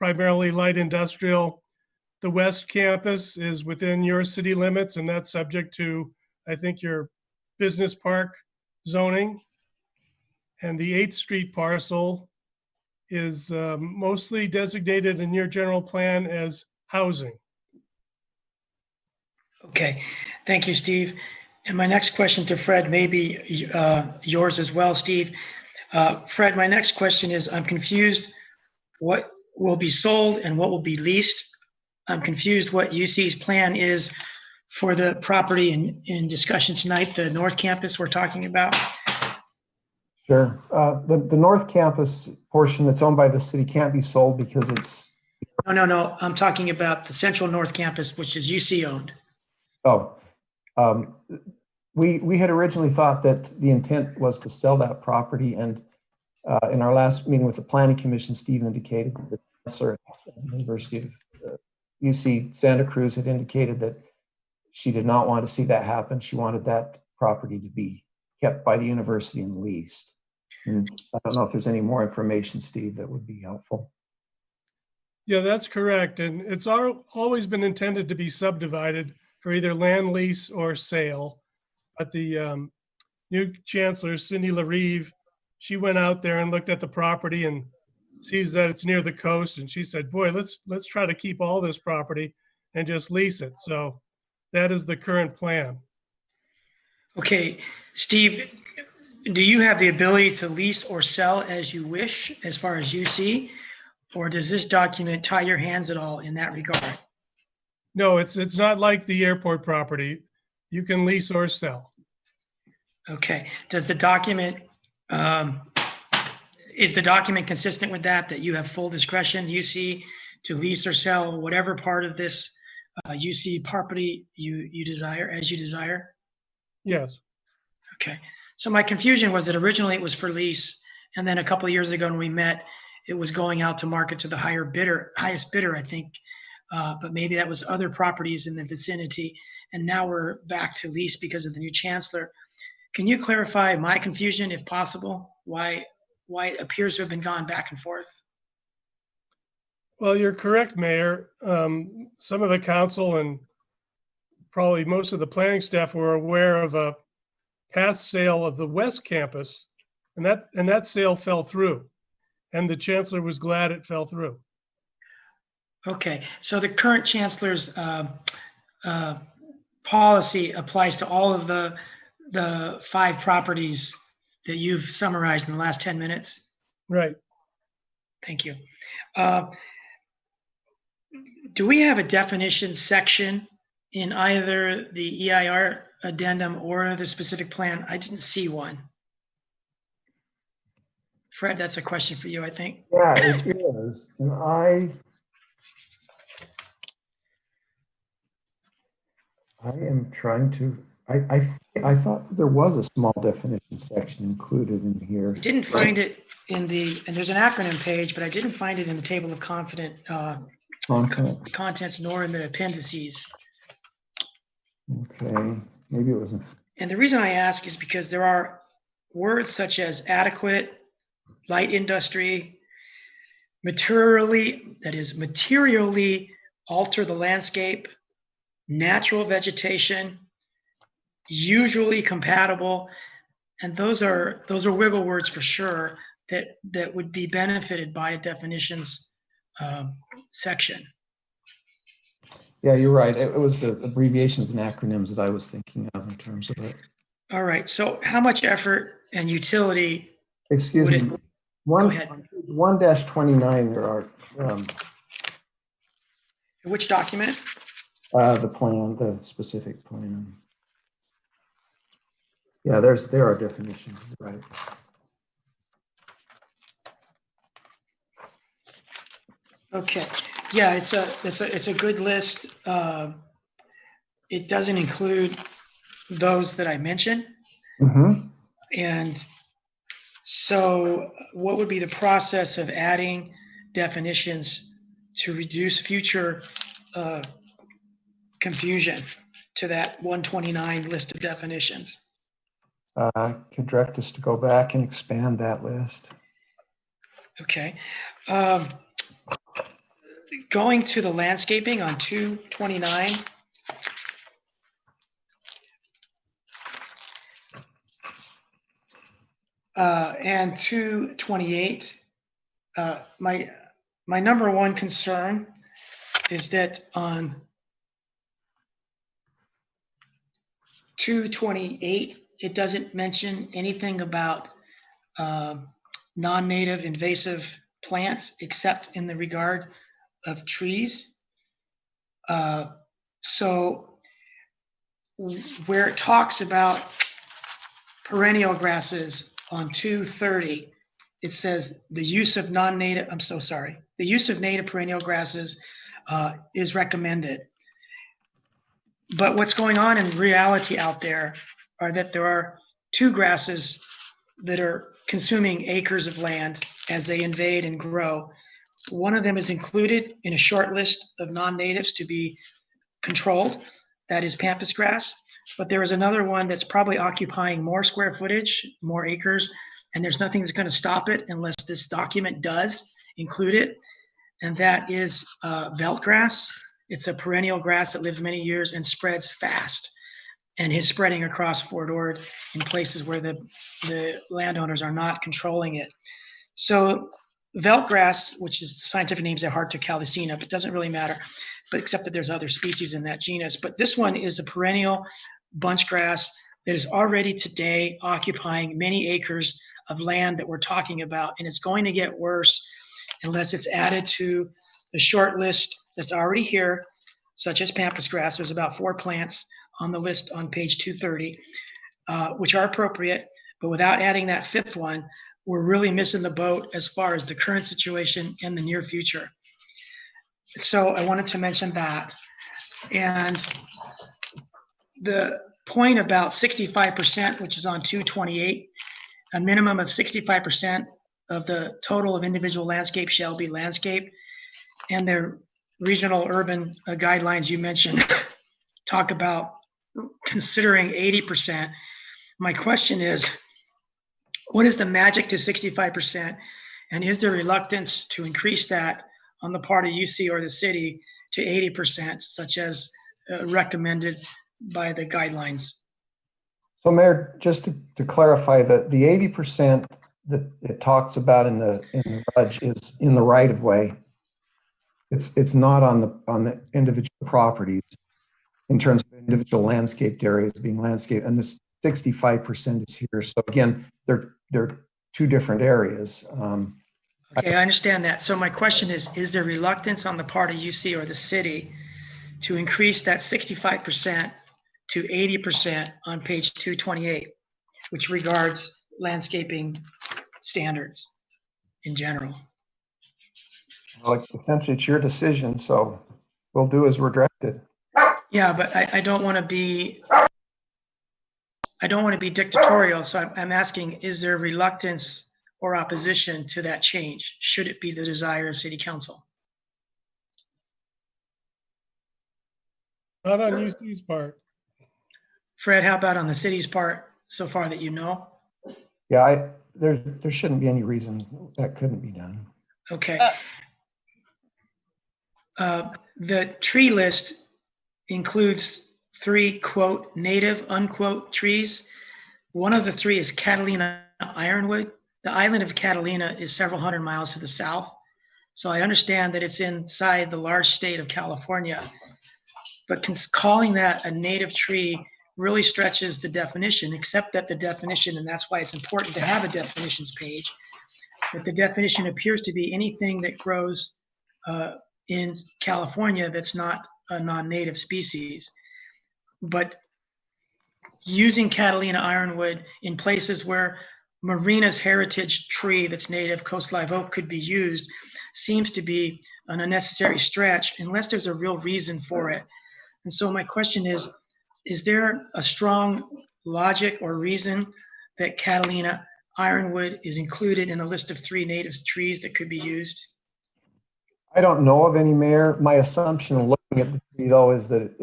primarily light industrial. The West Campus is within your city limits, and that's subject to, I think, your business park zoning. And the 8th Street parcel is mostly designated in your general plan as housing. Okay, thank you, Steve. And my next question to Fred may be yours as well, Steve. Fred, my next question is, I'm confused what will be sold and what will be leased. I'm confused what UC's plan is for the property in discussion tonight, the North Campus we're talking about. Sure. The North Campus portion that's owned by the city can't be sold because it's. No. I'm talking about the Central North Campus, which is UC owned. Oh, we had originally thought that the intent was to sell that property, and in our last meeting with the Planning Commission, Steve indicated that the chancellor at the University of UC Santa Cruz had indicated that she did not want to see that happen. She wanted that property to be kept by the university and leased. And I don't know if there's any more information, Steve, that would be helpful. Yeah, that's correct. And it's always been intended to be subdivided for either land lease or sale. But the new chancellor, Cindy LaRive, she went out there and looked at the property and sees that it's near the coast. And she said, boy, let's try to keep all this property and just lease it. So that is the current plan. Okay, Steve, do you have the ability to lease or sell as you wish, as far as you see? Or does this document tie your hands at all in that regard? No, it's not like the airport property. You can lease or sell. Okay. Does the document, is the document consistent with that you have full discretion, UC, to lease or sell whatever part of this UC property you desire, as you desire? Yes. Okay. So my confusion was that originally it was for lease, and then a couple of years ago when we met, it was going out to market to the highest bidder, I think. But maybe that was other properties in the vicinity, and now we're back to lease because of the new chancellor. Can you clarify my confusion, if possible, why it appears to have been gone back and forth? Well, you're correct, Mayor. Some of the council and probably most of the planning staff were aware of a past sale of the West Campus, and that sale fell through, and the chancellor was glad it fell through. policy applies to all of the 5 properties that you've summarized in the last 10 minutes? Right. Thank you. Do we have a definition section in either the EIR addendum or the specific plan? I didn't see one. Fred, that's a question for you, I think. Yeah, it is. And I am trying to, I thought there was a small definition section included in here. I didn't find it in the, and there's an acronym page, but I didn't find it in the table of contents nor in the appendices. Okay, maybe it wasn't. And the reason I ask is because there are words such as adequate, light industry, materially, that is materially alter the landscape, natural vegetation, usually compatible, and those are wiggle words for sure that would be benefited by a definitions section. Yeah, you're right. It was the abbreviations and acronyms that I was thinking of in terms of it. All right. So how much effort and utility? Excuse me. 1-29, there are. Which document? The plan, the specific plan. Yeah, there are definitions, right? Okay. Yeah, it's a good list. It doesn't include those that I mentioned. Mm-hmm. And so what would be the process of adding definitions to reduce future confusion to that 129 list of definitions? Can direct us to go back and expand that list. Okay. Going to the landscaping on 229. And 228, my number one concern is that on 228, it doesn't mention anything about non-native invasive plants except in the regard of trees. So where it talks about perennial grasses on 230, it says the use of non-native, the use of native perennial grasses is recommended. But what's going on in reality out there are that there are 2 grasses that are consuming acres of land as they invade and grow. One of them is included in a short list of non-natives to be controlled, that is pampas grass. But there is another one that's probably occupying more square footage, more acres, and there's nothing that's going to stop it unless this document does include it. And that is veld grass. It's a perennial grass that lives many years and spreads fast, and is spreading across Fort Ord in places where the landowners are not controlling it. So veld grass, which is the scientific name is Hartocalycina, but it doesn't really matter, but except that there's other species in that genus. But this one is a perennial bunch grass that is already today occupying many acres of land that we're talking about, and it's going to get worse unless it's added to the short list that's already here, such as pampas grass. There's about 4 plants on the list on page 230, which are appropriate, but without adding that 5th one, we're really missing the boat as far as the current situation and the near future. So I wanted to mention that. And the point about 65%, which is on 228, a minimum of 65% of the total of individual landscape shall be landscape. And the regional urban guidelines you mentioned talk about considering 80%. My question is, what is the magic to 65%? And is there reluctance to increase that on the part of UC or the city to 80%, such as recommended by the guidelines? So Mayor, just to clarify, that the 80% that it talks about in the RUDG is in the right of way. It's not on the individual properties. in terms of individual landscaped areas being landscaped, and this 65% is here. So again, they're two different areas. Okay, I understand that. So my question is there reluctance on the part of UC or the city to increase that 65% to 80% on page 228, which regards landscaping standards in general? Well, essentially, it's your decision, so we'll do as we're directed. Yeah, but I don't want to be dictatorial. So I'm asking, is there reluctance or opposition to that change? Should it be the desire of City Council? Not on UC's part. Fred, how about on the city's part so far that you know? Yeah, there shouldn't be any reason that couldn't be done. Okay. The tree list includes 3, quote, native, unquote, trees. One of the 3 is Catalina ironwood. The island of Catalina is several hundred miles to the south. So I understand that it's inside the large state of California, but calling that a native tree really stretches the definition, except that the definition, and that's why it's important to have a definitions page, that the definition appears to be anything that grows in California that's not a non-native species. But using Catalina ironwood in places where Marina's heritage tree that's native, coast live oak, could be used seems to be an unnecessary stretch unless there's a real reason for it. And so my question is there a strong logic or reason that Catalina ironwood is included in a list of 3 native trees that could be used? I don't know of any, Mayor. My assumption looking at the tree, though, is that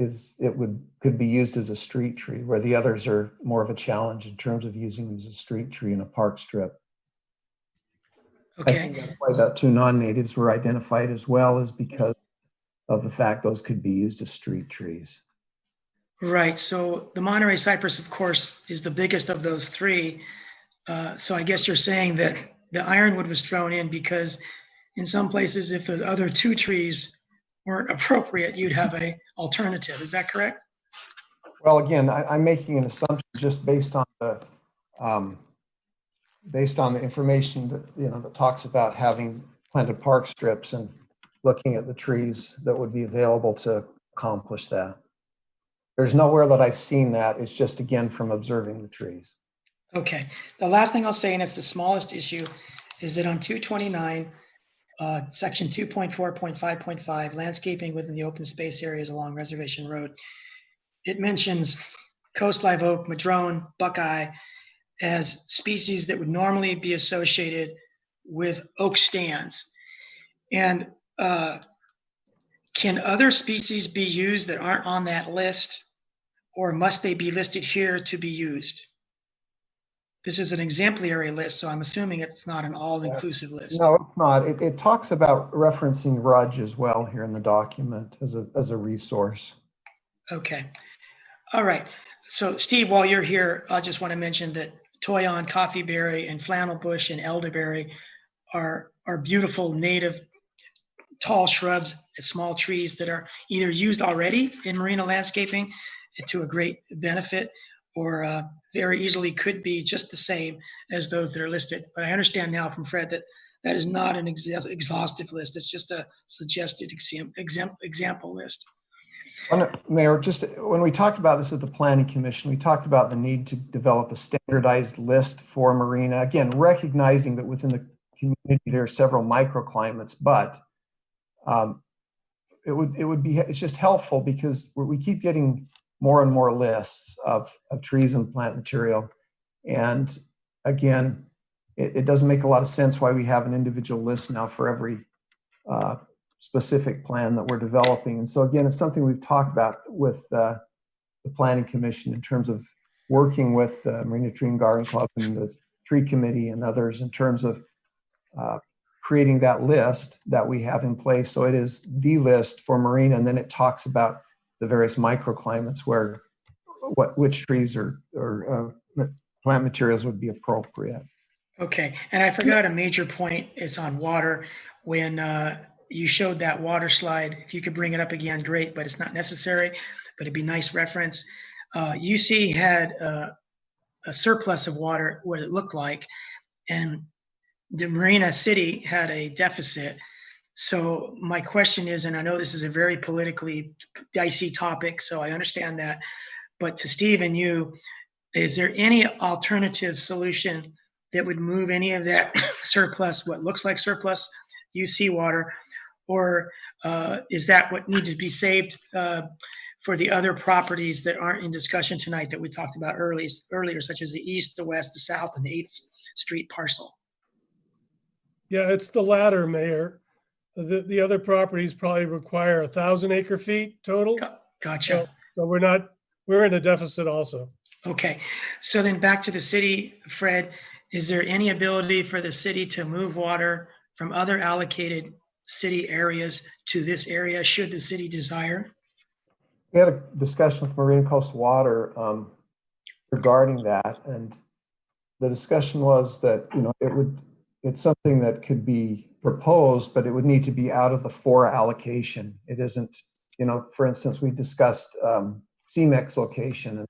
could be used as a street tree, where the others are more of a challenge in terms of using it as a street tree in a park strip. Okay. I think that's why the 2 non-natives were identified as well, is because of the fact those could be used as street trees. Right. So the Monterey cypress, of course, is the biggest of those 3. So I guess you're saying that the ironwood was thrown in because in some places, if the other 2 trees weren't appropriate, you'd have an alternative. Is that correct? Well, again, I'm making an assumption just based on the information that that talks about having planted park strips and looking at the trees that would be available to accomplish that. There's nowhere that I've seen that. It's just, again, from observing the trees. Okay. The last thing I'll say, and it's the smallest issue, is that on 229, section 2.4.5.5, landscaping within the open space areas along Reservation Road, it mentions coast live oak, madrone, buckeye as species that would normally be associated with oak stands. And can other species be used that aren't on that list, or must they be listed here to be used? This is an exemplary list, so I'm assuming it's not an all-inclusive list. No, it's not. It talks about referencing Rudge as well here in the document as a resource. Okay. All right. So Steve, while you're here, I just want to mention that Toyon, coffeeberry, and flannelbush and elderberry are beautiful native tall shrubs and small trees that are either used already in marina landscaping to a great benefit, or very easily could be just the same as those that are listed. But I understand now from Fred that that is not an exhaustive list. It's just a suggested example list. Mayor, just when we talked about this at the Planning Commission, we talked about the need to develop a standardized list for marina. Again, recognizing that within the community there are several microclimates, but it's just helpful because we keep getting more and more lists of trees and plant material. And again, it doesn't make a lot of sense why we have an individual list now for every specific plan that we're developing. And so again, it's something we've talked about with the Planning Commission in terms of working with Marina Tree and Garden Club and the Tree Committee and others in terms of creating that list that we have in place. So it is the list for marina, and then it talks about the various microclimates where which trees or plant materials would be appropriate. Okay, and I forgot a major point. It's on water. When you showed that water slide. If you could bring it up again, great, but it's not necessary, but it'd be nice reference. UC had a surplus of water, what it looked like, and the Marina City had a deficit. So my question is, and I know this is a very politically dicey topic, so I understand that, but to Steve and you, is there any alternative solution that would move any of that surplus, what looks like surplus UC water, or is that what needs to be saved for the other properties that aren't in discussion tonight that we talked about earlier, such as the east, the west, the south, and the 8th Street parcel? Yeah, it's the latter, Mayor. The other properties probably require 1,000 acre feet total. Gotcha. So we're in a deficit also. Okay, so then back to the city, Fred, is there any ability for the city to move water from other allocated city areas to this area, should the city desire? We had a discussion with Marina Coastal Water regarding that, and the discussion was that, you know, it's something that could be proposed, but it would need to be out of the FORA allocation. It isn't, you know, for instance, we discussed CMEX location, and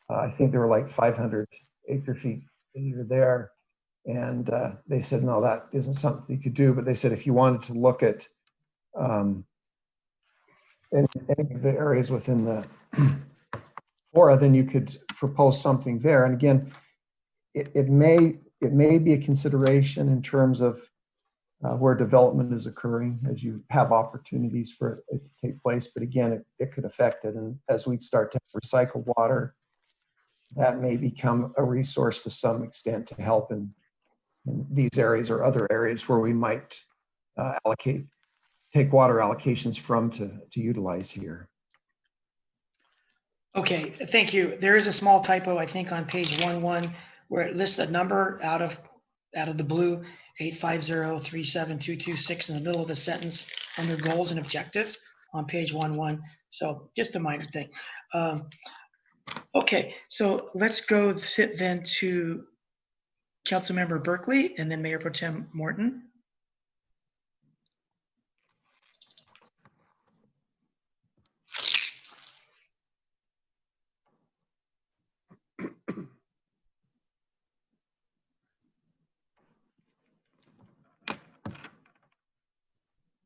I think there were like 500 acre feet there. And they said, no, that isn't something you could do. But they said, if you wanted to look at any of the areas within the FORA, then you could propose something there. And again, it may be a consideration in terms of where development is occurring as you have opportunities for it to take place. But again, it could affect it. And as we start to recycle water, that may become a resource to some extent to help in these areas or other areas where we might take water allocations from to utilize here. Okay, thank you. There is a small typo, I think, on page 11 where it lists a number out of the blue, 850-37226 in the middle of the sentence under goals and objectives on page 11. So just a minor thing. Okay, so let's go sit then to Councilmember Berkeley and then Mayor Pro Tem Morton.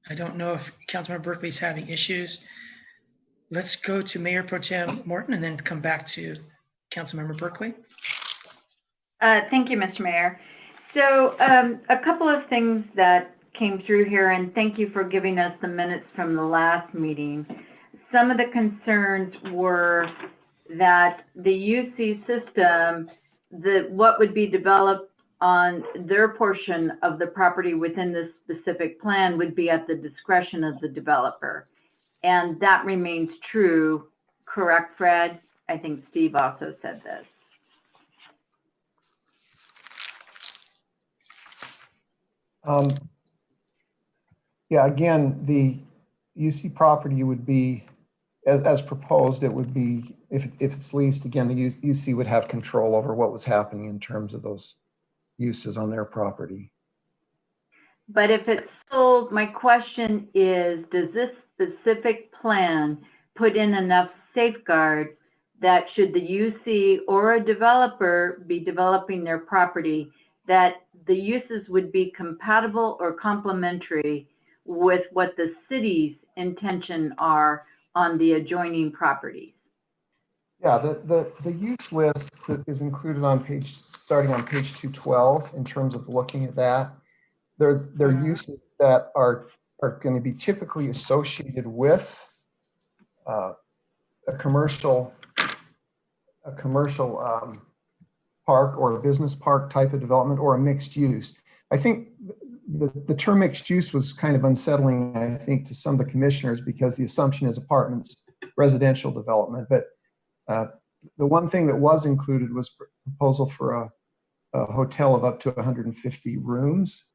I don't know if Councilmember Berkeley's having issues. Let's go to Mayor Pro Tem Morton and then come back to Councilmember Berkeley. Thank you, Mr. Mayor. So a couple of things that came through here, and thank you for giving us the minutes from the last meeting. Some of the concerns were that the UC system, what would be developed on their portion of the property within this specific plan would be at the discretion of the developer. And that remains true, correct, Fred? I think Steve also said this. Yeah, again, the UC property would be, as proposed, it would be, if it's leased, again, the UC would have control over what was happening in terms of those uses on their property. But if it's sold, my question is, does this specific plan put in enough safeguards that should the UC or a developer be developing their property, that the uses would be compatible or complementary with what the city's intention are on the adjoining properties? Yeah, the use list that is included on starting on page 212 in terms of looking at that, they're uses that are going to be typically associated with a commercial park or a business park type of development or a mixed use. I think the term mixed use was kind of unsettling, I think, to some of the commissioners because the assumption is apartments, residential development. But the one thing that was included was proposal for a hotel of up to 150 rooms.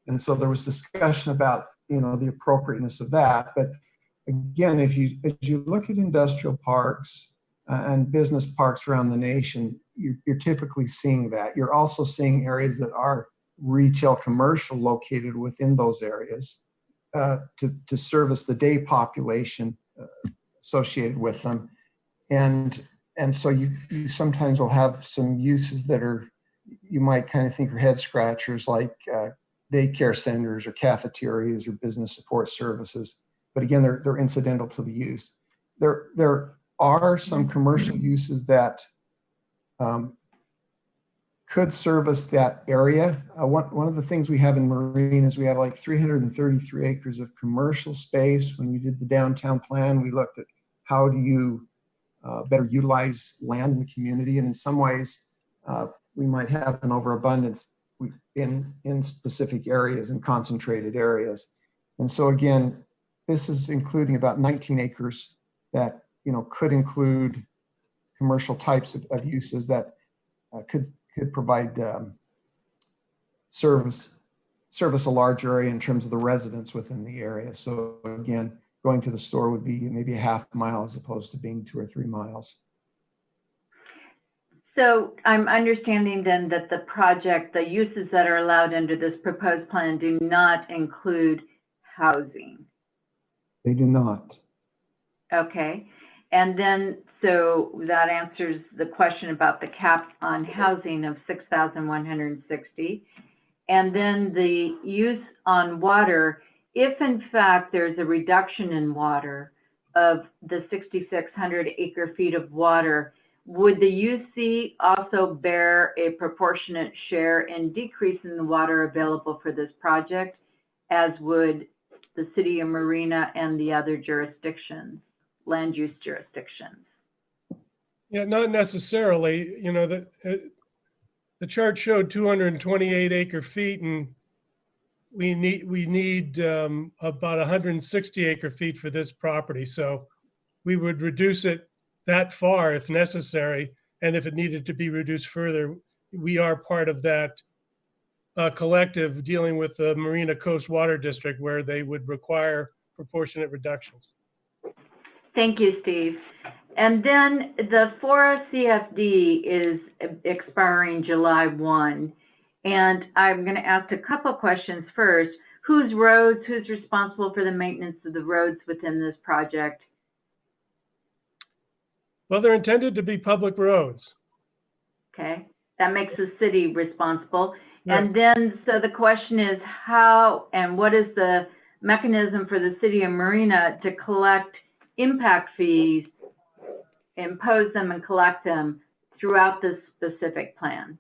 And so there was discussion about, you know, the appropriateness of that. But again, as you look at industrial parks and business parks around the nation, you're typically seeing that. You're also seeing areas that are retail commercial located within those areas. to service the day population associated with them. And so you sometimes will have some uses that are, you might kind of think are head scratchers, like daycare centers or cafeterias or business support services. But again, they're incidental to the use. There are some commercial uses that could service that area. One of the things we have in Marina is we have like 333 acres of commercial space. When we did the downtown plan, we looked at how do you better utilize land in the community. And in some ways, we might have an overabundance in specific areas and concentrated areas. And so again, this is including about 19 acres that could include commercial types of uses that could provide service a large area in terms of the residents within the area. So again, going to the store would be maybe a half mile as opposed to being 2 or 3 miles. So I'm understanding then that the project, the uses that are allowed under this proposed plan do not include housing. They do not. Okay. And then, so that answers the question about the cap on housing of 6,160. And then the use on water, if in fact there's a reduction in water of the 6,600 acre feet of water, would the UC also bear a proportionate share in decreasing the water available for this project, as would the City of Marina and the other jurisdictions, land use jurisdictions? Yeah, not necessarily. The chart showed 228 acre feet, and we need about 160 acre feet for this property. So we would reduce it that far if necessary, and if it needed to be reduced further, we are part of that collective dealing with the Marina Coast Water District, where they would require proportionate reductions. Thank you, Steve. And then the FORA CFD is expiring July 1. And I'm going to ask a couple questions first. Whose roads, who's responsible for the maintenance of the roads within this project? Well, they're intended to be public roads. Okay, that makes the city responsible. Right. And then, so the question is how and what is the mechanism for the City of Marina to collect impact fees, impose them and collect them throughout this specific plan?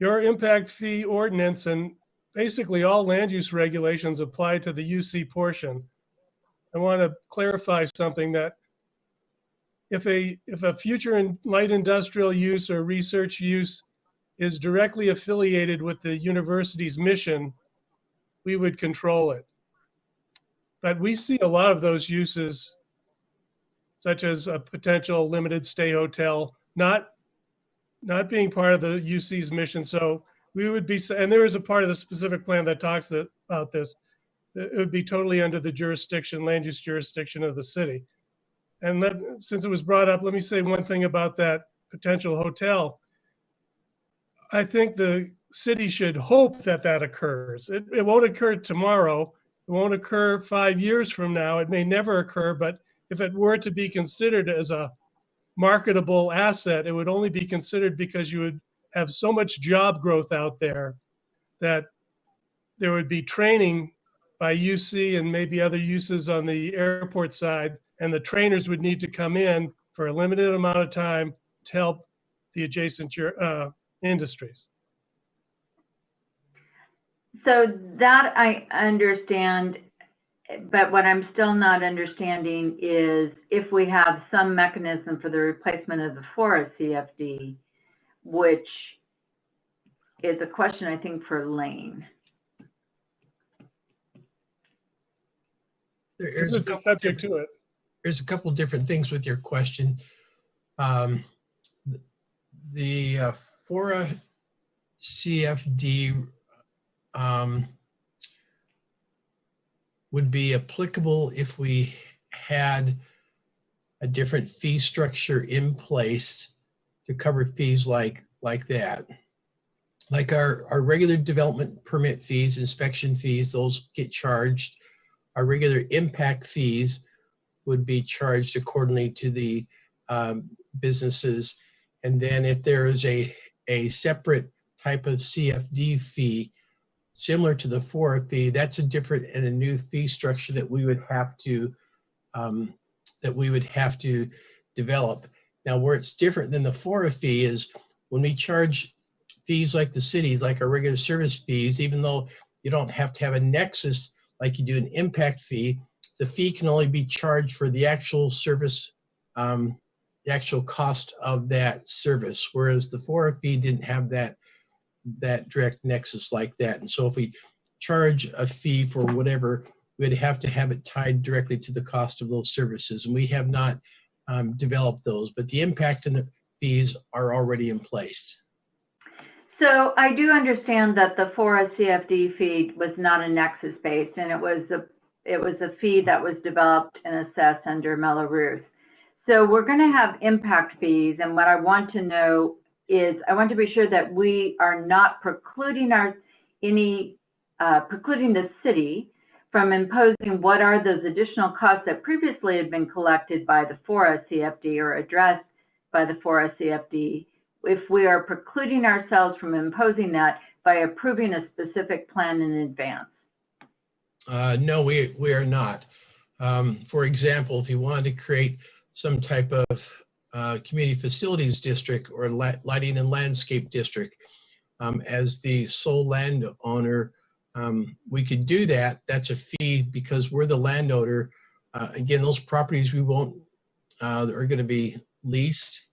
Your impact fee ordinance and basically all land use regulations apply to the UC portion. I want to clarify something, that if a future light industrial use or research use is directly affiliated with the university's mission, we would control it. But we see a lot of those uses, such as a potential limited stay hotel, not being part of the UC's mission. So we would be, and there is a part of the specific plan that talks about this, it would be totally under the jurisdiction, land use jurisdiction of the city. And since it was brought up, let me say one thing about that potential hotel. I think the city should hope that that occurs. It won't occur tomorrow. It won't occur 5 years from now. It may never occur, but if it were to be considered as a marketable asset, it would only be considered because you would have so much job growth out there that there would be training by UC and maybe other uses on the airport side, and the trainers would need to come in for a limited amount of time to help the adjacent industries. So that I understand, but what I'm still not understanding is if we have some mechanism for the replacement of the FORA CFD, which is a question I think for Lane. There's a couple different things with your question. The FORA CFD would be applicable if we had a different fee structure in place to cover fees like that. Like our regular development permit fees, inspection fees, those get charged. Our regular impact fees would be charged accordingly to the businesses. And then if there is a separate type of CFD fee, similar to the FORA fee, that's a different and a new fee structure that we would have to develop. Now, where it's different than the FORA fee is when we charge fees like the cities, like our regular service fees, even though you don't have to have a nexus like you do an impact fee, the fee can only be charged for the actual service, the actual cost of that service, whereas the FORA fee didn't have that direct nexus like that. And so if we charge a fee for whatever, we'd have to have it tied directly to the cost of those services. And we have not developed those, but the impact and the fees are already in place. So I do understand that the FORA CFD fee was not a nexus based, and it was a fee that was developed and assessed under Mello-Roos. So we're going to have impact fees, and what I want to know is I want to be sure that we are not precluding precluding the city from imposing what are those additional costs that previously had been collected by the FORA CFD or addressed by the FORA CFD, if we are precluding ourselves from imposing that by approving a specific plan in advance. No, we are not. For example, if you wanted to create some type of community facilities district or lighting and landscape district, as the sole landowner, we could do that. That's a fee because we're the landowner. Again, those properties we won't are going to be leased.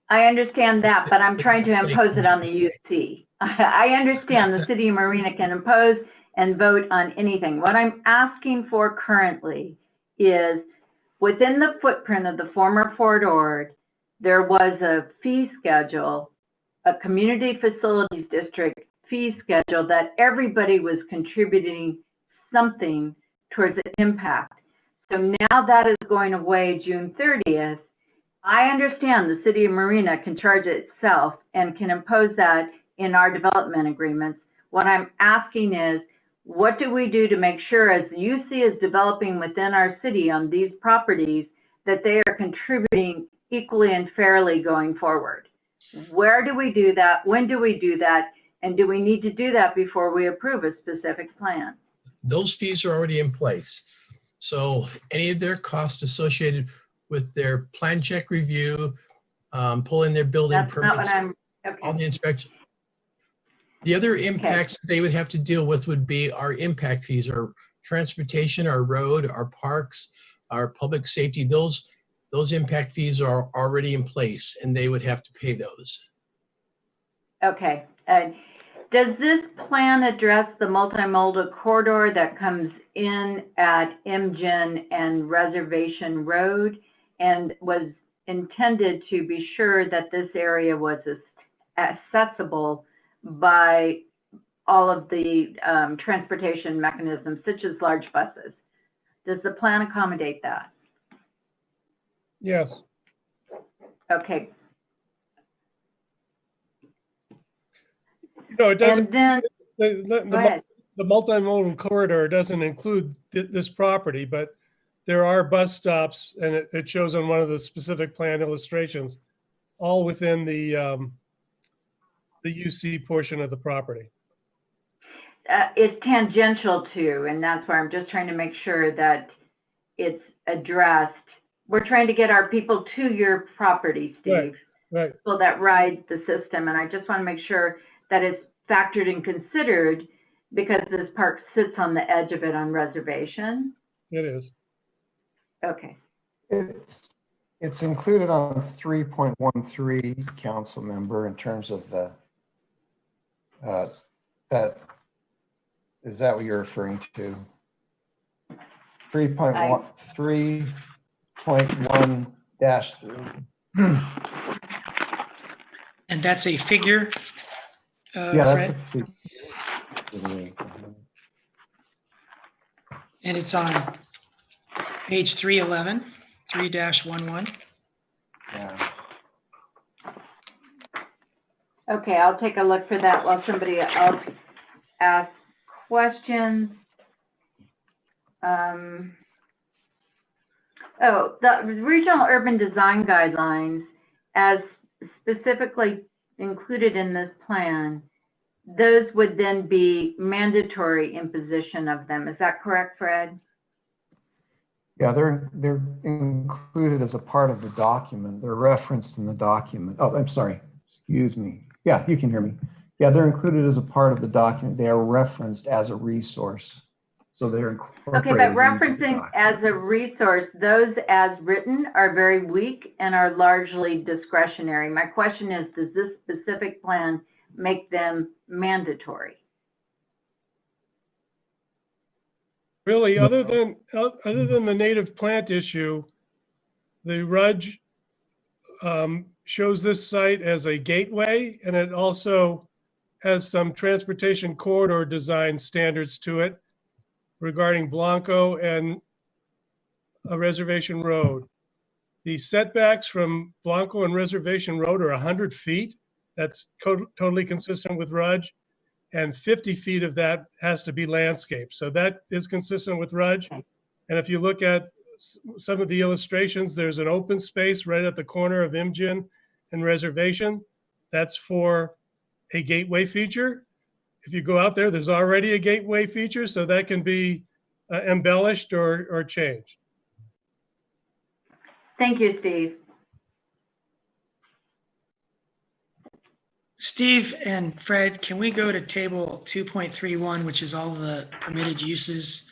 I understand that, but I'm trying to impose it on the UC. I understand the City of Marina can impose and vote on anything. What I'm asking for currently is within the footprint of the former Fort Ord, there was a fee schedule, a community facilities district fee schedule that everybody was contributing something towards the impact. So now that is going away June 30th. I understand the City of Marina can charge it itself and can impose that in our development agreements. What I'm asking is, what do we do to make sure as the UC is developing within our city on these properties that they are contributing equally and fairly going forward? Where do we do that? When do we do that? And do we need to do that before we approve a specific plan? Those fees are already in place. So any of their costs associated with their plan check review, pulling their building permits, all the inspection. The other impacts they would have to deal with would be our impact fees, our transportation, our road, our parks, our public safety. Those impact fees are already in place and they would have to pay those. Okay. Does this plan address the multimodal corridor that comes in at Imgen and Reservation Road and was intended to be sure that this area was accessible by all of the transportation mechanisms, such as large buses? Does the plan accommodate that? Yes. Okay. No, it doesn't. And then, the multimodal corridor doesn't include this property, but there are bus stops, and it shows on one of the specific plan illustrations, all within the UC portion of the property. It's tangential to, and that's why I'm just trying to make sure that it's addressed. We're trying to get our people to your property, Steve, right. So that ride the system. And I just want to make sure that it's factored and considered because this park sits on the edge of it on reservation. It is. Okay. It's included on 3.13, council member, in terms of the that is that what you're referring to? 3.1-3. And that's a figure. Yeah, that's Fred? a figure. And it's on page 311, 3-11. Yeah. Okay, I'll take a look for that while somebody else asks questions. The regional urban design guidelines, as specifically included in this plan, those would then be mandatory imposition of them. Is that correct, Fred? Yeah, they're included as a part of the document. They're referenced in the document. Oh, I'm sorry. Excuse me. Yeah, you can hear me. Yeah, they're included as a part of the document. They are referenced as a resource. So they're incorporated. Okay, but referencing as a resource, those as written are very weak and are largely discretionary. My question is, does this specific plan make them mandatory? Really, other than the native plant issue, the RUDG shows this site as a gateway, and it also has some transportation corridor design standards to it regarding Blanco and a Reservation Road. The setbacks from Blanco and Reservation Road are 100 feet. That's totally consistent with RUDG. And 50 feet of that has to be landscape. So that is consistent with RUDG. And if you look at some of the illustrations, there's an open space right at the corner of Imjin and Reservation. That's for a gateway feature. If you go out there, there's already a gateway feature, so that can be embellished or changed. Thank you, Steve. Steve and Fred, can we go to table 2.31, which is all the permitted uses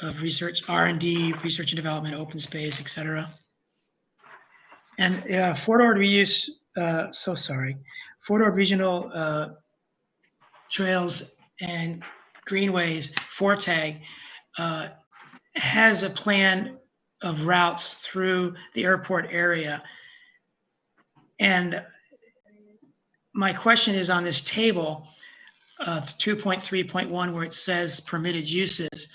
of research, R&D, research and development, open space, etc. And Fort Ord reuse, Fort Ord regional trails and greenways, FORTAG, has a plan of routes through the airport area. And my question is on this table, 2.3.1, where it says permitted uses.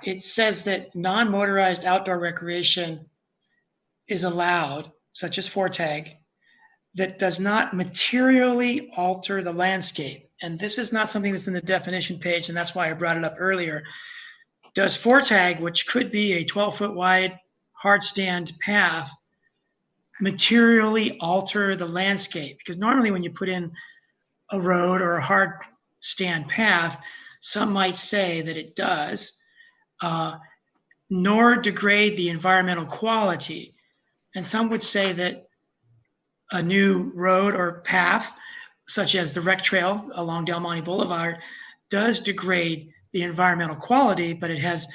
It says that non-motorized outdoor recreation is allowed, such as FORTAG, that does not materially alter the landscape. And this is not something that's in the definition page, and that's why I brought it up earlier. Does FORTAG, which could be a 12-foot wide hard stand path, materially alter the landscape? Because normally when you put in a road or a hard stand path, some might say that it does, nor degrade the environmental quality. And some would say that a new road or path, such as the rec trail along Del Monte Boulevard, does degrade the environmental quality, but it has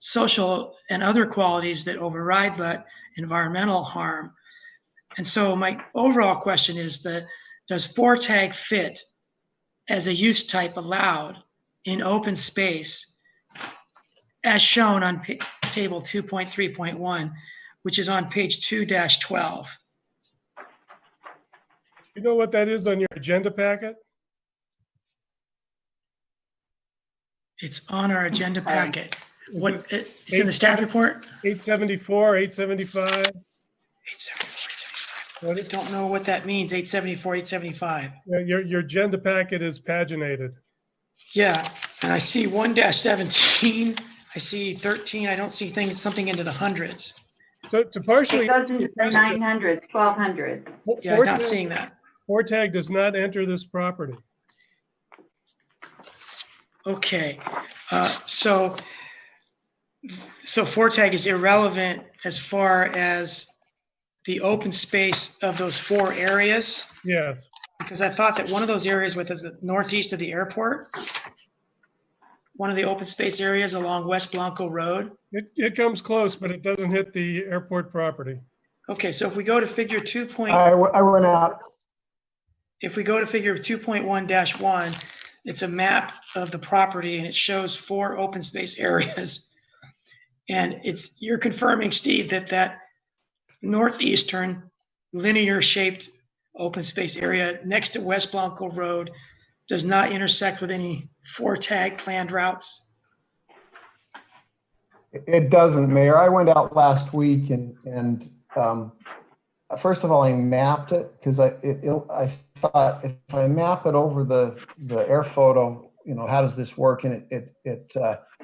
social and other qualities that override that environmental harm. And so my overall question is does FORTAG fit as a use type allowed in open space as shown on table 2.3.1, which is on page 2-12? You know what that is on your agenda packet? It's on our agenda packet. It's in the staff report? 874, 875. 874, 875. I don't know what that means, 874, 875. Your agenda packet is paginated. Yeah, and I see 1-17, I see 13, I don't see something into the hundreds. So to partially— It goes into the 900s, 1200s. Yeah, I'm not seeing that. FORTAG does not enter this property. Okay, so FORTAG is irrelevant as far as the open space of those 4 areas? Yes. Because I thought that one of those areas was the northeast of the airport, one of the open space areas along West Blanco Road. It comes close, but it doesn't hit the airport property. Okay, so if we go to figure 2. I went out. If we go to figure 2.1-1, it's a map of the property and it shows 4 open space areas. And you're confirming, Steve, that northeastern linear shaped open space area next to West Blanco Road does not intersect with any FORTAG planned routes? It doesn't, Mayor. I went out last week and first of all, I mapped it because I thought if I map it over the air photo, how does this work? And it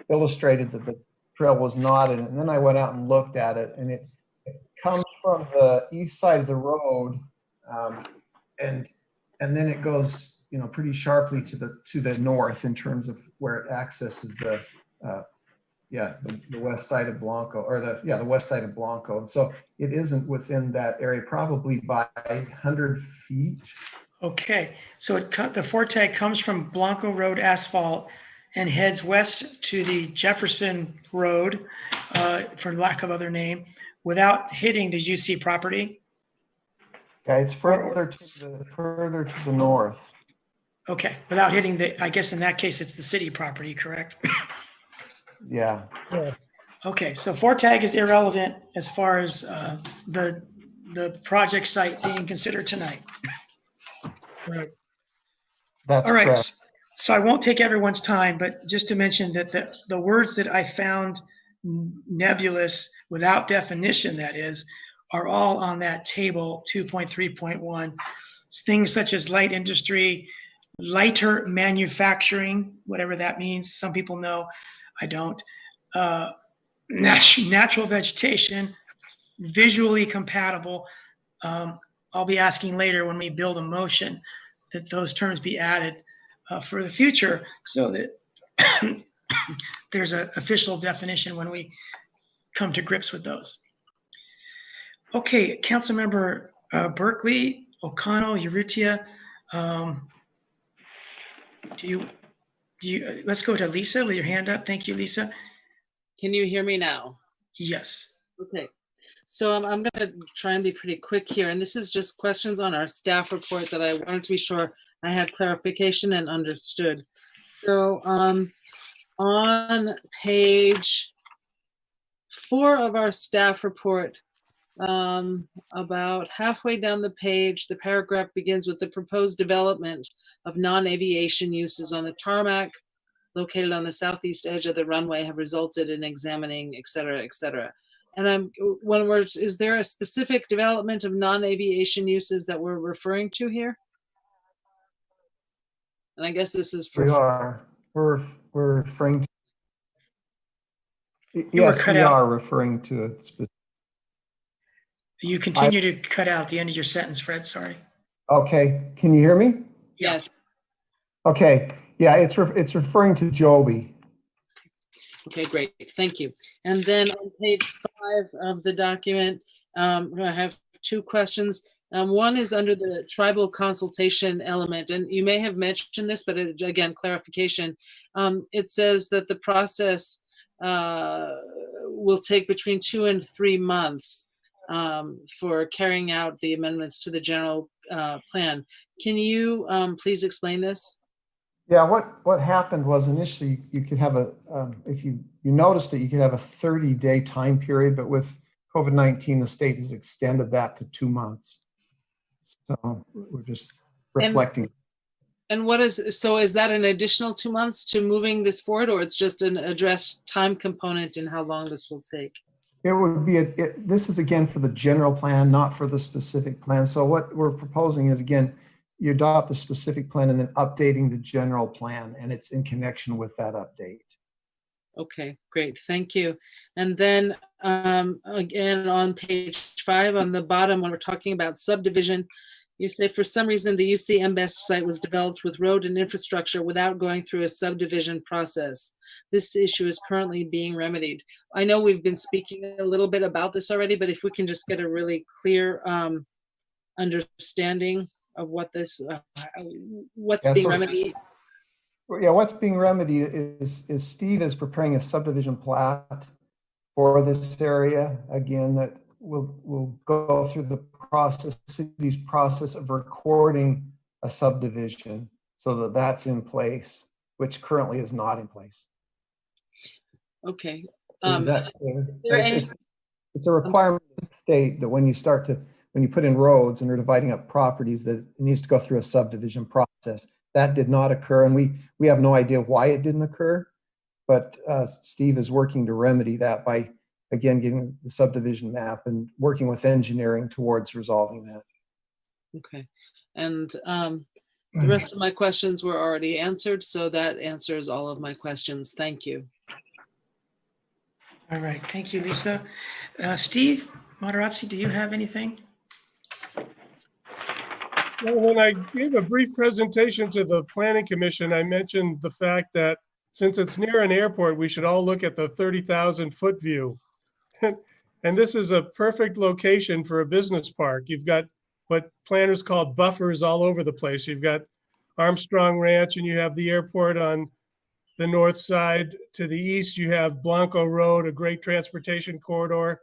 illustrated that the trail was not in it. And then I went out and looked at it, and it comes from the east side of the road, and then it goes, pretty sharply to the north in terms of where it accesses the west side of Blanco, or the west side of Blanco. And so it isn't within that area, probably by 100 feet. Okay, so the Forte comes from Blanco Road asphalt and heads west to the Jefferson Road, for lack of other name, without hitting the UC property. Yeah, it's further to the north. Okay, without hitting I guess in that case, it's the city property, correct? Yeah. Okay, so Fortag is irrelevant as far as the project site being considered tonight. Right. That's all right. correct. So I won't take everyone's time, but just to mention that the words that I found nebulous without definition, that is, are all on that table 2.3.1. Things such as light industry, lighter manufacturing, whatever that means. Some people know, I don't. Natural vegetation, visually compatible. I'll be asking later when we build a motion that those terms be added for the future, so that there's an official definition when we come to grips with those. Okay, Councilmember Berkeley, O'Connell, Urrutia. Let's go to Lisa with your hand up. Thank you, Lisa. Can you hear me now? Yes. Okay. So I'm going to try and be pretty quick here. And this is just questions on our staff report that I wanted to be sure I had clarification and understood. So on page 4 of our staff report, about halfway down the page, the paragraph begins with the proposed development of non-aviation uses on the tarmac located on the southeast edge of the runway have resulted in examining, et cetera, et cetera. And is there a specific development of non-aviation uses that we're referring to here? And I guess this is for. We're referring to. Yes, we are referring to a specific. You continue to cut out the end of your sentence, Fred. Sorry. Okay. Can you hear me? Yes. Okay. Yeah, it's referring to Joby. Okay, great. Thank you. And then on page 5 of the document, I have 2 questions. One is under the tribal consultation element, and you may have mentioned this, but again, clarification. It says that the process will take between 2 and 3 months for carrying out the amendments to the general plan. Can you please explain this? Yeah, what happened was initially you could have if you noticed it, you could have a 30-day time period, but with COVID-19, the state has extended that to 2 months. So we're just reflecting. And is that an additional 2 months to moving this forward, or it's just an addressed time component in how long this will take? It would be, this is again for the general plan, not for the specific plan. So what we're proposing is, again, you adopt the specific plan and then updating the general plan, and it's in connection with that update. Okay, great, thank you. And then again, on page 5, on the bottom, when we're talking about subdivision, you say for some reason the UC MBEST site was developed with road and infrastructure without going through a subdivision process. This issue is currently being remedied. I know we've been speaking a little bit about this already, but if we can just get a really clear understanding of what this, what's being remedied. Yeah, what's being remedied is Steve is preparing a subdivision plat for this area. Again, that will go through the city's process of recording a subdivision so that that's in place, which currently is not in place. Okay. Is that clear? It's a requirement of the state that when you put in roads and you're dividing up properties, that it needs to go through a subdivision process. That did not occur, and we have no idea why it didn't occur, but Steve is working to remedy that by again, getting the subdivision map and working with engineering towards resolving that. Okay. And the rest of my questions were already answered, so that answers all of my questions. Thank you. All right, thank you, Lisa. Steve Moderazzi, do you have anything? Well, when I gave a brief presentation to the Planning Commission, I mentioned the fact that since it's near an airport, we should all look at the 30,000-foot view. And this is a perfect location for a business park. You've got what planners call buffers all over the place. You've got Armstrong Ranch, and you have the airport on the north side. To the east, you have Blanco Road, a great transportation corridor.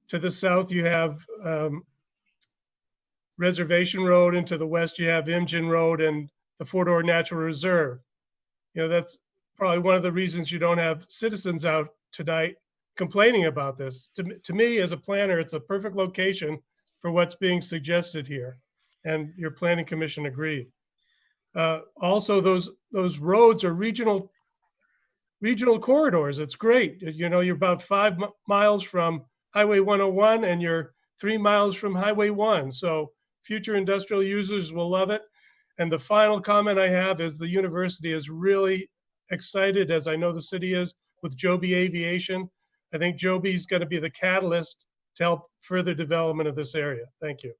To the south, you have Reservation Road, and to the west, you have Imgen Road and the Fort Ord Natural Reserve. You know, that's probably one of the reasons you don't have citizens out tonight complaining about this. To me, as a planner, it's a perfect location for what's being suggested here, and your Planning Commission agreed. Also, those roads are regional corridors. It's great. You know, you're about 5 miles from Highway 101 and you're 3 miles from Highway 1. So future industrial users will love it. And the final comment I have is the university is really excited, as I know the city is, with Joby Aviation. I think Joby is going to be the catalyst to help further development of this area. Thank you.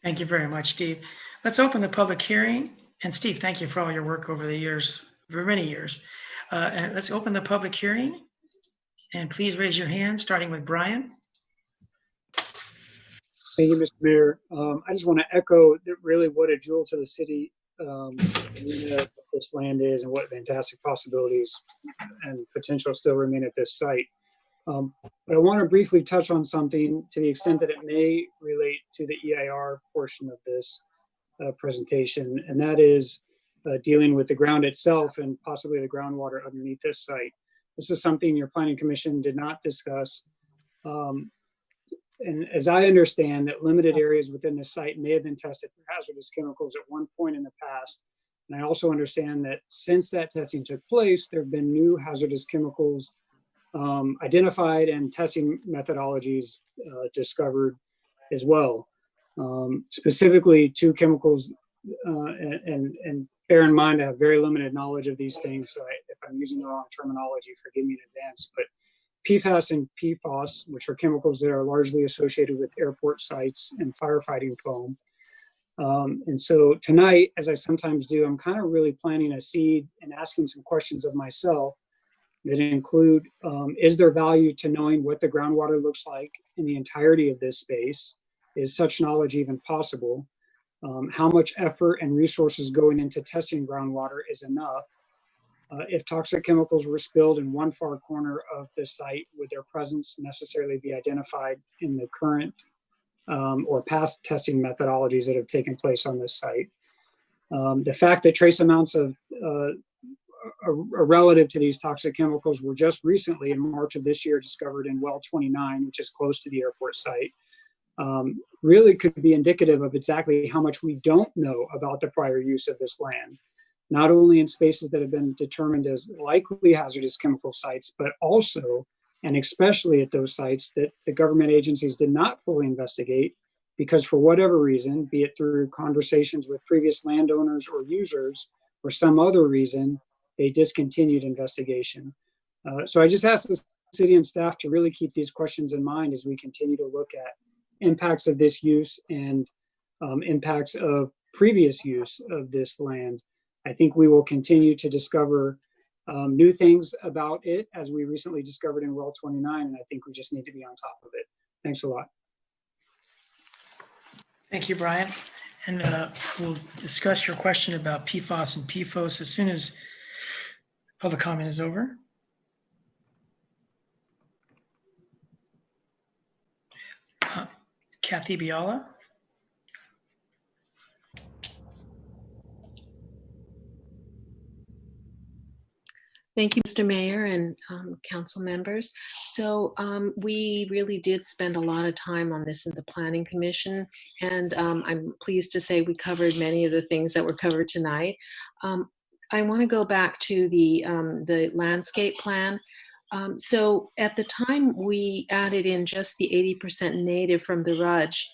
Thank you very much, Steve. Let's open the public hearing. And Steve, thank you for all your work over the years, for many years. And let's open the public hearing. And please raise your hand, starting with Brian. Thank you, Mr. Mayor. I just want to echo that really what a jewel to the city this land is, and what fantastic possibilities and potential still remain at this site. But I want to briefly touch on something to the extent that it may relate to the EIR portion of this presentation, and that is dealing with the ground itself and possibly the groundwater underneath this site. This is something your Planning Commission did not discuss. And as I understand that limited areas within the site may have been tested for hazardous chemicals at one point in the past. And I also understand that since that testing took place, there have been new hazardous chemicals identified and testing methodologies discovered as well. Specifically, two chemicals, and bear in mind, I have very limited knowledge of these things. So if I'm using the wrong terminology, forgive me in advance, but PFAS and PFOS, which are chemicals that are largely associated with airport sites and firefighting foam. And so tonight, as I sometimes do, I'm kind of really planting a seed and asking some questions of myself that include, is there value to knowing what the groundwater looks like in the entirety of this space? Is such knowledge even possible? How much effort and resources going into testing groundwater is enough? If toxic chemicals were spilled in one far corner of the site, would their presence necessarily be identified in the current or past testing methodologies that have taken place on this site? The fact that trace amounts of relative to these toxic chemicals were just recently in March of this year discovered in well 29, which is close to the airport site, really could be indicative of exactly how much we don't know about the prior use of this land. Not only in spaces that have been determined as likely hazardous chemical sites, but also, and especially at those sites that the government agencies did not fully investigate because for whatever reason, be it through conversations with previous landowners or users or some other reason, they discontinued investigation. So I just ask the city and staff to really keep these questions in mind as we continue to look at impacts of this use and impacts of previous use of this land. I think we will continue to discover new things about it as we recently discovered in well 29, and I think we just need to be on top of it. Thanks a lot. Thank you, Brian. And we'll discuss your question about PFAS and PFOS as soon as public comment is over. Kathy Biala. Thank you, Mr. Mayor and council members. So we really did spend a lot of time on this in the Planning Commission, and I'm pleased to say we covered many of the things that were covered tonight. I want to go back to the landscape plan. So at the time, we added in just the 80% native from the RUDGE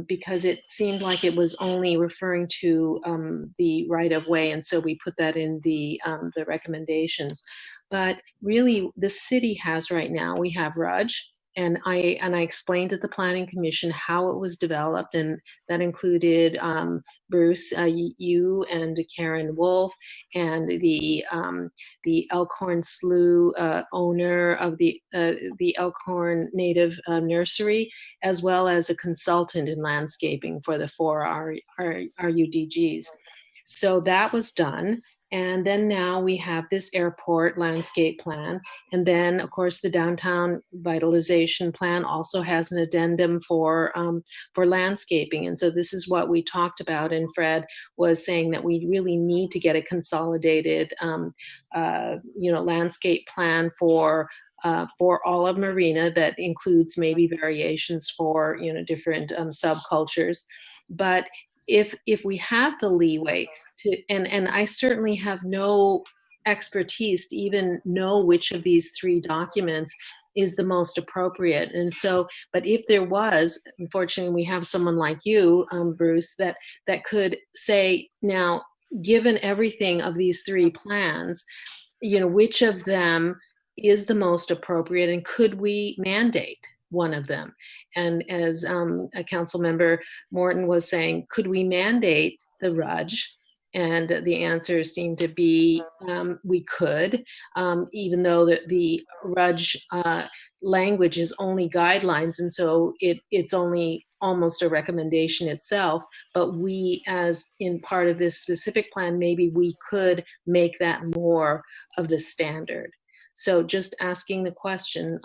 because it seemed like it was only referring to the right of way, and so we put that in the recommendations. But really, the city has right now, we have RUDGE, and I explained to the Planning Commission how it was developed, and that included Bruce, you and Karen Wolf, and the Elkhorn Slough owner of the Elkhorn Native Nursery, as well as a consultant in landscaping for the 4 RUDGs. So that was done. And then now we have this airport landscape plan. And then, of course, the downtown vitalization plan also has an addendum for landscaping. And so this is what we talked about. And Fred was saying that we really need to get a consolidated, landscape plan for all of Marina that includes maybe variations for, different subcultures. But if we have the leeway and I certainly have no expertise to even know which of these 3 documents is the most appropriate. And so, but if there was, unfortunately, we have someone like you, Bruce, that could say, now, given everything of these 3 plans, which of them is the most appropriate, and could we mandate one of them? And as a council member Morton was saying, could we mandate the RUDGE? And the answers seem to be we could, even though the RUDGE language is only guidelines, and so it's only almost a recommendation itself. But we, as in part of this specific plan, maybe we could make that more of the standard. So just asking the question,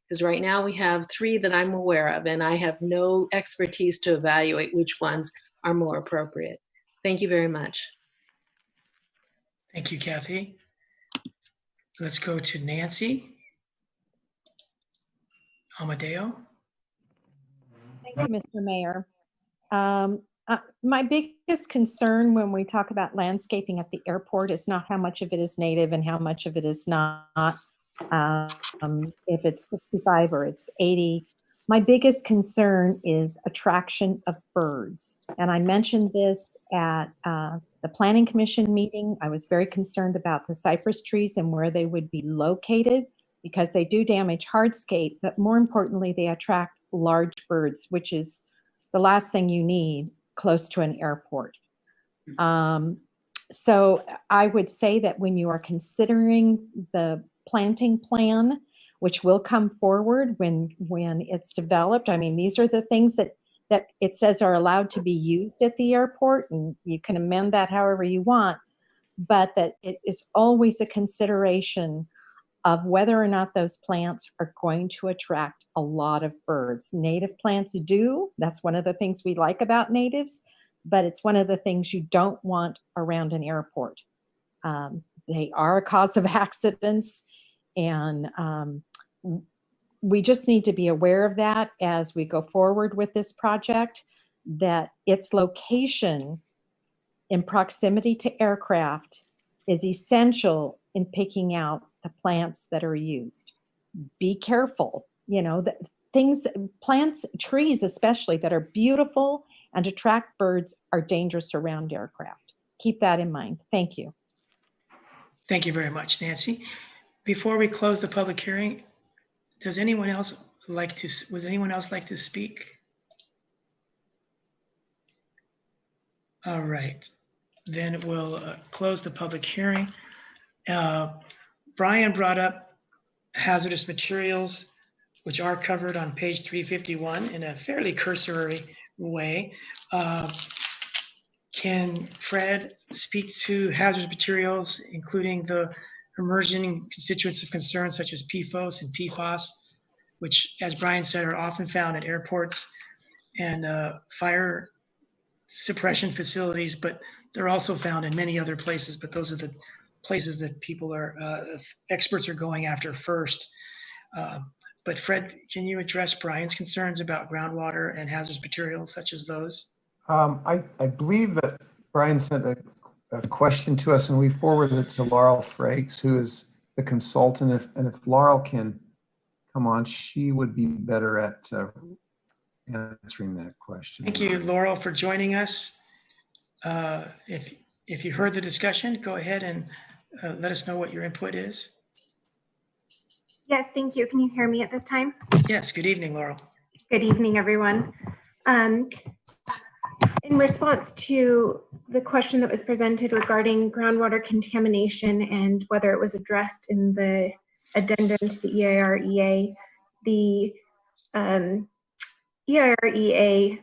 because right now we have 3 that I'm aware of, and I have no expertise to evaluate which ones are more appropriate. Thank you very much. Thank you, Kathy. Let's go to Nancy Amadeo. Thank you, Mr. Mayor. My biggest concern when we talk about landscaping at the airport is not how much of it is native and how much of it is not, if it's 65 or it's 80. My biggest concern is attraction of birds. And I mentioned this at the Planning Commission meeting. I was very concerned about the cypress trees and where they would be located, because they do damage hardscape, but more importantly, they attract large birds, which is the last thing you need close to an airport. So I would say that when you are considering the planting plan, which will come forward when it's developed, I mean, these are the things that it says are allowed to be used at the airport, and you can amend that however you want, but that it is always a consideration of whether or not those plants are going to attract a lot of birds. Native plants do. That's one of the things we like about natives, but it's one of the things you don't want around an airport. They are a cause of accidents, and we just need to be aware of that as we go forward with this project, that its location in proximity to aircraft is essential in picking out the plants that are used. Be careful, plants, trees especially, that are beautiful and attract birds are dangerous around aircraft. Keep that in mind. Thank you. Thank you very much, Nancy. Before we close the public hearing, would anyone else like to speak? All right, then we'll close the public hearing. Brian brought up hazardous materials, which are covered on page 351 in a fairly cursory way. Can Fred speak to hazardous materials, including the emerging constituents of concern such as PFOS and PFAS, which, as Brian said, are often found at airports and fire suppression facilities, but they're also found in many other places, but those are the places that people experts are going after first. But Fred, can you address Brian's concerns about groundwater and hazardous materials such as those? I believe that Brian sent a question to us, and we forwarded it to Laurel Frakes, who is the consultant, and if Laurel can come on, she would be better at answering that question. Thank you, Laurel, for joining us. If you heard the discussion, go ahead and let us know what your input is. Yes, thank you. Can you hear me at this time? Yes, good evening, Laurel. Good evening, everyone. In response to the question that was presented regarding groundwater contamination and whether it was addressed in the addendum to the EIREA, the EIREA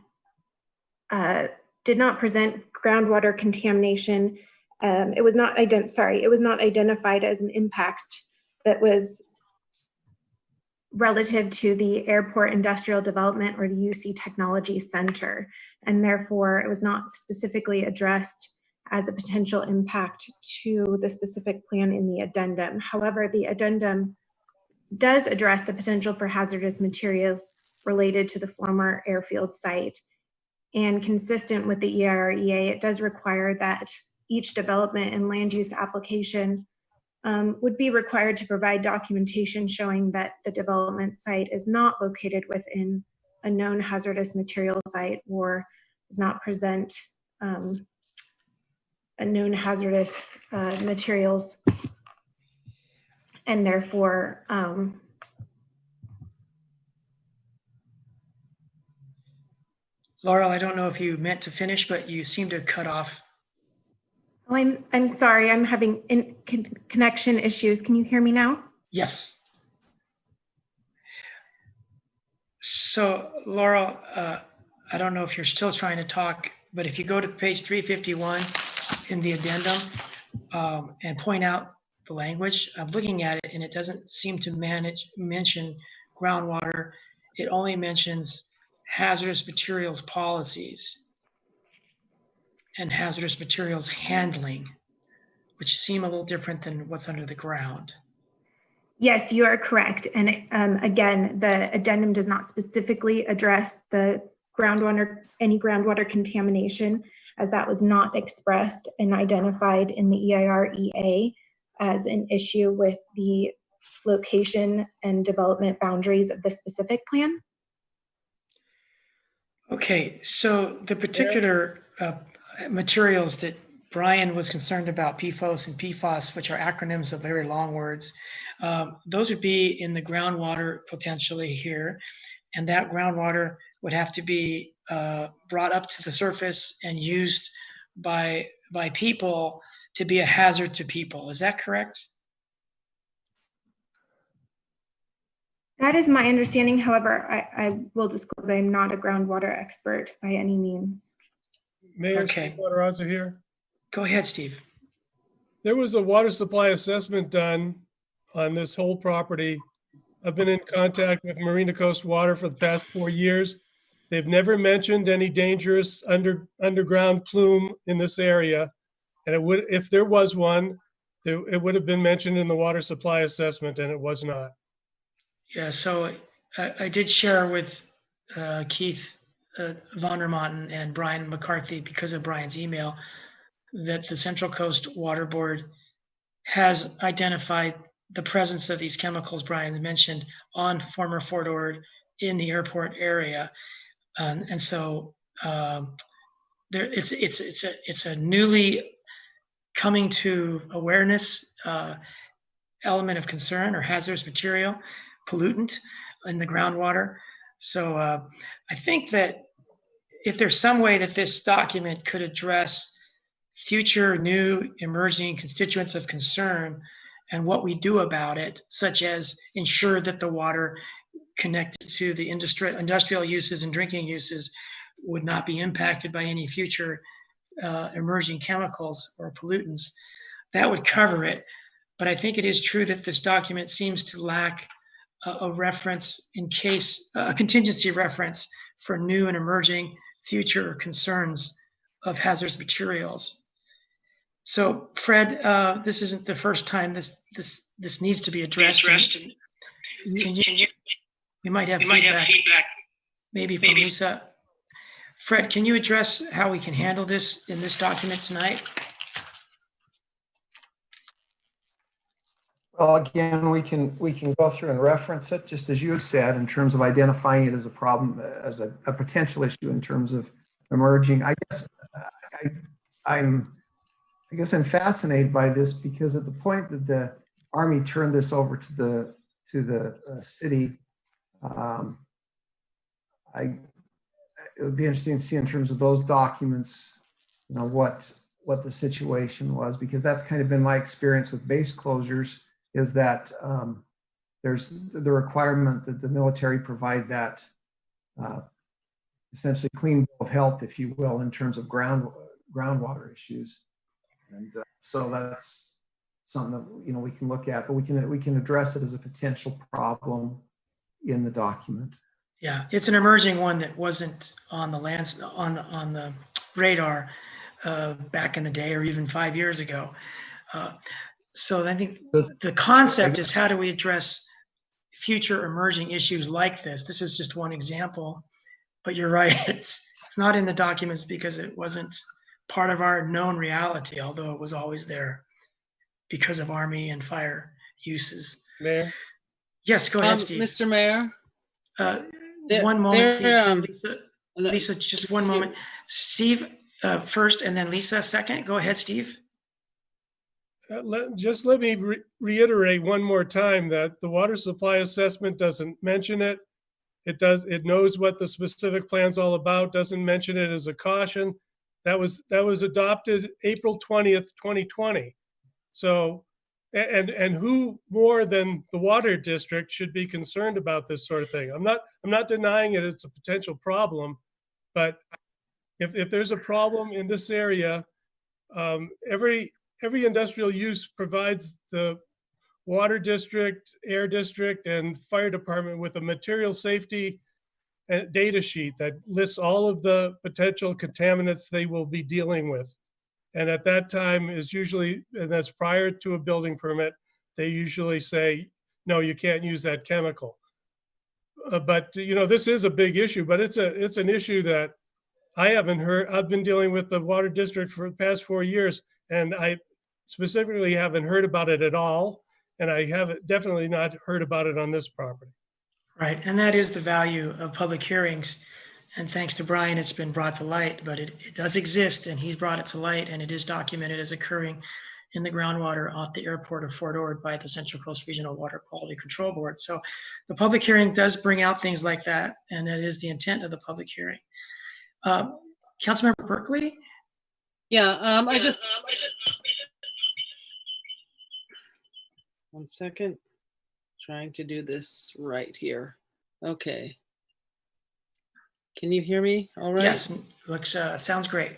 did not present groundwater contamination. It was not identified as an impact that was relative to the Airport Industrial Development or the UC Technology Center, and therefore it was not specifically addressed as a potential impact to the specific plan in the addendum. However, the addendum does address the potential for hazardous materials related to the former airfield site, and consistent with the EIREA, it does require that each development and land use application would be required to provide documentation showing that the development site is not located within a known hazardous material site or does not present a known hazardous materials, and therefore Laurel, I don't know if you meant to finish, but you seem to cut off. Oh, I'm sorry, I'm having connection issues. Can you hear me now? Yes. So Laurel, I don't know if you're still trying to talk, but if you go to page 351 in the addendum and point out the language, I'm looking at it and it doesn't seem to mention groundwater. It only mentions hazardous materials policies and hazardous materials handling, which seem a little different than what's under the ground. Yes, you are correct. And again, the addendum does not specifically address the any groundwater contamination, as that was not expressed and identified in the EIREA as an issue with the location and development boundaries of the specific plan. Okay, so the particular materials that Brian was concerned about, PFOS and PFOS, which are acronyms of very long words, those would be in the groundwater potentially here, and that groundwater would have to be brought up to the surface and used by people to be a hazard to people. Is that correct? That is my understanding. However, I will disclose I'm not a groundwater expert by any means. Mayor Okay. Steve Waterazza here. Go ahead, Steve. There was a water supply assessment done on this whole property. I've been in contact with Marina Coast Water for the past 4 years. They've never mentioned any dangerous underground plume in this area. And it would, if there was one, it would have been mentioned in the water supply assessment, and it was not. Yeah, so I did share with Keith Vondermotten and Brian McCarthy, because of Brian's email, that the Central Coast Water Board has identified the presence of these chemicals Brian mentioned on former Fort Ord in the airport area, and so there it's a newly coming to awareness element of concern or hazardous material pollutant in the groundwater. So I think that if there's some way that this document could address future new emerging constituents of concern and what we do about it, such as ensure that the water connected to the industrial uses and drinking uses would not be impacted by any future emerging chemicals or pollutants, that would cover it. But I think it is true that this document seems to lack a reference in case, a contingency reference for new and emerging future concerns of hazardous materials. So Fred, this isn't the first time this needs to be addressed. We might have feedback maybe from Lisa. Fred, can you address how we can handle this in this document tonight? Well, again, we can go through and reference it, just as you have said, in terms of identifying it as a problem, as a potential issue in terms of emerging. I guess I'm fascinated by this because at the point that the Army turned this over to the city, it would be interesting to see in terms of those documents, you know, what the situation was, because that's kind of been my experience with base closures, is that there's the requirement that the military provide that essentially clean bill of health, if you will, in terms of groundwater issues. And so that's something that, you know, we can look at, but we can address it as a potential problem in the document. Yeah, it's an emerging one that wasn't on the on the radar back in the day, or even 5 years ago. So I think the concept is, how do we address future emerging issues like this? This is just one example, but you're right. It's not in the documents because it wasn't part of our known reality, although it was always there because of Army and fire uses. Mayor? Yes, go ahead, Steve. Mr. Mayor? One moment, please. Lisa, just one moment. Steve first, and then Lisa second. Go ahead, Steve. Just let me reiterate one more time that the water supply assessment doesn't mention it. It knows what the specific plan's all about, doesn't mention it as a caution. That was adopted April 20th, 2020. So, and who more than the water district should be concerned about this sort of thing? I'm not denying it, it's a potential problem, but if there's a problem in this area, every industrial use provides the water district, air district, and fire department with a material safety data sheet that lists all of the potential contaminants they will be dealing with. And at that time is usually, and that's prior to a building permit, they usually say, no, you can't use that chemical. But you know, this is a big issue, but it's an issue that I haven't heard. I've been dealing with the water district for the past 4 years, and I specifically haven't heard about it at all. And I haven't definitely not heard about it on this property. Right, and that is the value of public hearings. And thanks to Brian, it's been brought to light, but it does exist, and he's brought it to light, and it is documented as occurring in the groundwater off the airport of Fort Ord by the Central Coast Regional Water Quality Control Board. So the public hearing does bring out things like that, and that is the intent of the public hearing. Councilmember Berkeley? Yeah, one second. Trying to do this right here. Okay. Can you hear me all right? Yes, looks sounds great.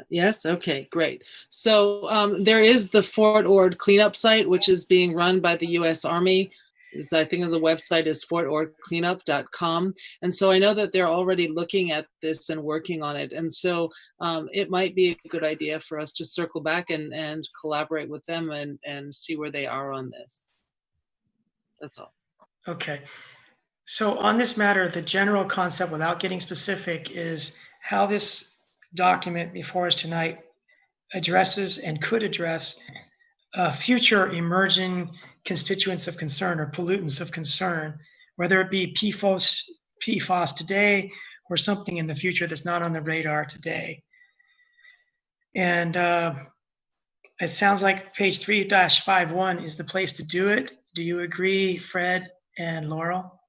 Yes, okay, great. So there is the Fort Ord cleanup site, which is being run by the U.S. Army. I think the website is fortordcleanup.com. And so I know that they're already looking at this and working on it. And so it might be a good idea for us to circle back and collaborate with them and see where they are on this. That's all. Okay. So on this matter, the general concept, without getting specific, is how this document before us tonight addresses and could address future emerging constituents of concern or pollutants of concern, whether it be PFAS today or something in the future that's not on the radar today. And it sounds like page 3-51 is the place to do it. Do you agree, Fred and Laurel?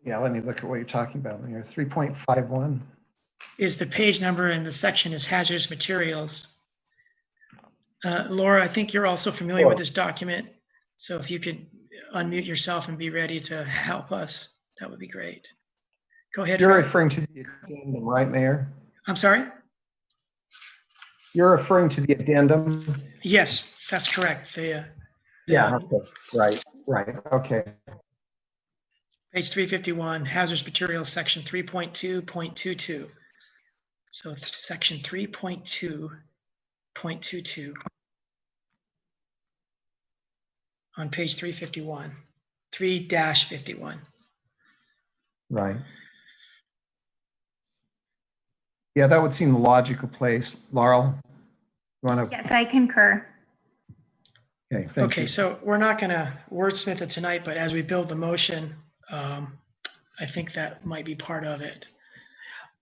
Yeah, let me look at what you're talking about here. 3.51 is the page number, and the section is hazardous materials. Laura, I think you're also familiar with this document. So if you could unmute yourself and be ready to help us, that would be great. Go ahead. You're Fred. referring to the addendum, right, Mayor? I'm sorry? You're referring to the addendum? Yes, that's correct. Yeah, okay. Right, okay. Page 351, hazardous materials, section 3.2.22. So section 3.2.22 on page 351, 3-51. Right. Yeah, that would seem the logical place. Laurel, you want to? Yes, I concur. Okay, thank Okay, you. so we're not going to wordsmith it tonight, but as we build the motion, I think that might be part of it.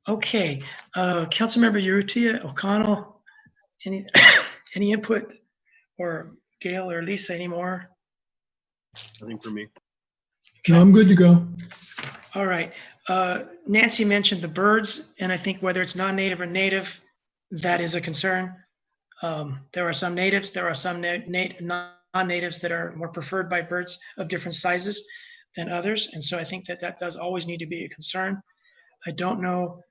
Okay, Councilmember Urrutia, O'Connell, any any input, or Gail or Lisa anymore? Nothing for me. No, I'm good to go. All right. Nancy mentioned the birds, and I think whether it's non-native or native, that is a concern. There are some natives, there are some non-natives that are more preferred by birds of different sizes than others, and so I think that that does always need to be a concern. I don't know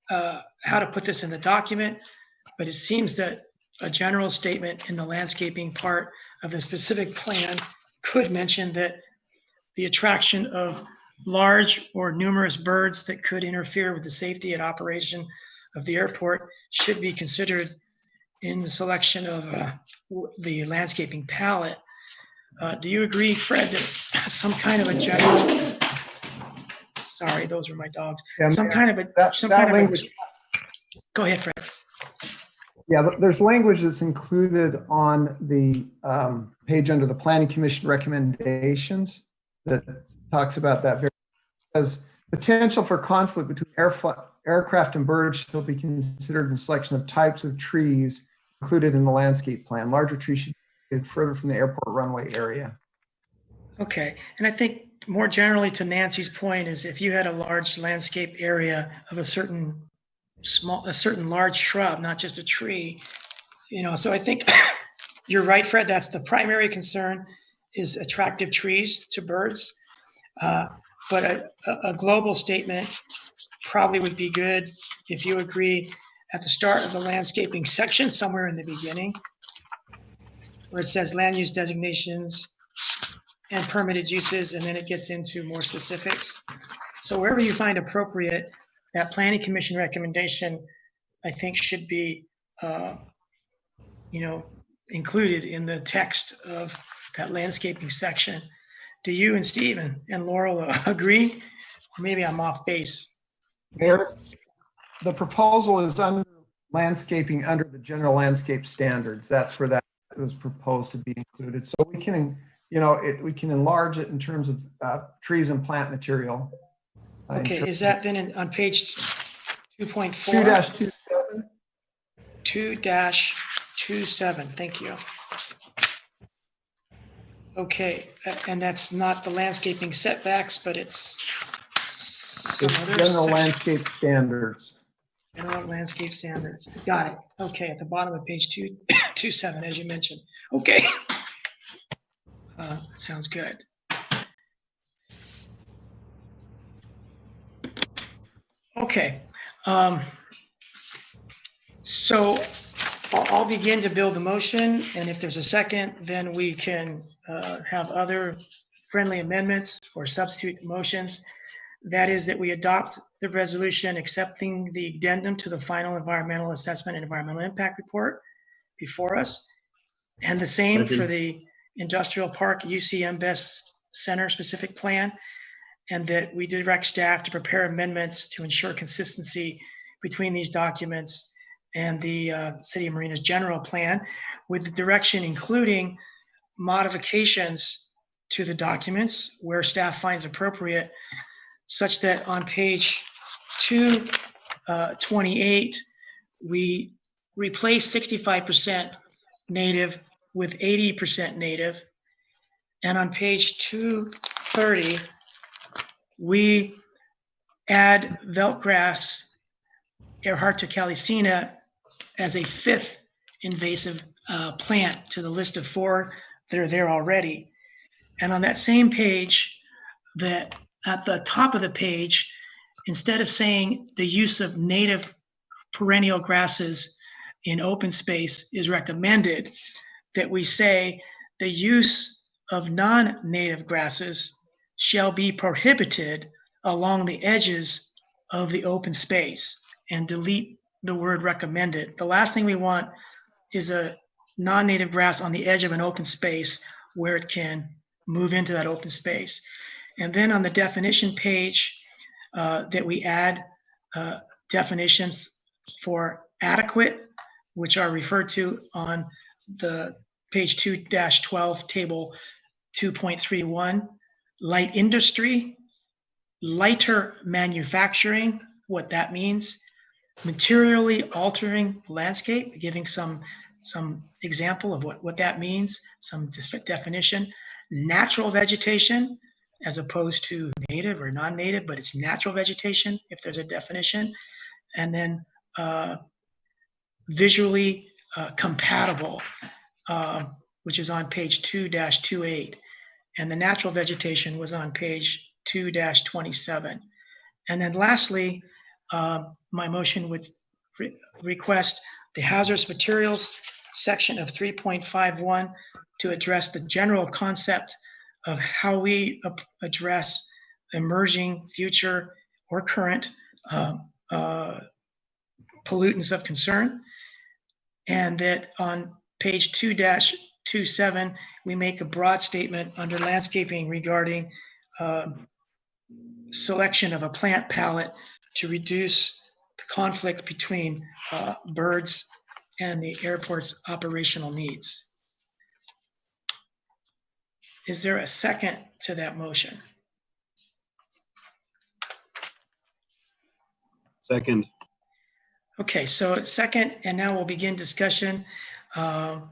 how to put this in the document, but it seems that a general statement in the landscaping part of the specific plan could mention that the attraction of large or numerous birds that could interfere with the safety and operation of the airport should be considered in the selection of the landscaping palette. Do you agree, Fred, that some kind of a general, sorry, those were my dogs, Yeah, some kind of a, language. Go ahead, Fred. Yeah, there's language that's included on the page under the Planning Commission recommendations that talks about that. As potential for conflict between aircraft and birds shall be considered in selection of types of trees included in the landscape plan. Larger trees should be further from the airport runway area. Okay, and I think more generally to Nancy's point is if you had a large landscape area of a certain large shrub, not just a tree, so I think you're right, Fred, that's the primary concern is attractive trees to birds. But a global statement probably would be good if you agree at the start of the landscaping section, somewhere in the beginning, where it says land use designations and permitted uses, and then it gets into more specifics. So wherever you find appropriate, that Planning Commission recommendation, I think, should be, included in the text of that landscaping section. Do you and Steve and Laurel agree? Or maybe I'm off base. Mayor, the proposal is under landscaping under the general landscape standards. That's where that was proposed to be included. So we can, we can enlarge it in terms of trees and plant material. Okay, is that then on page 2.4? 2-27. 2-27, thank you. Okay, and that's not the landscaping setbacks, but it's general landscape standards. General landscape standards. Got it. Okay, at the bottom of page 227, as you mentioned. Okay. Sounds good. Okay. So I'll begin to build the motion, and if there's a second, then we can have other friendly amendments or substitute motions. That is that we adopt the resolution accepting the addendum to the final environmental assessment and environmental impact report before us, and the same for the industrial park UC Best Center specific plan, and that we direct staff to prepare amendments to ensure consistency between these documents and the City of Marina's general plan, with the direction including modifications to the documents where staff finds appropriate, such that on page 228, we replace 65% native with 80% native. And on page 230, we add Veltgrass Ehrharta calycina as a 5th invasive plant to the list of 4 that are there already. And on that same page, that at the top of the page, instead of saying the use of native perennial grasses in open space is recommended, that we say the use of non-native grasses shall be prohibited along the edges of the open space, and delete the word recommended. The last thing we want is a non-native grass on the edge of an open space where it can move into that open space. And then on the definition page, that we add definitions for adequate, which are referred to on the page 2-12 table 2.31, light industry, lighter manufacturing, what that means, materially altering landscape, giving some example of what that means, some definition, natural vegetation, as opposed to native or non-native, but it's natural vegetation if there's a definition, and then visually compatible, which is on page 2-28, and the natural vegetation was on page 2-27. And then lastly, my motion would request the hazardous materials section of 3.51 to address the general concept of how we address emerging, future, or current pollutants of concern. And that on page 2-27, we make a broad statement under landscaping regarding selection of a plant palette to reduce the conflict between birds and the airport's operational needs. Is there a second to that motion? Second. Okay, so second, and now we'll begin discussion. Other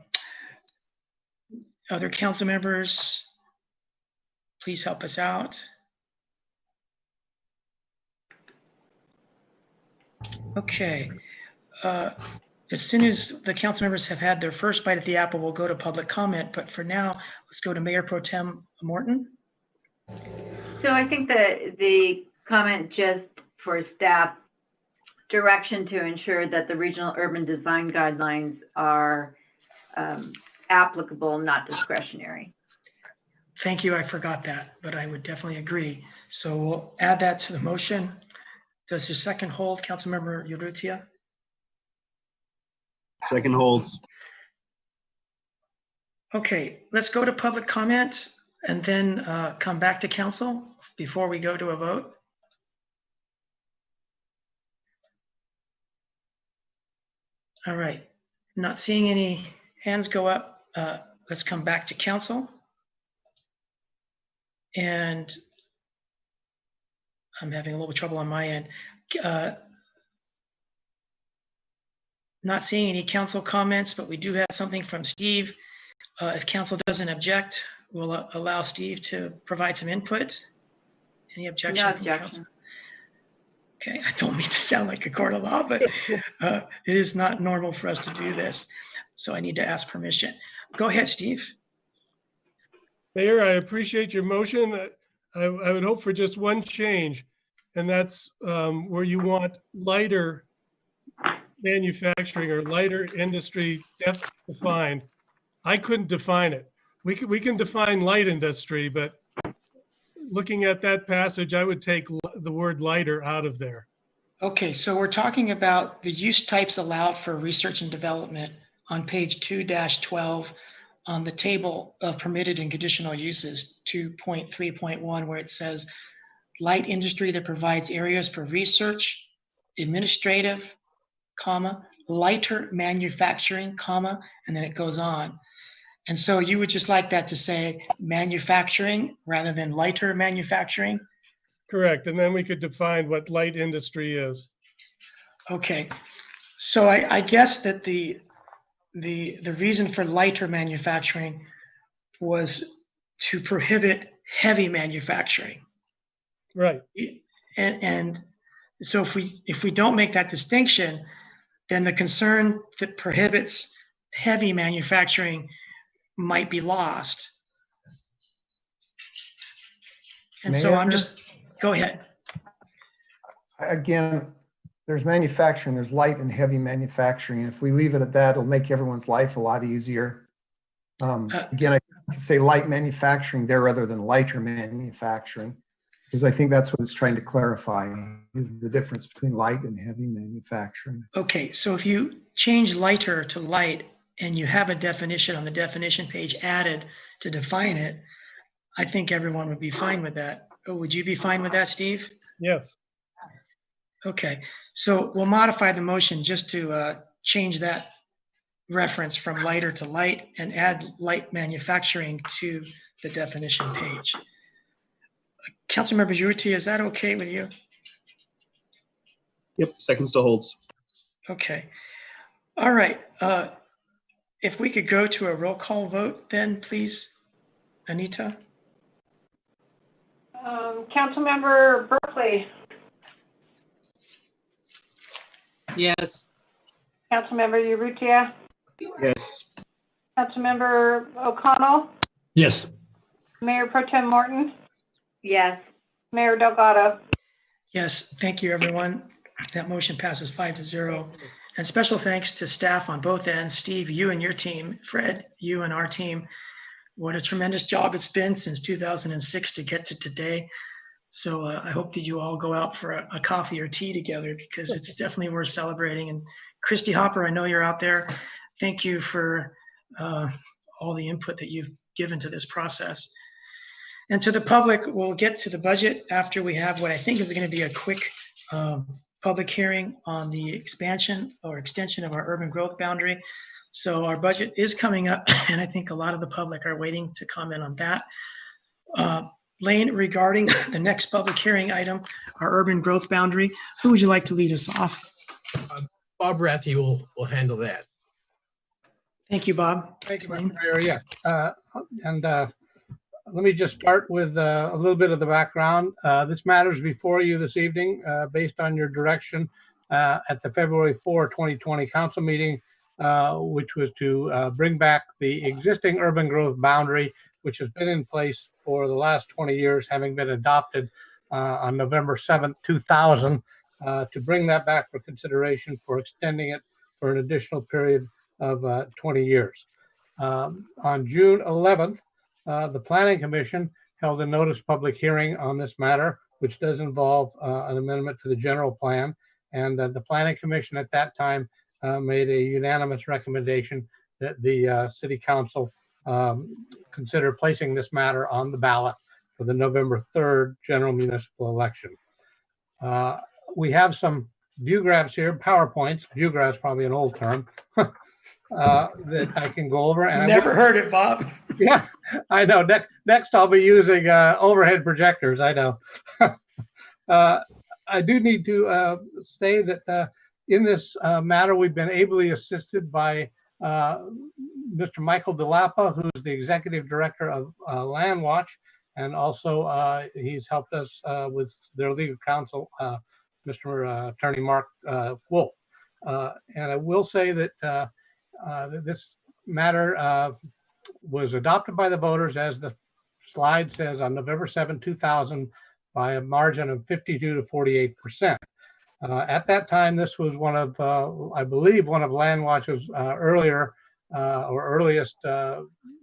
council members, please help us out. Okay. As soon as the council members have had their first bite at the apple, we'll go to public comment. But for now, let's go to Mayor Pro Tem Morton. So I think that the comment just for staff direction to ensure that the regional urban design guidelines are applicable, not discretionary. Thank you. I forgot that, but I would definitely agree. So we'll add that to the motion. Does your second hold, Councilmember Urrutia? Second holds. Okay, let's go to public comment and then come back to council before we go to a vote. All right, not seeing any hands go up. Let's come back to council. And I'm having a little trouble on my end. Not seeing any council comments, but we do have something from Steve. If council doesn't object, we'll allow Steve to provide some input. Any objection? No from objection. council? Okay, I don't mean to sound like a court of law, but it is not normal for us to do this. So I need to ask permission. Go ahead, Steve. Mayor, I appreciate your motion. I would hope for just one change, and that's where you want lighter manufacturing or lighter industry defined. I couldn't define it. We can define light industry, but looking at that passage, I would take the word lighter out of there. Okay, so we're talking about the use types allowed for research and development on page 2-12 on the table of permitted and conditional uses 2.3.1, where it says light industry that provides areas for research, administrative, comma, lighter manufacturing, comma, and then it goes on. And so you would just like that to say manufacturing rather than lighter manufacturing? Correct, and then we could define what light industry is. Okay, so I guess that the reason for lighter manufacturing was to prohibit heavy manufacturing. Right. And so if we don't make that distinction, then the concern that prohibits heavy manufacturing might be lost. And so I'm just, go ahead. Again, there's manufacturing, there's light and heavy manufacturing. And if we leave it at that, it'll make everyone's life a lot easier. Again, I can say light manufacturing there rather than lighter manufacturing, because I think that's what it's trying to clarify, is the difference between light and heavy manufacturing. Okay, so if you change lighter to light and you have a definition on the definition page added to define it, I think everyone would be fine with that. Would you be fine with that, Steve? Yes. Okay, so we'll modify the motion just to change that reference from lighter to light and add light manufacturing to the definition page. Councilmember Urrutia, is that okay with you? Yep, second still holds. Okay. All right. If we could go to a roll call vote then, please, Anita? Councilmember Berkeley, Yes. Councilmember Urrutia, Yes. Councilmember O'Connell, Yes. Mayor Pro Tem Morton, Yes. Mayor Delgado. Yes, thank you, everyone. That motion passes 5-0. And special thanks to staff on both ends. Steve, you and your team, Fred, you and our team. What a tremendous job it's been since 2006 to get to today. So I hope that you all go out for a coffee or tea together, because it's definitely worth celebrating. And Christy Hopper, I know you're out there. Thank you for all the input that you've given to this process. And to the public, we'll get to the budget after we have what I think is going to be a quick public hearing on the expansion or extension of our urban growth boundary. So our budget is coming up, and I think a lot of the public are waiting to comment on that. Lane, regarding the next public hearing item, our urban growth boundary, who would you like to lead us off? Bob Rathie will handle that. Thank you, Bob. Thank you, Mr. Mayor. Yeah, let me just start with a little bit of the background. This matters before you this evening based on your direction at the February 4, 2020 council meeting, which was to bring back the existing urban growth boundary, which has been in place for the last 20 years, having been adopted on November 7th, 2000, to bring that back for consideration for extending it for an additional period of 20 years. On June 11th, the Planning Commission held a notice public hearing on this matter, which does involve an amendment to the general plan. And the Planning Commission at that time made a unanimous recommendation that the City Council consider placing this matter on the ballot for the November 3rd general municipal election. We have some view grabs here, PowerPoints. View grabs, probably an old term, that I can go over. And Never heard it, Bob. Yeah, I know. Next I'll be using overhead projectors. I know. I do need to say that in this matter, we've been ably assisted by Mr. Michael DeLappa, who's the executive director of Land Watch, and also he's helped us with their legal counsel, Mr. Attorney Mark Wolf. And I will say that this matter was adopted by the voters, as the slide says, on November 7, 2000, by a margin of 52 to 48%. At that time, this was one of, I believe, one of Land Watch's earliest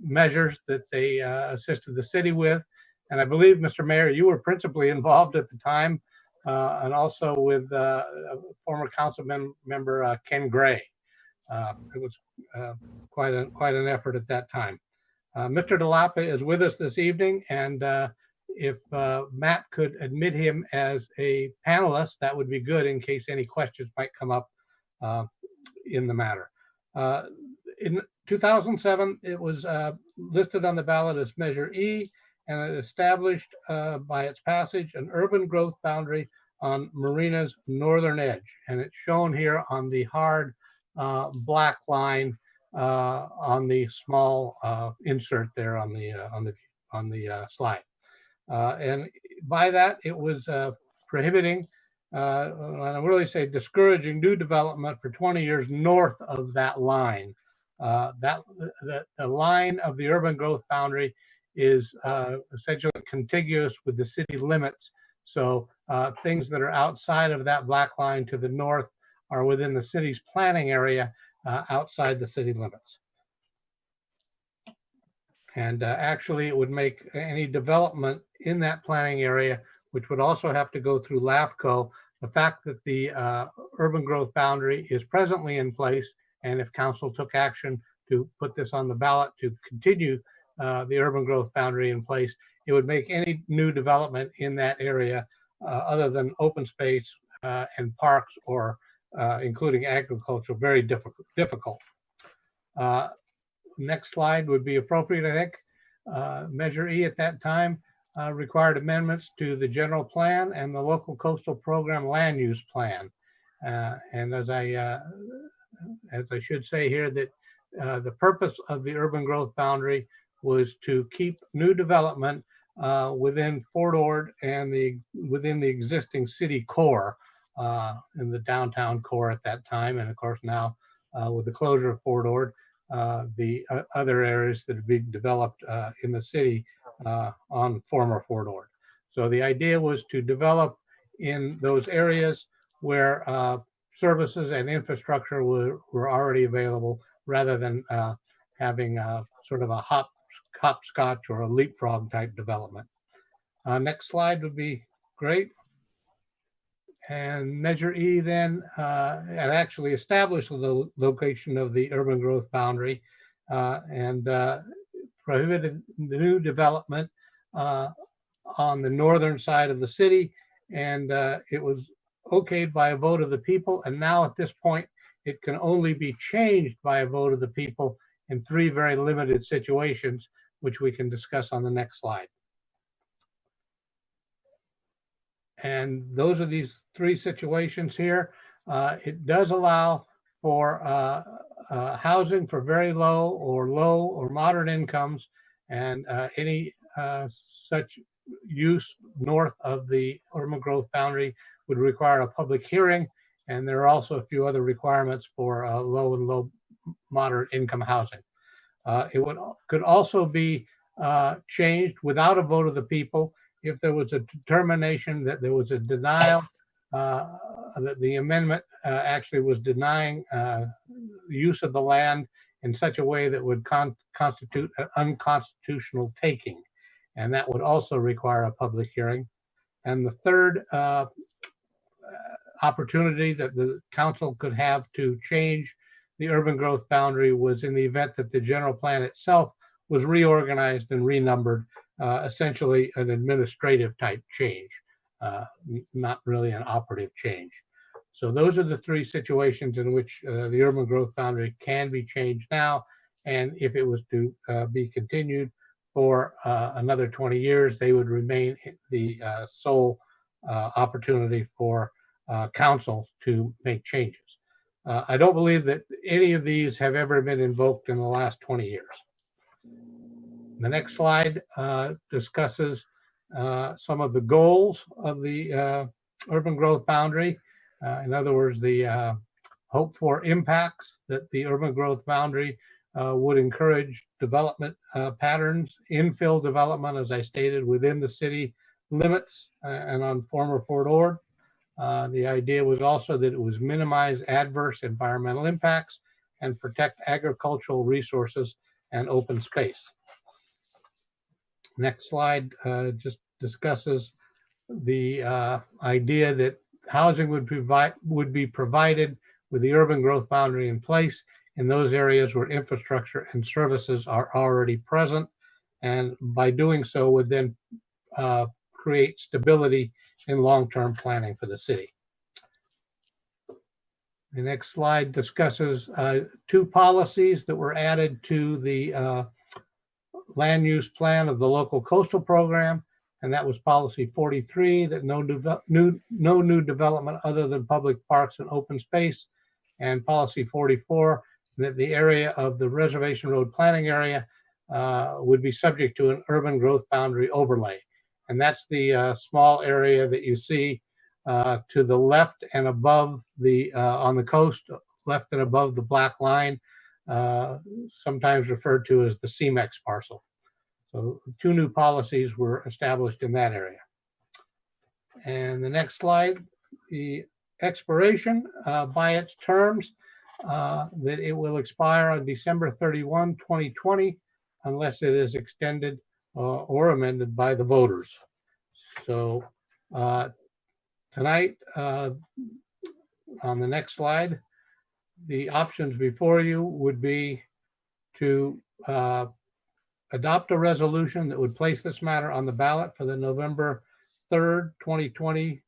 measures that they assisted the city with. And I believe, Mr. Mayor, you were principally involved at the time, and also with former council member Ken Gray. It was quite an effort at that time. Mr. DeLappa is with us this evening, and if Matt could admit him as a panelist, that would be good in case any questions might come up in the matter. In 2007, it was listed on the ballot as Measure E, and it established by its passage an urban growth boundary on Marina's northern edge, and it's shown here on the hard black line on the small insert there on the slide. And by that, it was prohibiting, and I really say discouraging, new development for 20 years north of that line. The line of the urban growth boundary is essentially contiguous with the city limits. So things that are outside of that black line to the north are within the city's planning area outside the city limits. And actually, it would make any development in that planning area, which would also have to go through LAFCO, the fact that the urban growth boundary is presently in place, and if council took action to put this on the ballot to continue the urban growth boundary in place, it would make any new development in that area other than open space and parks, or including agriculture, very difficult. Next slide would be appropriate, I think. Measure E at that time required amendments to the general plan and the local coastal program land use plan. And as I should say here, that the purpose of the urban growth boundary was to keep new development within Fort Ord and within the existing city core, in the downtown core at that time. And of course now with the closure of Fort Ord, the other areas that are being developed in the city on former Fort Ord. So the idea was to develop in those areas where services and infrastructure were already available, rather than having sort of a hopscotch or a leapfrog type development. Next slide would be great. And Measure E then had actually established the location of the urban growth boundary and prohibited the new development on the northern side of the city. And it was okayed by a vote of the people. And now at this point, it can only be changed by a vote of the people in 3 very limited situations, which we can discuss on the next slide. And those are these 3 situations here. It does allow for housing for very low or moderate incomes, and any such use north of the urban growth boundary would require a public hearing. And there are also a few other requirements for low and low moderate income housing. It could also be changed without a vote of the people if there was a determination that there was a denial, that the amendment actually was denying use of the land in such a way that would constitute an unconstitutional taking. And that would also require a public hearing. And the third opportunity that the council could have to change the urban growth boundary was in the event that the general plan itself was reorganized and renumbered, essentially an administrative type change, not really an operative change. So those are the 3 situations in which the urban growth boundary can be changed now. And if it was to be continued for another 20 years, they would remain the sole opportunity for council to make changes. I don't believe that any of these have ever been invoked in the last 20 years. The next slide discusses some of the goals of the urban growth boundary. In other words, the hope for impacts that the urban growth boundary would encourage development patterns, infill development, as I stated, within the city limits and on former Fort Ord. The idea was also that it was minimize adverse environmental impacts and protect agricultural resources and open space. Next slide just discusses the idea that housing would be provided with the urban growth boundary in place in those areas where infrastructure and services are already present, and by doing so would then create stability in long-term planning for the city. The next slide discusses 2 policies that were added to the land use plan of the local coastal program, and that was policy 43, that no new development other than public parks and open space, and policy 44, that the area of the Reservation Road planning area would be subject to an urban growth boundary overlay. And that's the small area that you see to the left and above the, on the coast, left and above the black line, sometimes referred to as the CMEX parcel. So 2 new policies were established in that area. And the next slide, the expiration by its terms, that it will expire on December 31, 2020, unless it is extended or amended by the voters. So tonight, on the next slide, the options before you would be to adopt a resolution that would place this matter on the ballot for the November 3rd, 2020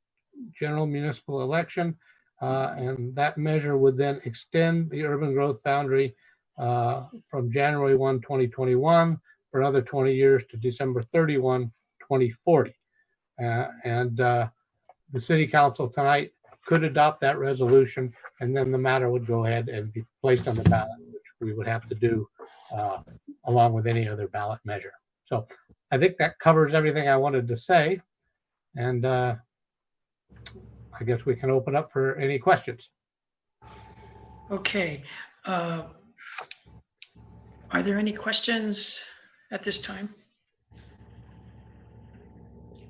general municipal election. And that measure would then extend the urban growth boundary from January 1, 2021 for another 20 years to December 31, 2040. And the City Council tonight could adopt that resolution, and then the matter would go ahead and be placed on the ballot, which we would have to do along with any other ballot measure. So I think that covers everything I wanted to say. And I guess we can open up for any questions. Okay. Are there any questions at this time?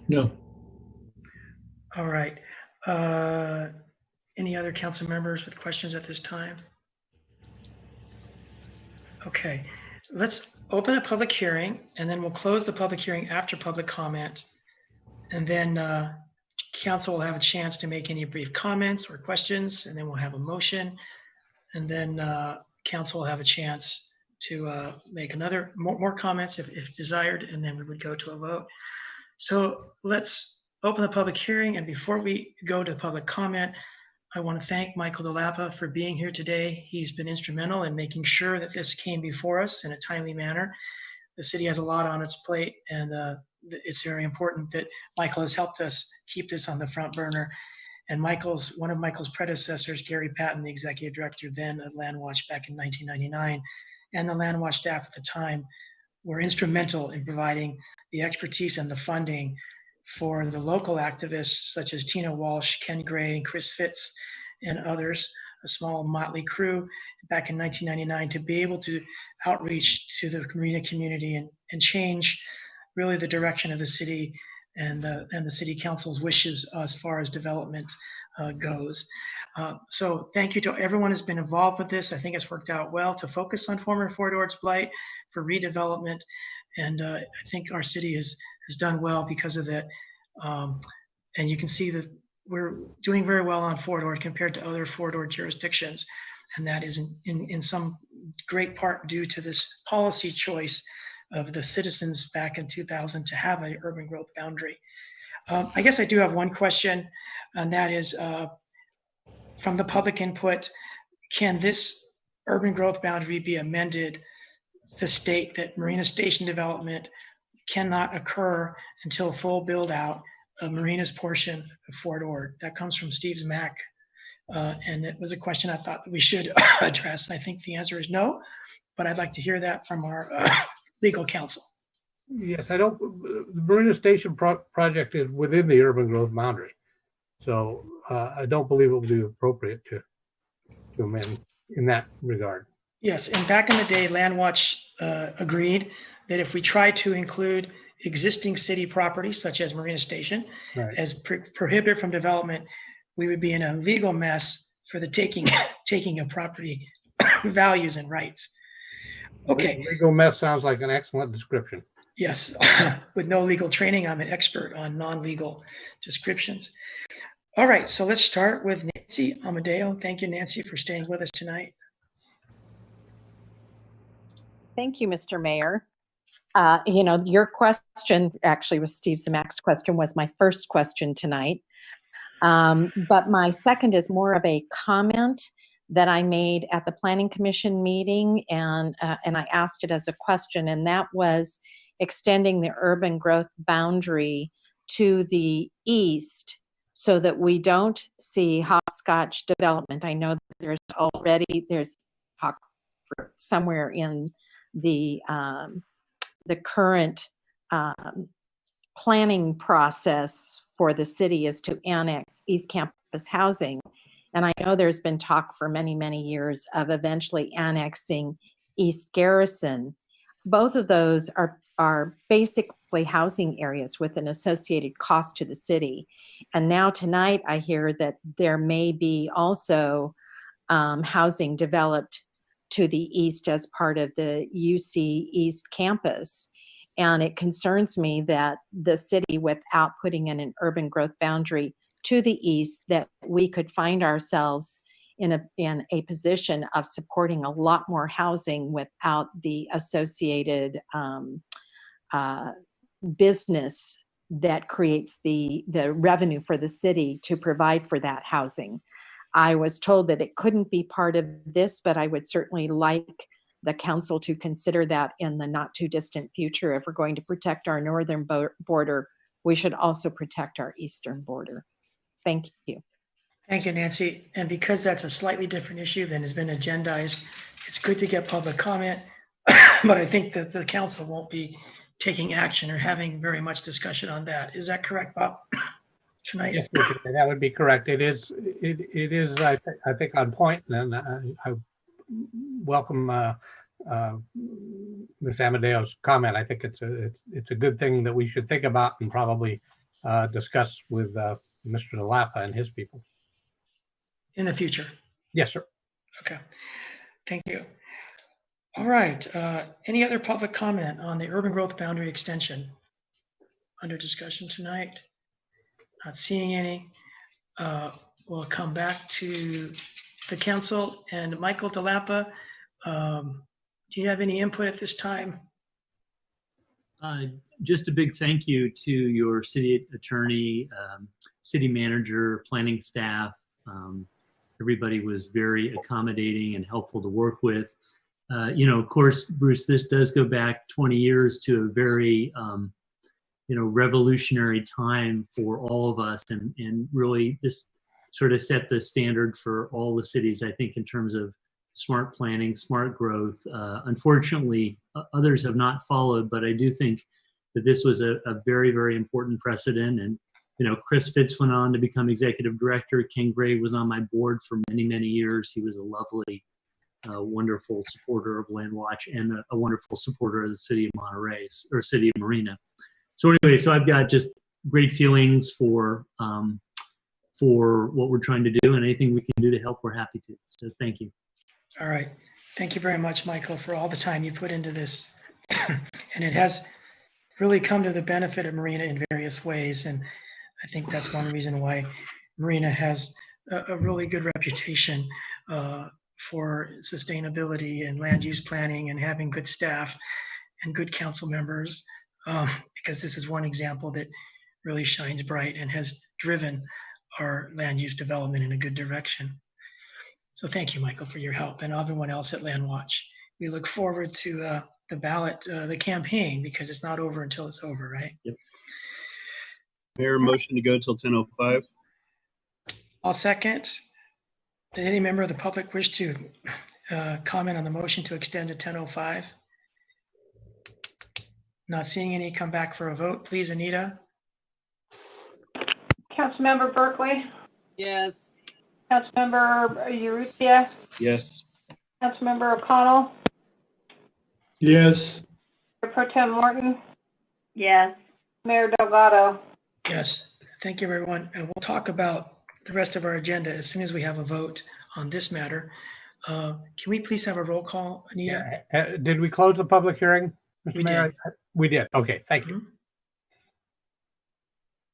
No. All right. Any other council members with questions at this time? Okay, let's open a public hearing, and then we'll close the public hearing after public comment. And then council will have a chance to make any brief comments or questions, and then we'll have a motion. And then council will have a chance to make more comments if desired, and then we would go to a vote. So let's open the public hearing. And before we go to public comment, I want to thank Michael DeLappa for being here today. He's been instrumental in making sure that this came before us in a timely manner. The city has a lot on its plate, and it's very important that Michael has helped us keep this on the front burner. And one of Michael's predecessors, Gary Patton, the executive director then of Landwatch back in 1999, and the Landwatch staff at the time were instrumental in providing the expertise and the funding for the local activists such as Tina Walsh, Ken Gray, and Chris Fitz, and others, a small motley crew back in 1999, to be able to outreach to the Marina community and change really the direction of the city and the city council's wishes as far as development goes. So thank you to everyone who's been involved with this. I think it's worked out well to focus on former Fort Ord's blight for redevelopment. And I think our city has done well because of that. And you can see that we're doing very well on Fort Ord compared to other Fort Ord jurisdictions. And that is in some great part due to this policy choice of the citizens back in 2000 to have an urban growth boundary. I guess I do have one question, and that is from the public input, can this urban growth boundary be amended to state that Marina Station development cannot occur until full build out of Marina's portion of Fort Ord? That comes from Steve's Mac. And it was a question I thought that we should address. I think the answer is no, but I'd like to hear that from our legal counsel. Yes, the Marina Station project is within the urban growth boundary. So I don't believe it would be appropriate to amend in that regard. Yes, and back in the day, Landwatch agreed that if we try to include existing city properties such as Marina Station as prohibited from development, we would be in a legal mess for the taking of property values and rights. Okay. Legal mess sounds like an excellent description. Yes, with no legal training, I'm an expert on non-legal descriptions. All right, so let's start with Nancy Amadeo. Thank you, Nancy, for staying with us tonight. Thank you, Mr. Mayor. Your question actually was Steve Zemac's question, was my first question tonight. But my second is more of a comment that I made at the Planning Commission meeting, and I asked it as a question, and that was extending the urban growth boundary to the east so that we don't see hopscotch development. I know that there's talk somewhere in the current planning process for the city is to annex East Campus housing. And I know there's been talk for many, many years of eventually annexing East Garrison. Both of those are basically housing areas with an associated cost to the city. And now tonight I hear that there may be also housing developed to the east as part of the UC East campus. And it concerns me that the city, without putting in an urban growth boundary to the east, that we could find ourselves in a position of supporting a lot more housing without the associated business that creates the revenue for the city to provide for that housing. I was told that it couldn't be part of this, but I would certainly like the council to consider that in the not too distant future. If we're going to protect our northern border, we should also protect our eastern border. Thank you. Thank you, Nancy. And because that's a slightly different issue than has been agendized, it's good to get public comment, but I think that the council won't be taking action or having very much discussion on that. Is that correct, Bob? Tonight? Yes, that would be correct. It is, I think, on point, and I welcome Ms. Amadeo's comment. I think it's a good thing that we should think about and probably discuss with Mr. DeLappa and his people. In the future? Yes, sir. Okay, thank you. All right, any other public comment on the urban growth boundary extension under discussion tonight? Not seeing any. We'll come back to the council and Michael DeLappa. Do you have any input at this time? Just a big thank you to your city attorney, city manager, planning staff. Everybody was very accommodating and helpful to work with. Of course, Bruce, this does go back 20 years to a very, revolutionary time for all of us. And really this sort of set the standard for all the cities, I think, in terms of smart planning, smart growth. Unfortunately, others have not followed, but I do think that this was a very, very important precedent. And, Chris Fitz went on to become executive director. Ken Gray was on my board for many, many years. He was a lovely, wonderful supporter of Land Watch and a wonderful supporter of the city of Monterey, or City of Marina. So anyway, so I've got just great feelings for what we're trying to do, and anything we can do to help, we're happy to. So thank you. All right. Thank you very much, Michael, for all the time you put into this. And it has really come to the benefit of Marina in various ways. And I think that's one reason why Marina has a really good reputation for sustainability and land use planning and having good staff and good council members, because this is one example that really shines bright and has driven our land use development in a good direction. So thank you, Michael, for your help, and everyone else at Land Watch. We look forward to the ballot, the campaign, because it's not over until it's over, right? Yep. Mayor, motion to go till 10:05. I'll second. Does any member of the public wish to comment on the motion to extend to 10:05? Not seeing any. Come back for a vote, please, Anita. Councilmember Berkeley? Yes. Councilmember Urrutia? Yes. Councilmember O'Connell? Yes. Mayor Pro Tem Morton? Yes. Mayor Delgado? Yes. Thank you, everyone. And we'll talk about the rest of our agenda as soon as we have a vote on this matter. Can we please have a roll call, Anita? Did we close the public hearing, Mr. We Mayor? did. We did. Okay, thank you.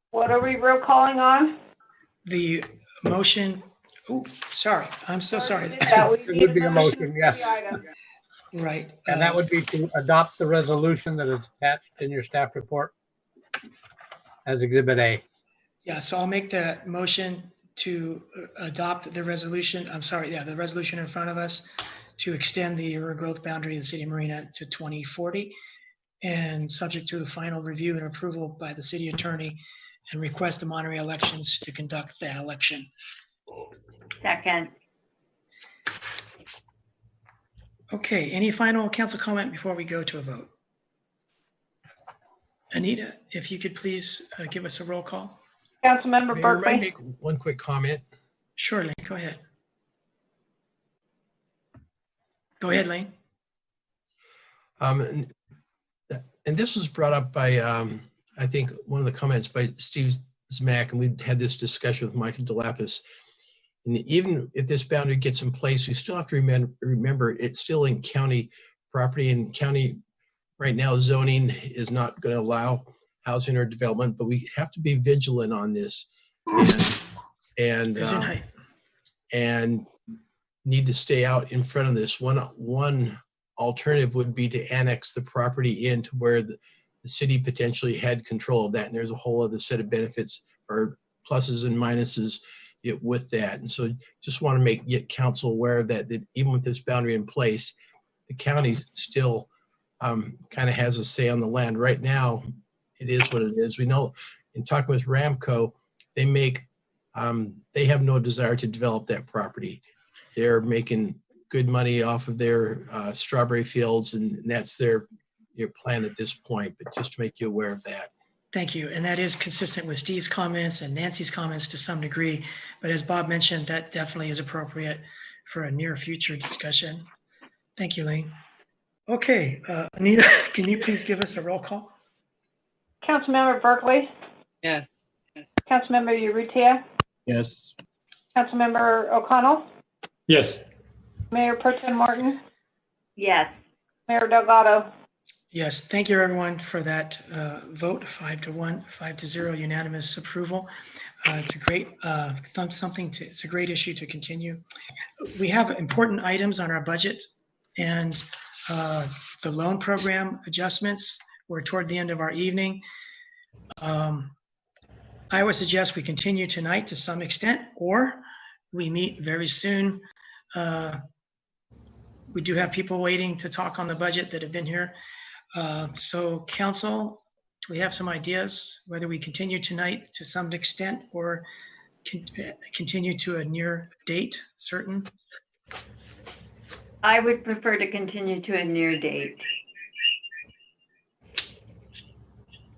What are we roll calling on? The motion. Oh, sorry. I'm so sorry. It would be a motion, yes. Right. And that would be to adopt the resolution that is attached in your staff report as Exhibit A. Yeah, so I'll make that motion to adopt the resolution. I'm sorry, yeah, the resolution in front of us to extend the urban growth boundary of the city of Marina to 2040, and subject to a final review and approval by the city attorney, and request the Monterey elections to conduct that election. Second. Okay, any final council comment before we go to a vote? Anita, if you could please give us a roll call. Councilmember Mayor, Berkeley? might I make one quick comment? Sure, Lane, go ahead. Go ahead, Lane. And this was brought up by, I think, one of the comments by Steve Zmack, and we had this discussion with Michael DeLapis. And even if this boundary gets in place, we still have to remember it's still in county property, and county right now zoning is not going to allow housing or development, but we have to be vigilant on this and need to stay out in front of this. One alternative would be to annex the property into where the the city potentially had control of that. And there's a whole other set of benefits or pluses and minuses with that. And so just want to get council aware of that even with this boundary in place, the county still kind of has a say on the land. Right now, it is what it is. We know in talking with Ramco, they have no desire to develop that property. They're making good money off of their strawberry fields, and that's their plan at this point, but just to make you aware of that. Thank you. And that is consistent with Steve's comments and Nancy's comments to some degree. But as Bob mentioned, that definitely is appropriate for a near future discussion. Thank you, Lane. Okay, Anita, can you please give us a roll call? Councilmember Berkeley, Yes. Councilmember Urrutia, Yes. Councilmember O'Connell, Yes. Mayor Pro Tem Martin, Yes. Mayor Delgado. Yes, thank you everyone for that vote, 5-1, 5-0, unanimous approval. It's a great it's a great issue to continue. We have important items on our budget, and the loan program adjustments. We're toward the end of our evening. I would suggest we continue tonight to some extent, or we meet very soon. We do have people waiting to talk on the budget that have been here. So council, do we have some ideas whether we continue tonight to some extent or continue to a near date certain? I would prefer to continue to a near date.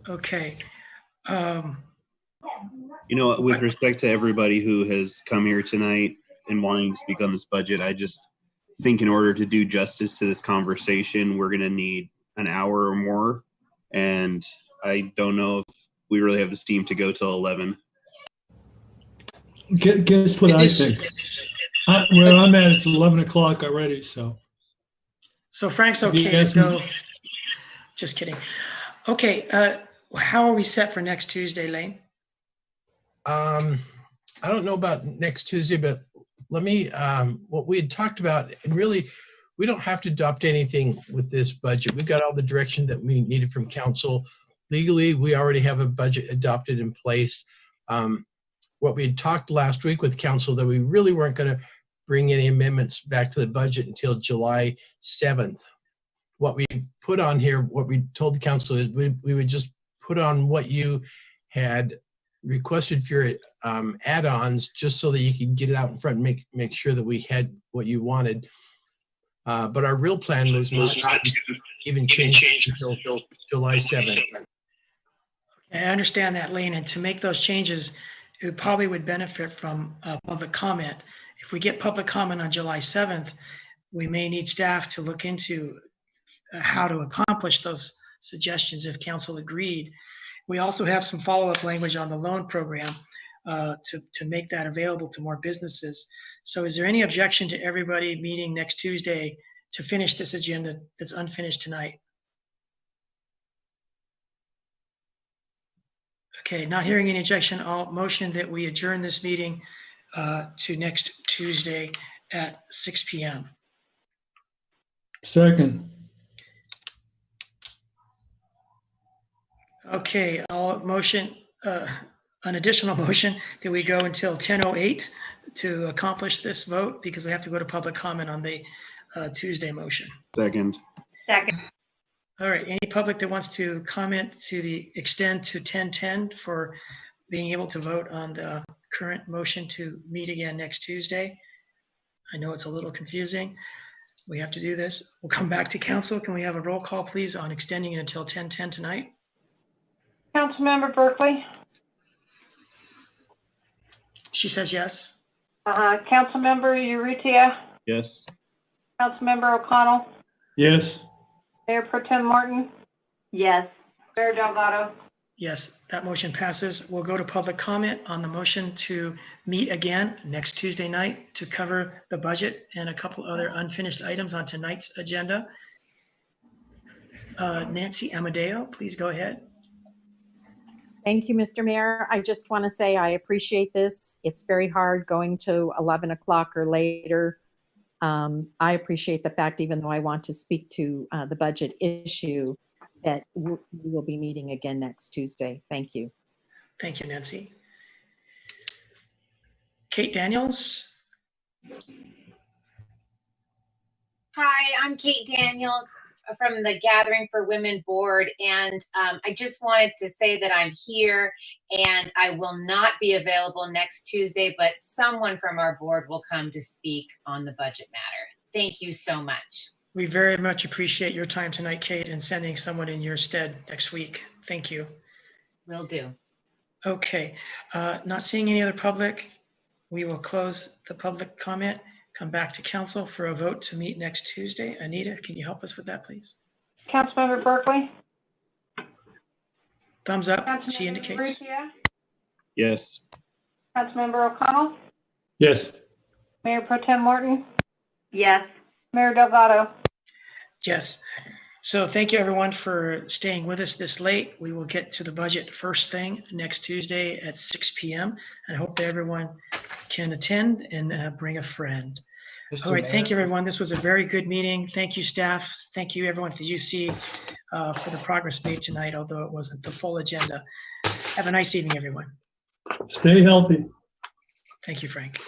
Okay. You know, with respect to everybody who has come here tonight and wanting to speak on this budget, I just think in order to do justice to this conversation, we're going to need an hour or more. And I don't know if we really have the steam to go till 11. Guess what I think? Where I'm at, it's 11 o'clock already, so. So Frank's okay to go. Just kidding. Okay, how are we set for next Tuesday, Lane? I don't know about next Tuesday, but let me, what we had talked about, and really, we don't have to adopt anything with this budget. We got all the direction that we needed from council. Legally, we already have a budget adopted in place. What we had talked last week with council that we really weren't going to bring any amendments back to the budget until July 7th. What we put on here, what we told the council is we would just put on what you had requested for your add-ons just so that you could get it out in front and make sure that we had what you wanted. But our real plan was not to even change until July 7th. I understand that, Lane, and to make those changes, it probably would benefit from public comment. If we get public comment on July 7th, we may need staff to look into how to accomplish those suggestions if council agreed. We also have some follow-up language on the loan program to make that available to more businesses. So is there any objection to everybody meeting next Tuesday to finish this agenda that's unfinished tonight? Okay, not hearing any objection, I'll motion that we adjourn this meeting to next Tuesday at 6 p.m. Second. Okay, I'll motion an additional motion that we go until 10:08 to accomplish this vote because we have to go to public comment on the Tuesday motion. Second. Second. All right, any public that wants to comment to the extend to 10:10 for being able to vote on the current motion to meet again next Tuesday? I know it's a little confusing. We have to do this. We'll come back to council. Can we have a roll call, please, on extending it until 10:10 tonight? Councilmember Berkeley. She says yes. Councilmember Urrutia, Yes. Councilmember O'Connell, Yes. Mayor Pro Tem Martin, Yes. Mayor Delgado. Yes, that motion passes. We'll go to public comment on the motion to meet again next Tuesday night to cover the budget and a couple other unfinished items on tonight's agenda. Nancy Amadeo, please go ahead. Thank you, Mr. Mayor. I just want to say I appreciate this. It's very hard going to 11 o'clock or later. I appreciate the fact, even though I want to speak to the budget issue, that we will be meeting again next Tuesday. Thank you. Thank you, Nancy. Kate Daniels. Hi, I'm Kate Daniels from the Gathering for Women Board, and I just wanted to say that I'm here and I will not be available next Tuesday, but someone from our board will come to speak on the budget matter. Thank you so much. We very much appreciate your time tonight, Kate, and sending someone in your stead next week. Thank you. Will do. Okay, not seeing any other public, we will close the public comment, come back to council for a vote to meet next Tuesday. Anita, can you help us with that, please? Councilmember Berkeley? Thumbs up, Councilmember she indicates. Urrutia? Yes. Councilmember O'Connell? Yes. Mayor Pro Tem Morton? Yes. Mayor Delgado? Yes. So thank you everyone for staying with us this late. We will get to the budget first thing next Tuesday at 6 p.m. and I hope that everyone can attend and bring a friend. All right, thank you everyone. This was a very good meeting. Thank you staff. Thank you everyone at the UC for the progress made tonight, although it wasn't the full agenda. Have a nice evening, everyone. Stay healthy. Thank you, Frank.